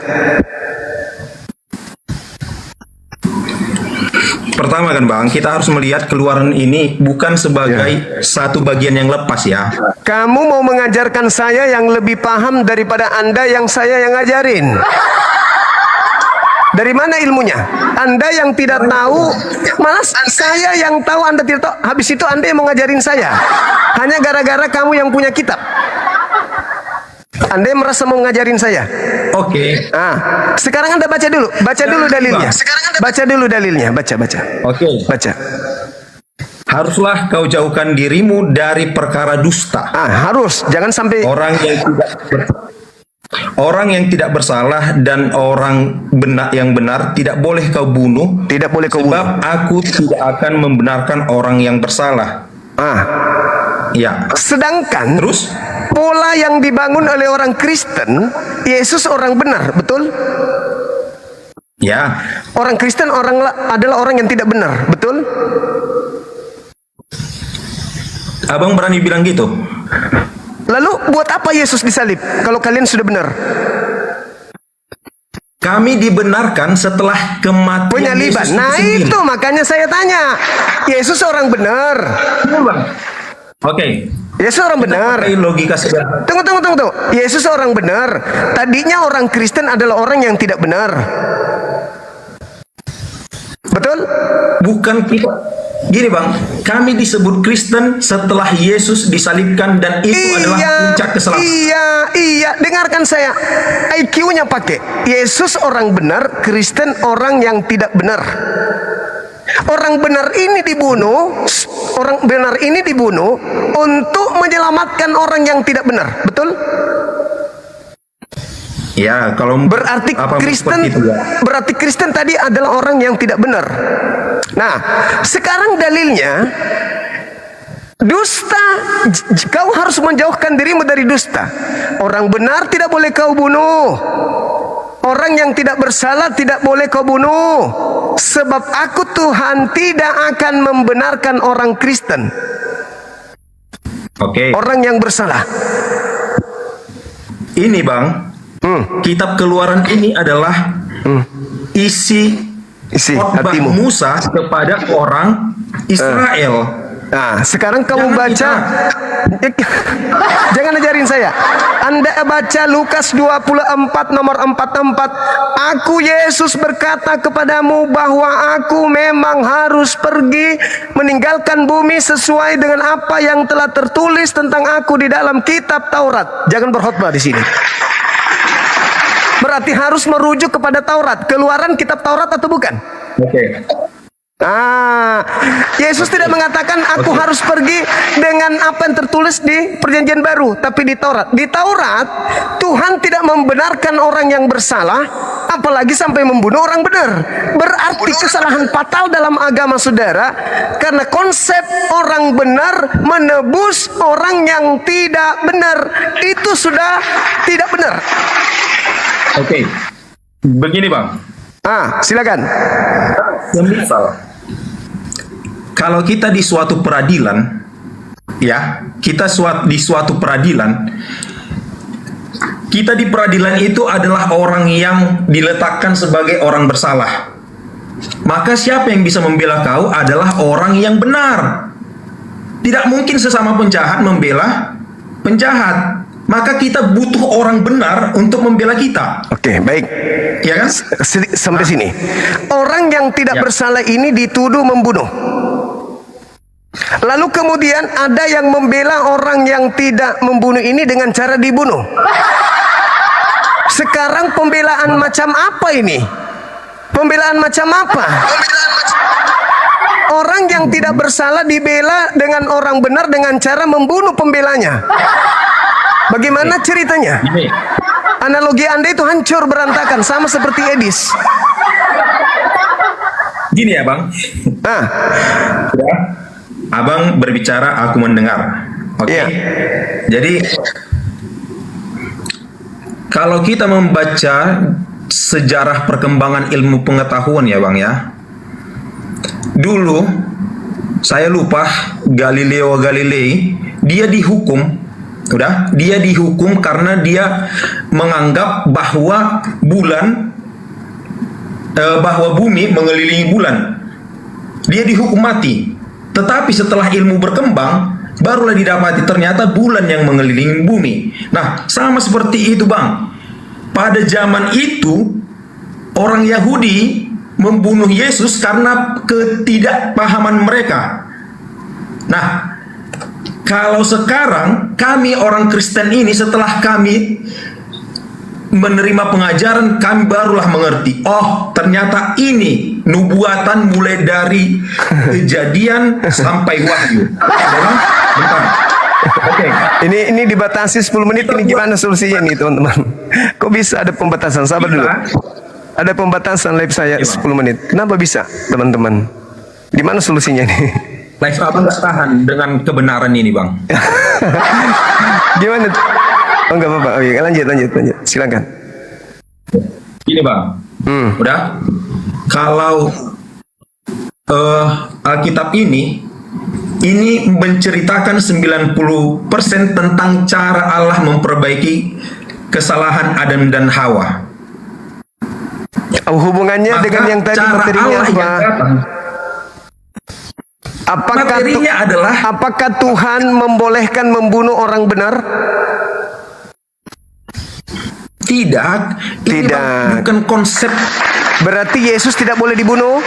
Pertama kan Bang, kita harus melihat Keluaran ini bukan sebagai satu bagian yang lepas ya. Kamu mau mengajarkan saya yang lebih paham daripada Anda yang saya yang ngajarin. Dari mana ilmunya? Anda yang tidak tahu, malah saya yang tahu, Anda tidak tahu. Habis itu Anda yang mau ngajarin saya. Hanya gara-gara kamu yang punya kitab. Anda yang merasa mau ngajarin saya. Oke. Sekarang Anda baca dulu. Baca dulu dalilnya. Baca dulu dalilnya. Baca. Oke. Baca. Haruslah kau jauhkan dirimu dari perkara dusta. Harus. Jangan sampai orang yang tidak bersalah dan orang yang benar tidak boleh kau bunuh. Tidak boleh kau bunuh. Sebab aku tidak akan membenarkan orang yang bersalah. Ya. Sedangkan terus pola yang dibangun oleh orang Kristen, Yesus orang benar, betul? Ya. Orang Kristen adalah orang yang tidak benar, betul? Abang berani bilang gitu? Lalu buat apa Yesus disalib kalau kalian sudah benar? Kami dibenarkan setelah kematian penyaliban. Yesus Nah itu makanya saya tanya, Yesus orang benar. Oke. Yesus orang benar. Logika sederhana. Tunggu. Yesus orang benar. Tadinya orang Kristen adalah orang yang tidak benar. Betul? Bukan kita. Gini Bang, kami disebut Kristen setelah Yesus disalibkan dan itu adalah puncak keselamatan. Iya, dengarkan saya. IQ-nya pakai. Yesus orang benar, Kristen orang yang tidak benar. Orang benar ini dibunuh untuk menyelamatkan orang yang tidak benar. Betul? Ya, kalau berarti Kristen tadi adalah orang yang tidak benar. Nah, sekarang dalilnya dusta. Kau harus menjauhkan dirimu dari dusta. Orang benar tidak boleh kau bunuh. Orang yang tidak bersalah tidak boleh kau bunuh. Sebab aku Tuhan tidak akan membenarkan orang Kristen. Orang yang bersalah. Ini Bang, kitab Keluaran ini adalah isi khotbah Musa kepada orang Israel. Nah, sekarang kamu baca. Jangan ajarin saya. Anda baca Lukas 24 nomor 44. Aku Yesus berkata kepadamu bahwa aku memang harus pergi meninggalkan bumi sesuai dengan apa yang telah tertulis tentang aku di dalam kitab Taurat. Jangan berkhotbah di sini. Berarti harus merujuk kepada Taurat. Keluaran kitab Taurat atau bukan? Oke. Yesus tidak mengatakan aku harus pergi dengan apa yang tertulis di Perjanjian Baru, tapi di Taurat. Di Taurat, Tuhan tidak membenarkan orang yang bersalah, apalagi sampai membunuh orang benar. Berarti kesalahan fatal dalam agama saudara, karena konsep orang benar menebus orang yang tidak benar. Itu sudah tidak benar. Oke. Begini, Bang. Silakan. Misal, kalau kita di suatu peradilan, ya, di suatu peradilan, kita di peradilan itu adalah orang yang diletakkan sebagai orang bersalah. Maka siapa yang bisa membela kau adalah orang yang benar. Tidak mungkin sesama penjahat membela penjahat. Maka kita butuh orang benar untuk membela kita. Oke, baik. Ya kan? Sampai sini. Orang yang tidak bersalah ini dituduh membunuh. Lalu kemudian ada yang membela orang yang tidak membunuh ini dengan cara dibunuh. Sekarang pembelaan macam apa ini? Pembelaan macam apa? Orang yang tidak bersalah dibela dengan orang benar dengan cara membunuh pembelanya. Bagaimana ceritanya? Analogi Anda itu hancur berantakan, sama seperti Edis. Gini ya, Bang. Ya. Abang berbicara, aku mendengar. Oke. Jadi kalau kita membaca sejarah perkembangan ilmu pengetahuan ya, Bang ya. Dulu saya lupa Galileo Galilei, dia dihukum. Dia dihukum karena dia menganggap bahwa bumi mengelilingi bulan. Dia dihukum mati. Tetapi setelah ilmu berkembang, barulah didapati ternyata bulan yang mengelilingi bumi. Nah, sama seperti itu, Bang. Pada zaman itu, orang Yahudi membunuh Yesus karena ketidakpahaman mereka. Nah, kalau sekarang kami orang Kristen ini, setelah kami menerima pengajaran, kami barulah mengerti. Oh, ternyata ini nubuatan mulai dari Kejadian sampai Wahyu. Bentar. Oke. Ini dibatasi 10 menit. Ini gimana solusinya nih, teman-teman? Kok bisa ada pembatasan? Sabar dulu. Ada pembatasan live saya 10 menit. Kenapa bisa, teman-teman? Di mana solusinya nih? Live abang nggak tahan dengan kebenaran ini, Bang. Gimana? Oh, nggak apa-apa. Oh, iya. Lanjut. Silakan. Ini, Bang. Udah. Kalau Alkitab ini menceritakan 90% tentang cara Allah memperbaiki kesalahan Adam dan Hawa. Hubungannya dengan yang tadi materinya apa? Apakah Tuhan membolehkan membunuh orang benar? Tidak. Bukan konsep. Berarti Yesus tidak boleh dibunuh?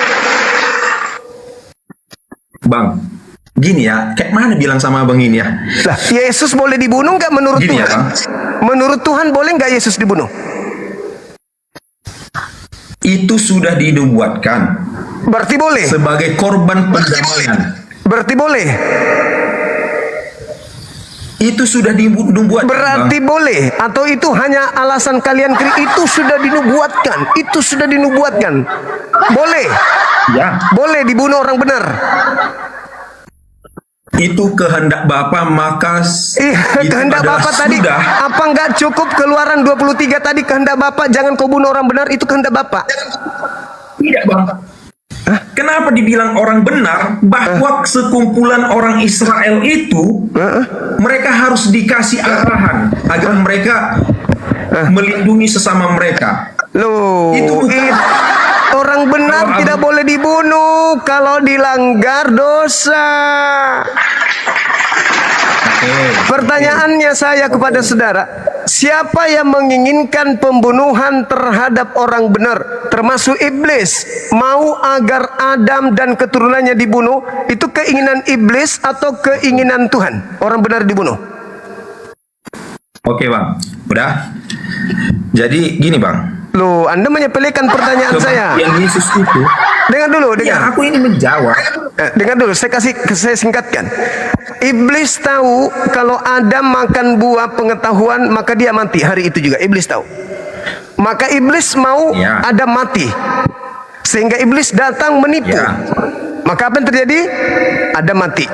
Bang, gini ya, kayak mana bilang sama abang ini ya? Lah, Yesus boleh dibunuh nggak menurut gini Tuhan? Ya, Bang. Menurut Tuhan boleh nggak Yesus dibunuh? Itu sudah dinubuatkan. Berarti boleh. Sebagai korban pendamaian. Berarti boleh. Itu sudah dinubuatkan. Berarti boleh. Atau itu hanya alasan kalian? Itu sudah dinubuatkan. Itu sudah dinubuatkan. Boleh. Ya. Boleh dibunuh orang benar. Itu kehendak Bapa, maka kehendak Bapa tadi. Apa nggak cukup Keluaran 23 tadi kehendak Bapa jangan kau bunuh orang benar, itu kehendak Bapa? Tidak, Bang. Kenapa dibilang orang benar? Bahwa sekumpulan orang Israel itu mereka harus dikasih arahan agar mereka melindungi sesama mereka. Loh, itu orang benar tidak boleh dibunuh kalau dilanggar dosa. Pertanyaannya saya kepada saudara, siapa yang menginginkan pembunuhan terhadap orang benar, termasuk iblis, mau agar Adam dan keturunannya dibunuh? Itu keinginan iblis atau keinginan Tuhan? Orang benar dibunuh. Oke bang, udah. Jadi gini bang. Loh, Anda menyepelekan pertanyaan saya. Yang Yesus itu. Dengar dulu, Ya, dengar. aku ini menjawab. Dengar dulu, saya singkatkan. Iblis tahu kalau Adam makan buah pengetahuan maka dia mati. Hari itu juga Iblis tahu. Maka Iblis mau Adam mati. Sehingga Iblis datang menipu. Maka apa yang terjadi? Adam mati.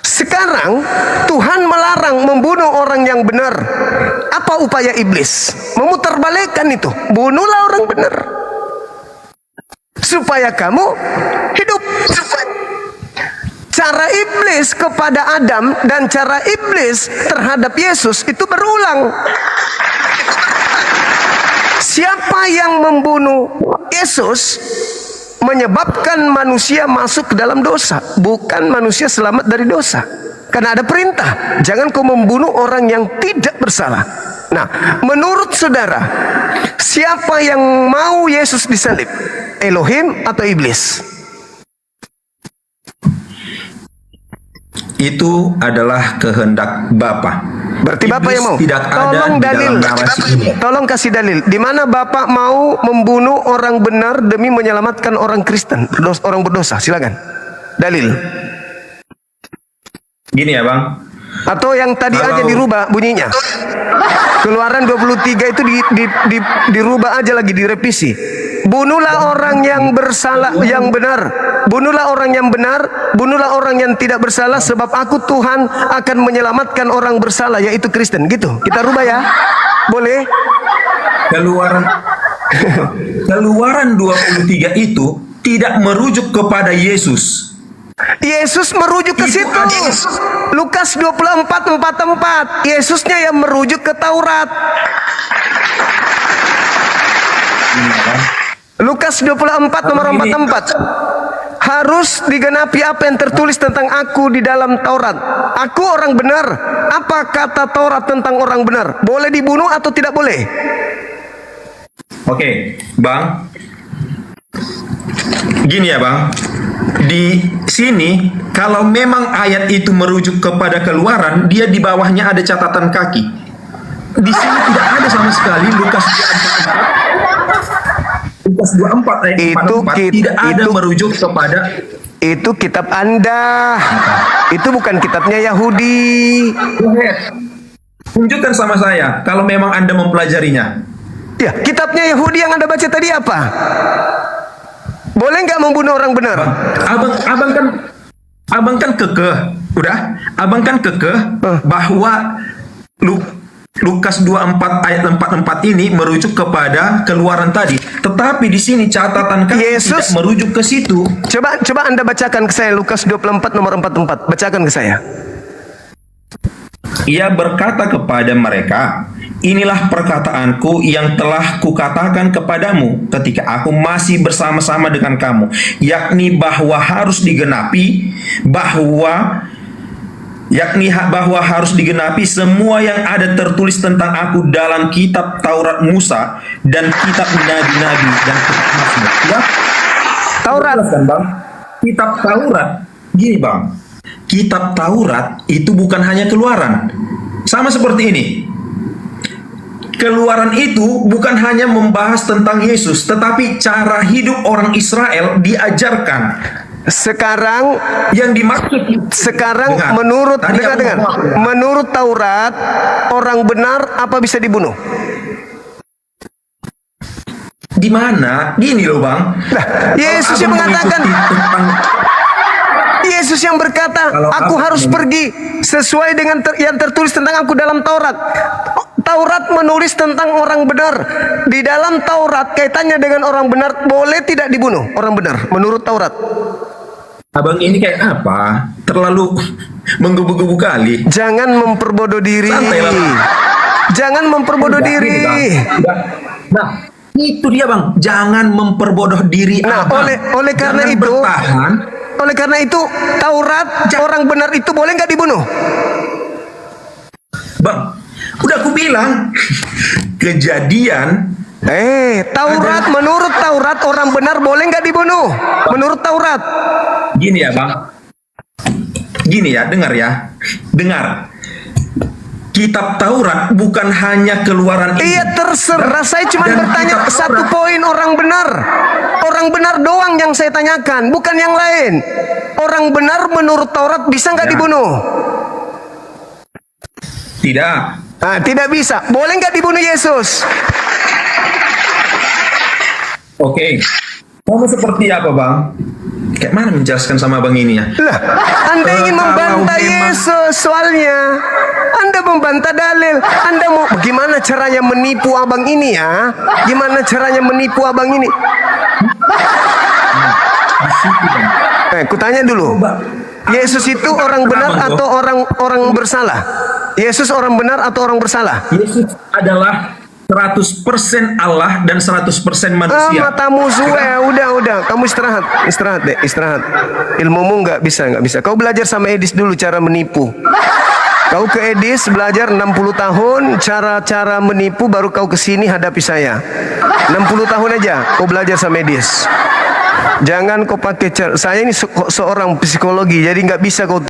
Sekarang Tuhan melarang membunuh orang yang benar. Apa upaya iblis? Memutarbalikkan itu. Bunuhlah orang benar, supaya kamu hidup. Cara iblis kepada Adam dan cara iblis terhadap Yesus itu berulang. Siapa yang membunuh Yesus menyebabkan manusia masuk ke dalam dosa, bukan manusia selamat dari dosa. Karena ada perintah, jangan kau membunuh orang yang tidak bersalah. Nah, menurut saudara, siapa yang mau Yesus disalib? Elohim atau iblis? Itu adalah kehendak Bapa. Berarti Bapak yang mau. Tidak ada Tolong di dalil. dalam narasi ini. Tolong kasih dalil. Di mana Bapak mau membunuh orang benar demi menyelamatkan orang Kristen, orang berdosa? Silakan. Dalil. Gini ya bang. Atau yang tadi aja dirubah bunyinya. Keluaran 23 itu dirubah aja lagi, direvisi. Bunuhlah orang yang bersalah, yang benar. Bunuhlah orang yang benar, bunuhlah orang yang tidak bersalah, sebab aku Tuhan akan menyelamatkan orang bersalah, yaitu Kristen. Gitu. Kita rubah ya. Boleh? Keluaran 23 itu tidak merujuk kepada Yesus. Yesus merujuk ke situ. Lukas 24:44. Yesusnya yang merujuk ke Taurat. Lukas 24 nomor 44. Harus digenapi apa yang tertulis tentang aku di dalam Taurat. Aku orang benar. Apa kata Taurat tentang orang benar? Boleh dibunuh atau tidak boleh? Oke, bang. Gini ya bang. Di sini kalau memang ayat itu merujuk kepada Keluaran, dia di bawahnya ada catatan kaki. Di sini tidak ada sama sekali Lukas 24 ayat 44 tidak ada merujuk kepada. Itu kitab Anda. Itu bukan kitabnya Yahudi. Tunjukkan sama saya kalau memang Anda mempelajarinya. Ya, kitabnya Yahudi yang Anda baca tadi apa? Boleh nggak membunuh orang benar? Abang kan kekeh, udah. Abang kan kekeh bahwa Lukas 24 ayat 44 ini merujuk kepada Keluaran tadi. Tetapi di sini catatan Yesus tidak merujuk ke situ. Coba Anda bacakan ke saya Lukas 24 nomor 44. Bacakan ke saya. Ia berkata kepada mereka, inilah perkataanku yang telah kukatakan kepadamu ketika aku masih bersama-sama dengan kamu, yakni bahwa harus digenapi bahwa harus digenapi semua yang ada tertulis tentang aku dalam kitab Taurat Musa dan kitab nabi-nabi dan kitab Mazmur. Ya? Taurat kan, Bang? Kitab Taurat. Gini, Bang. Kitab Taurat itu bukan hanya Keluaran. Sama seperti ini. Keluaran itu bukan hanya membahas tentang Yesus, tetapi cara hidup orang Israel diajarkan. Sekarang yang dimaksud menurut menurut Taurat, orang benar apa bisa dibunuh? Di mana? Gini loh, Bang. Nah, Yesus yang mengatakan Yesus yang berkata, aku harus pergi sesuai dengan yang tertulis tentang aku dalam Taurat. Taurat menulis tentang orang benar. Di dalam Taurat kaitannya dengan orang benar, boleh tidak dibunuh orang benar menurut Taurat. Abang ini kayak apa? Terlalu menggebu-gebu kali. Jangan memperbodoh diri. Jangan memperbodoh diri. Nah, itu dia, Bang. Jangan memperbodoh diri. Nah, oleh karena itu Oleh karena itu, Taurat orang benar itu boleh nggak dibunuh? Bang, udah aku bilang. Kejadian. Taurat, menurut Taurat orang benar boleh nggak dibunuh? Menurut Taurat. Gini ya bang. Gini ya, dengar ya. Dengar. Kitab Taurat bukan hanya keluaran ini. Iya terserah, saya cuma bertanya satu poin orang benar. Orang benar doang yang saya tanyakan, bukan yang lain. Orang benar menurut Taurat bisa nggak dibunuh? Tidak. Tidak bisa. Boleh nggak dibunuh Yesus? Oke. Kamu seperti apa bang? Kayak mana menjelaskan sama abang ini ya? Lah, Anda ingin membantah Yesus soalnya. Anda membantah dalil. Anda mau gimana caranya menipu abang ini ya? Gimana caranya menipu abang ini? Kutanya dulu. Yesus itu orang benar atau orang bersalah? Yesus orang benar atau orang bersalah? Yesus adalah 100% Allah dan 100% manusia. Matamu suwe, udah. Kamu istirahat deh. Ilmumu nggak bisa. Kau belajar sama Edis dulu cara menipu. Kau ke Edis belajar 60 tahun cara menipu, baru kau kesini hadapi saya. 60 tahun aja kau belajar sama Edis. Jangan kau pakai cara. Saya ini seorang psikologi, jadi nggak bisa kau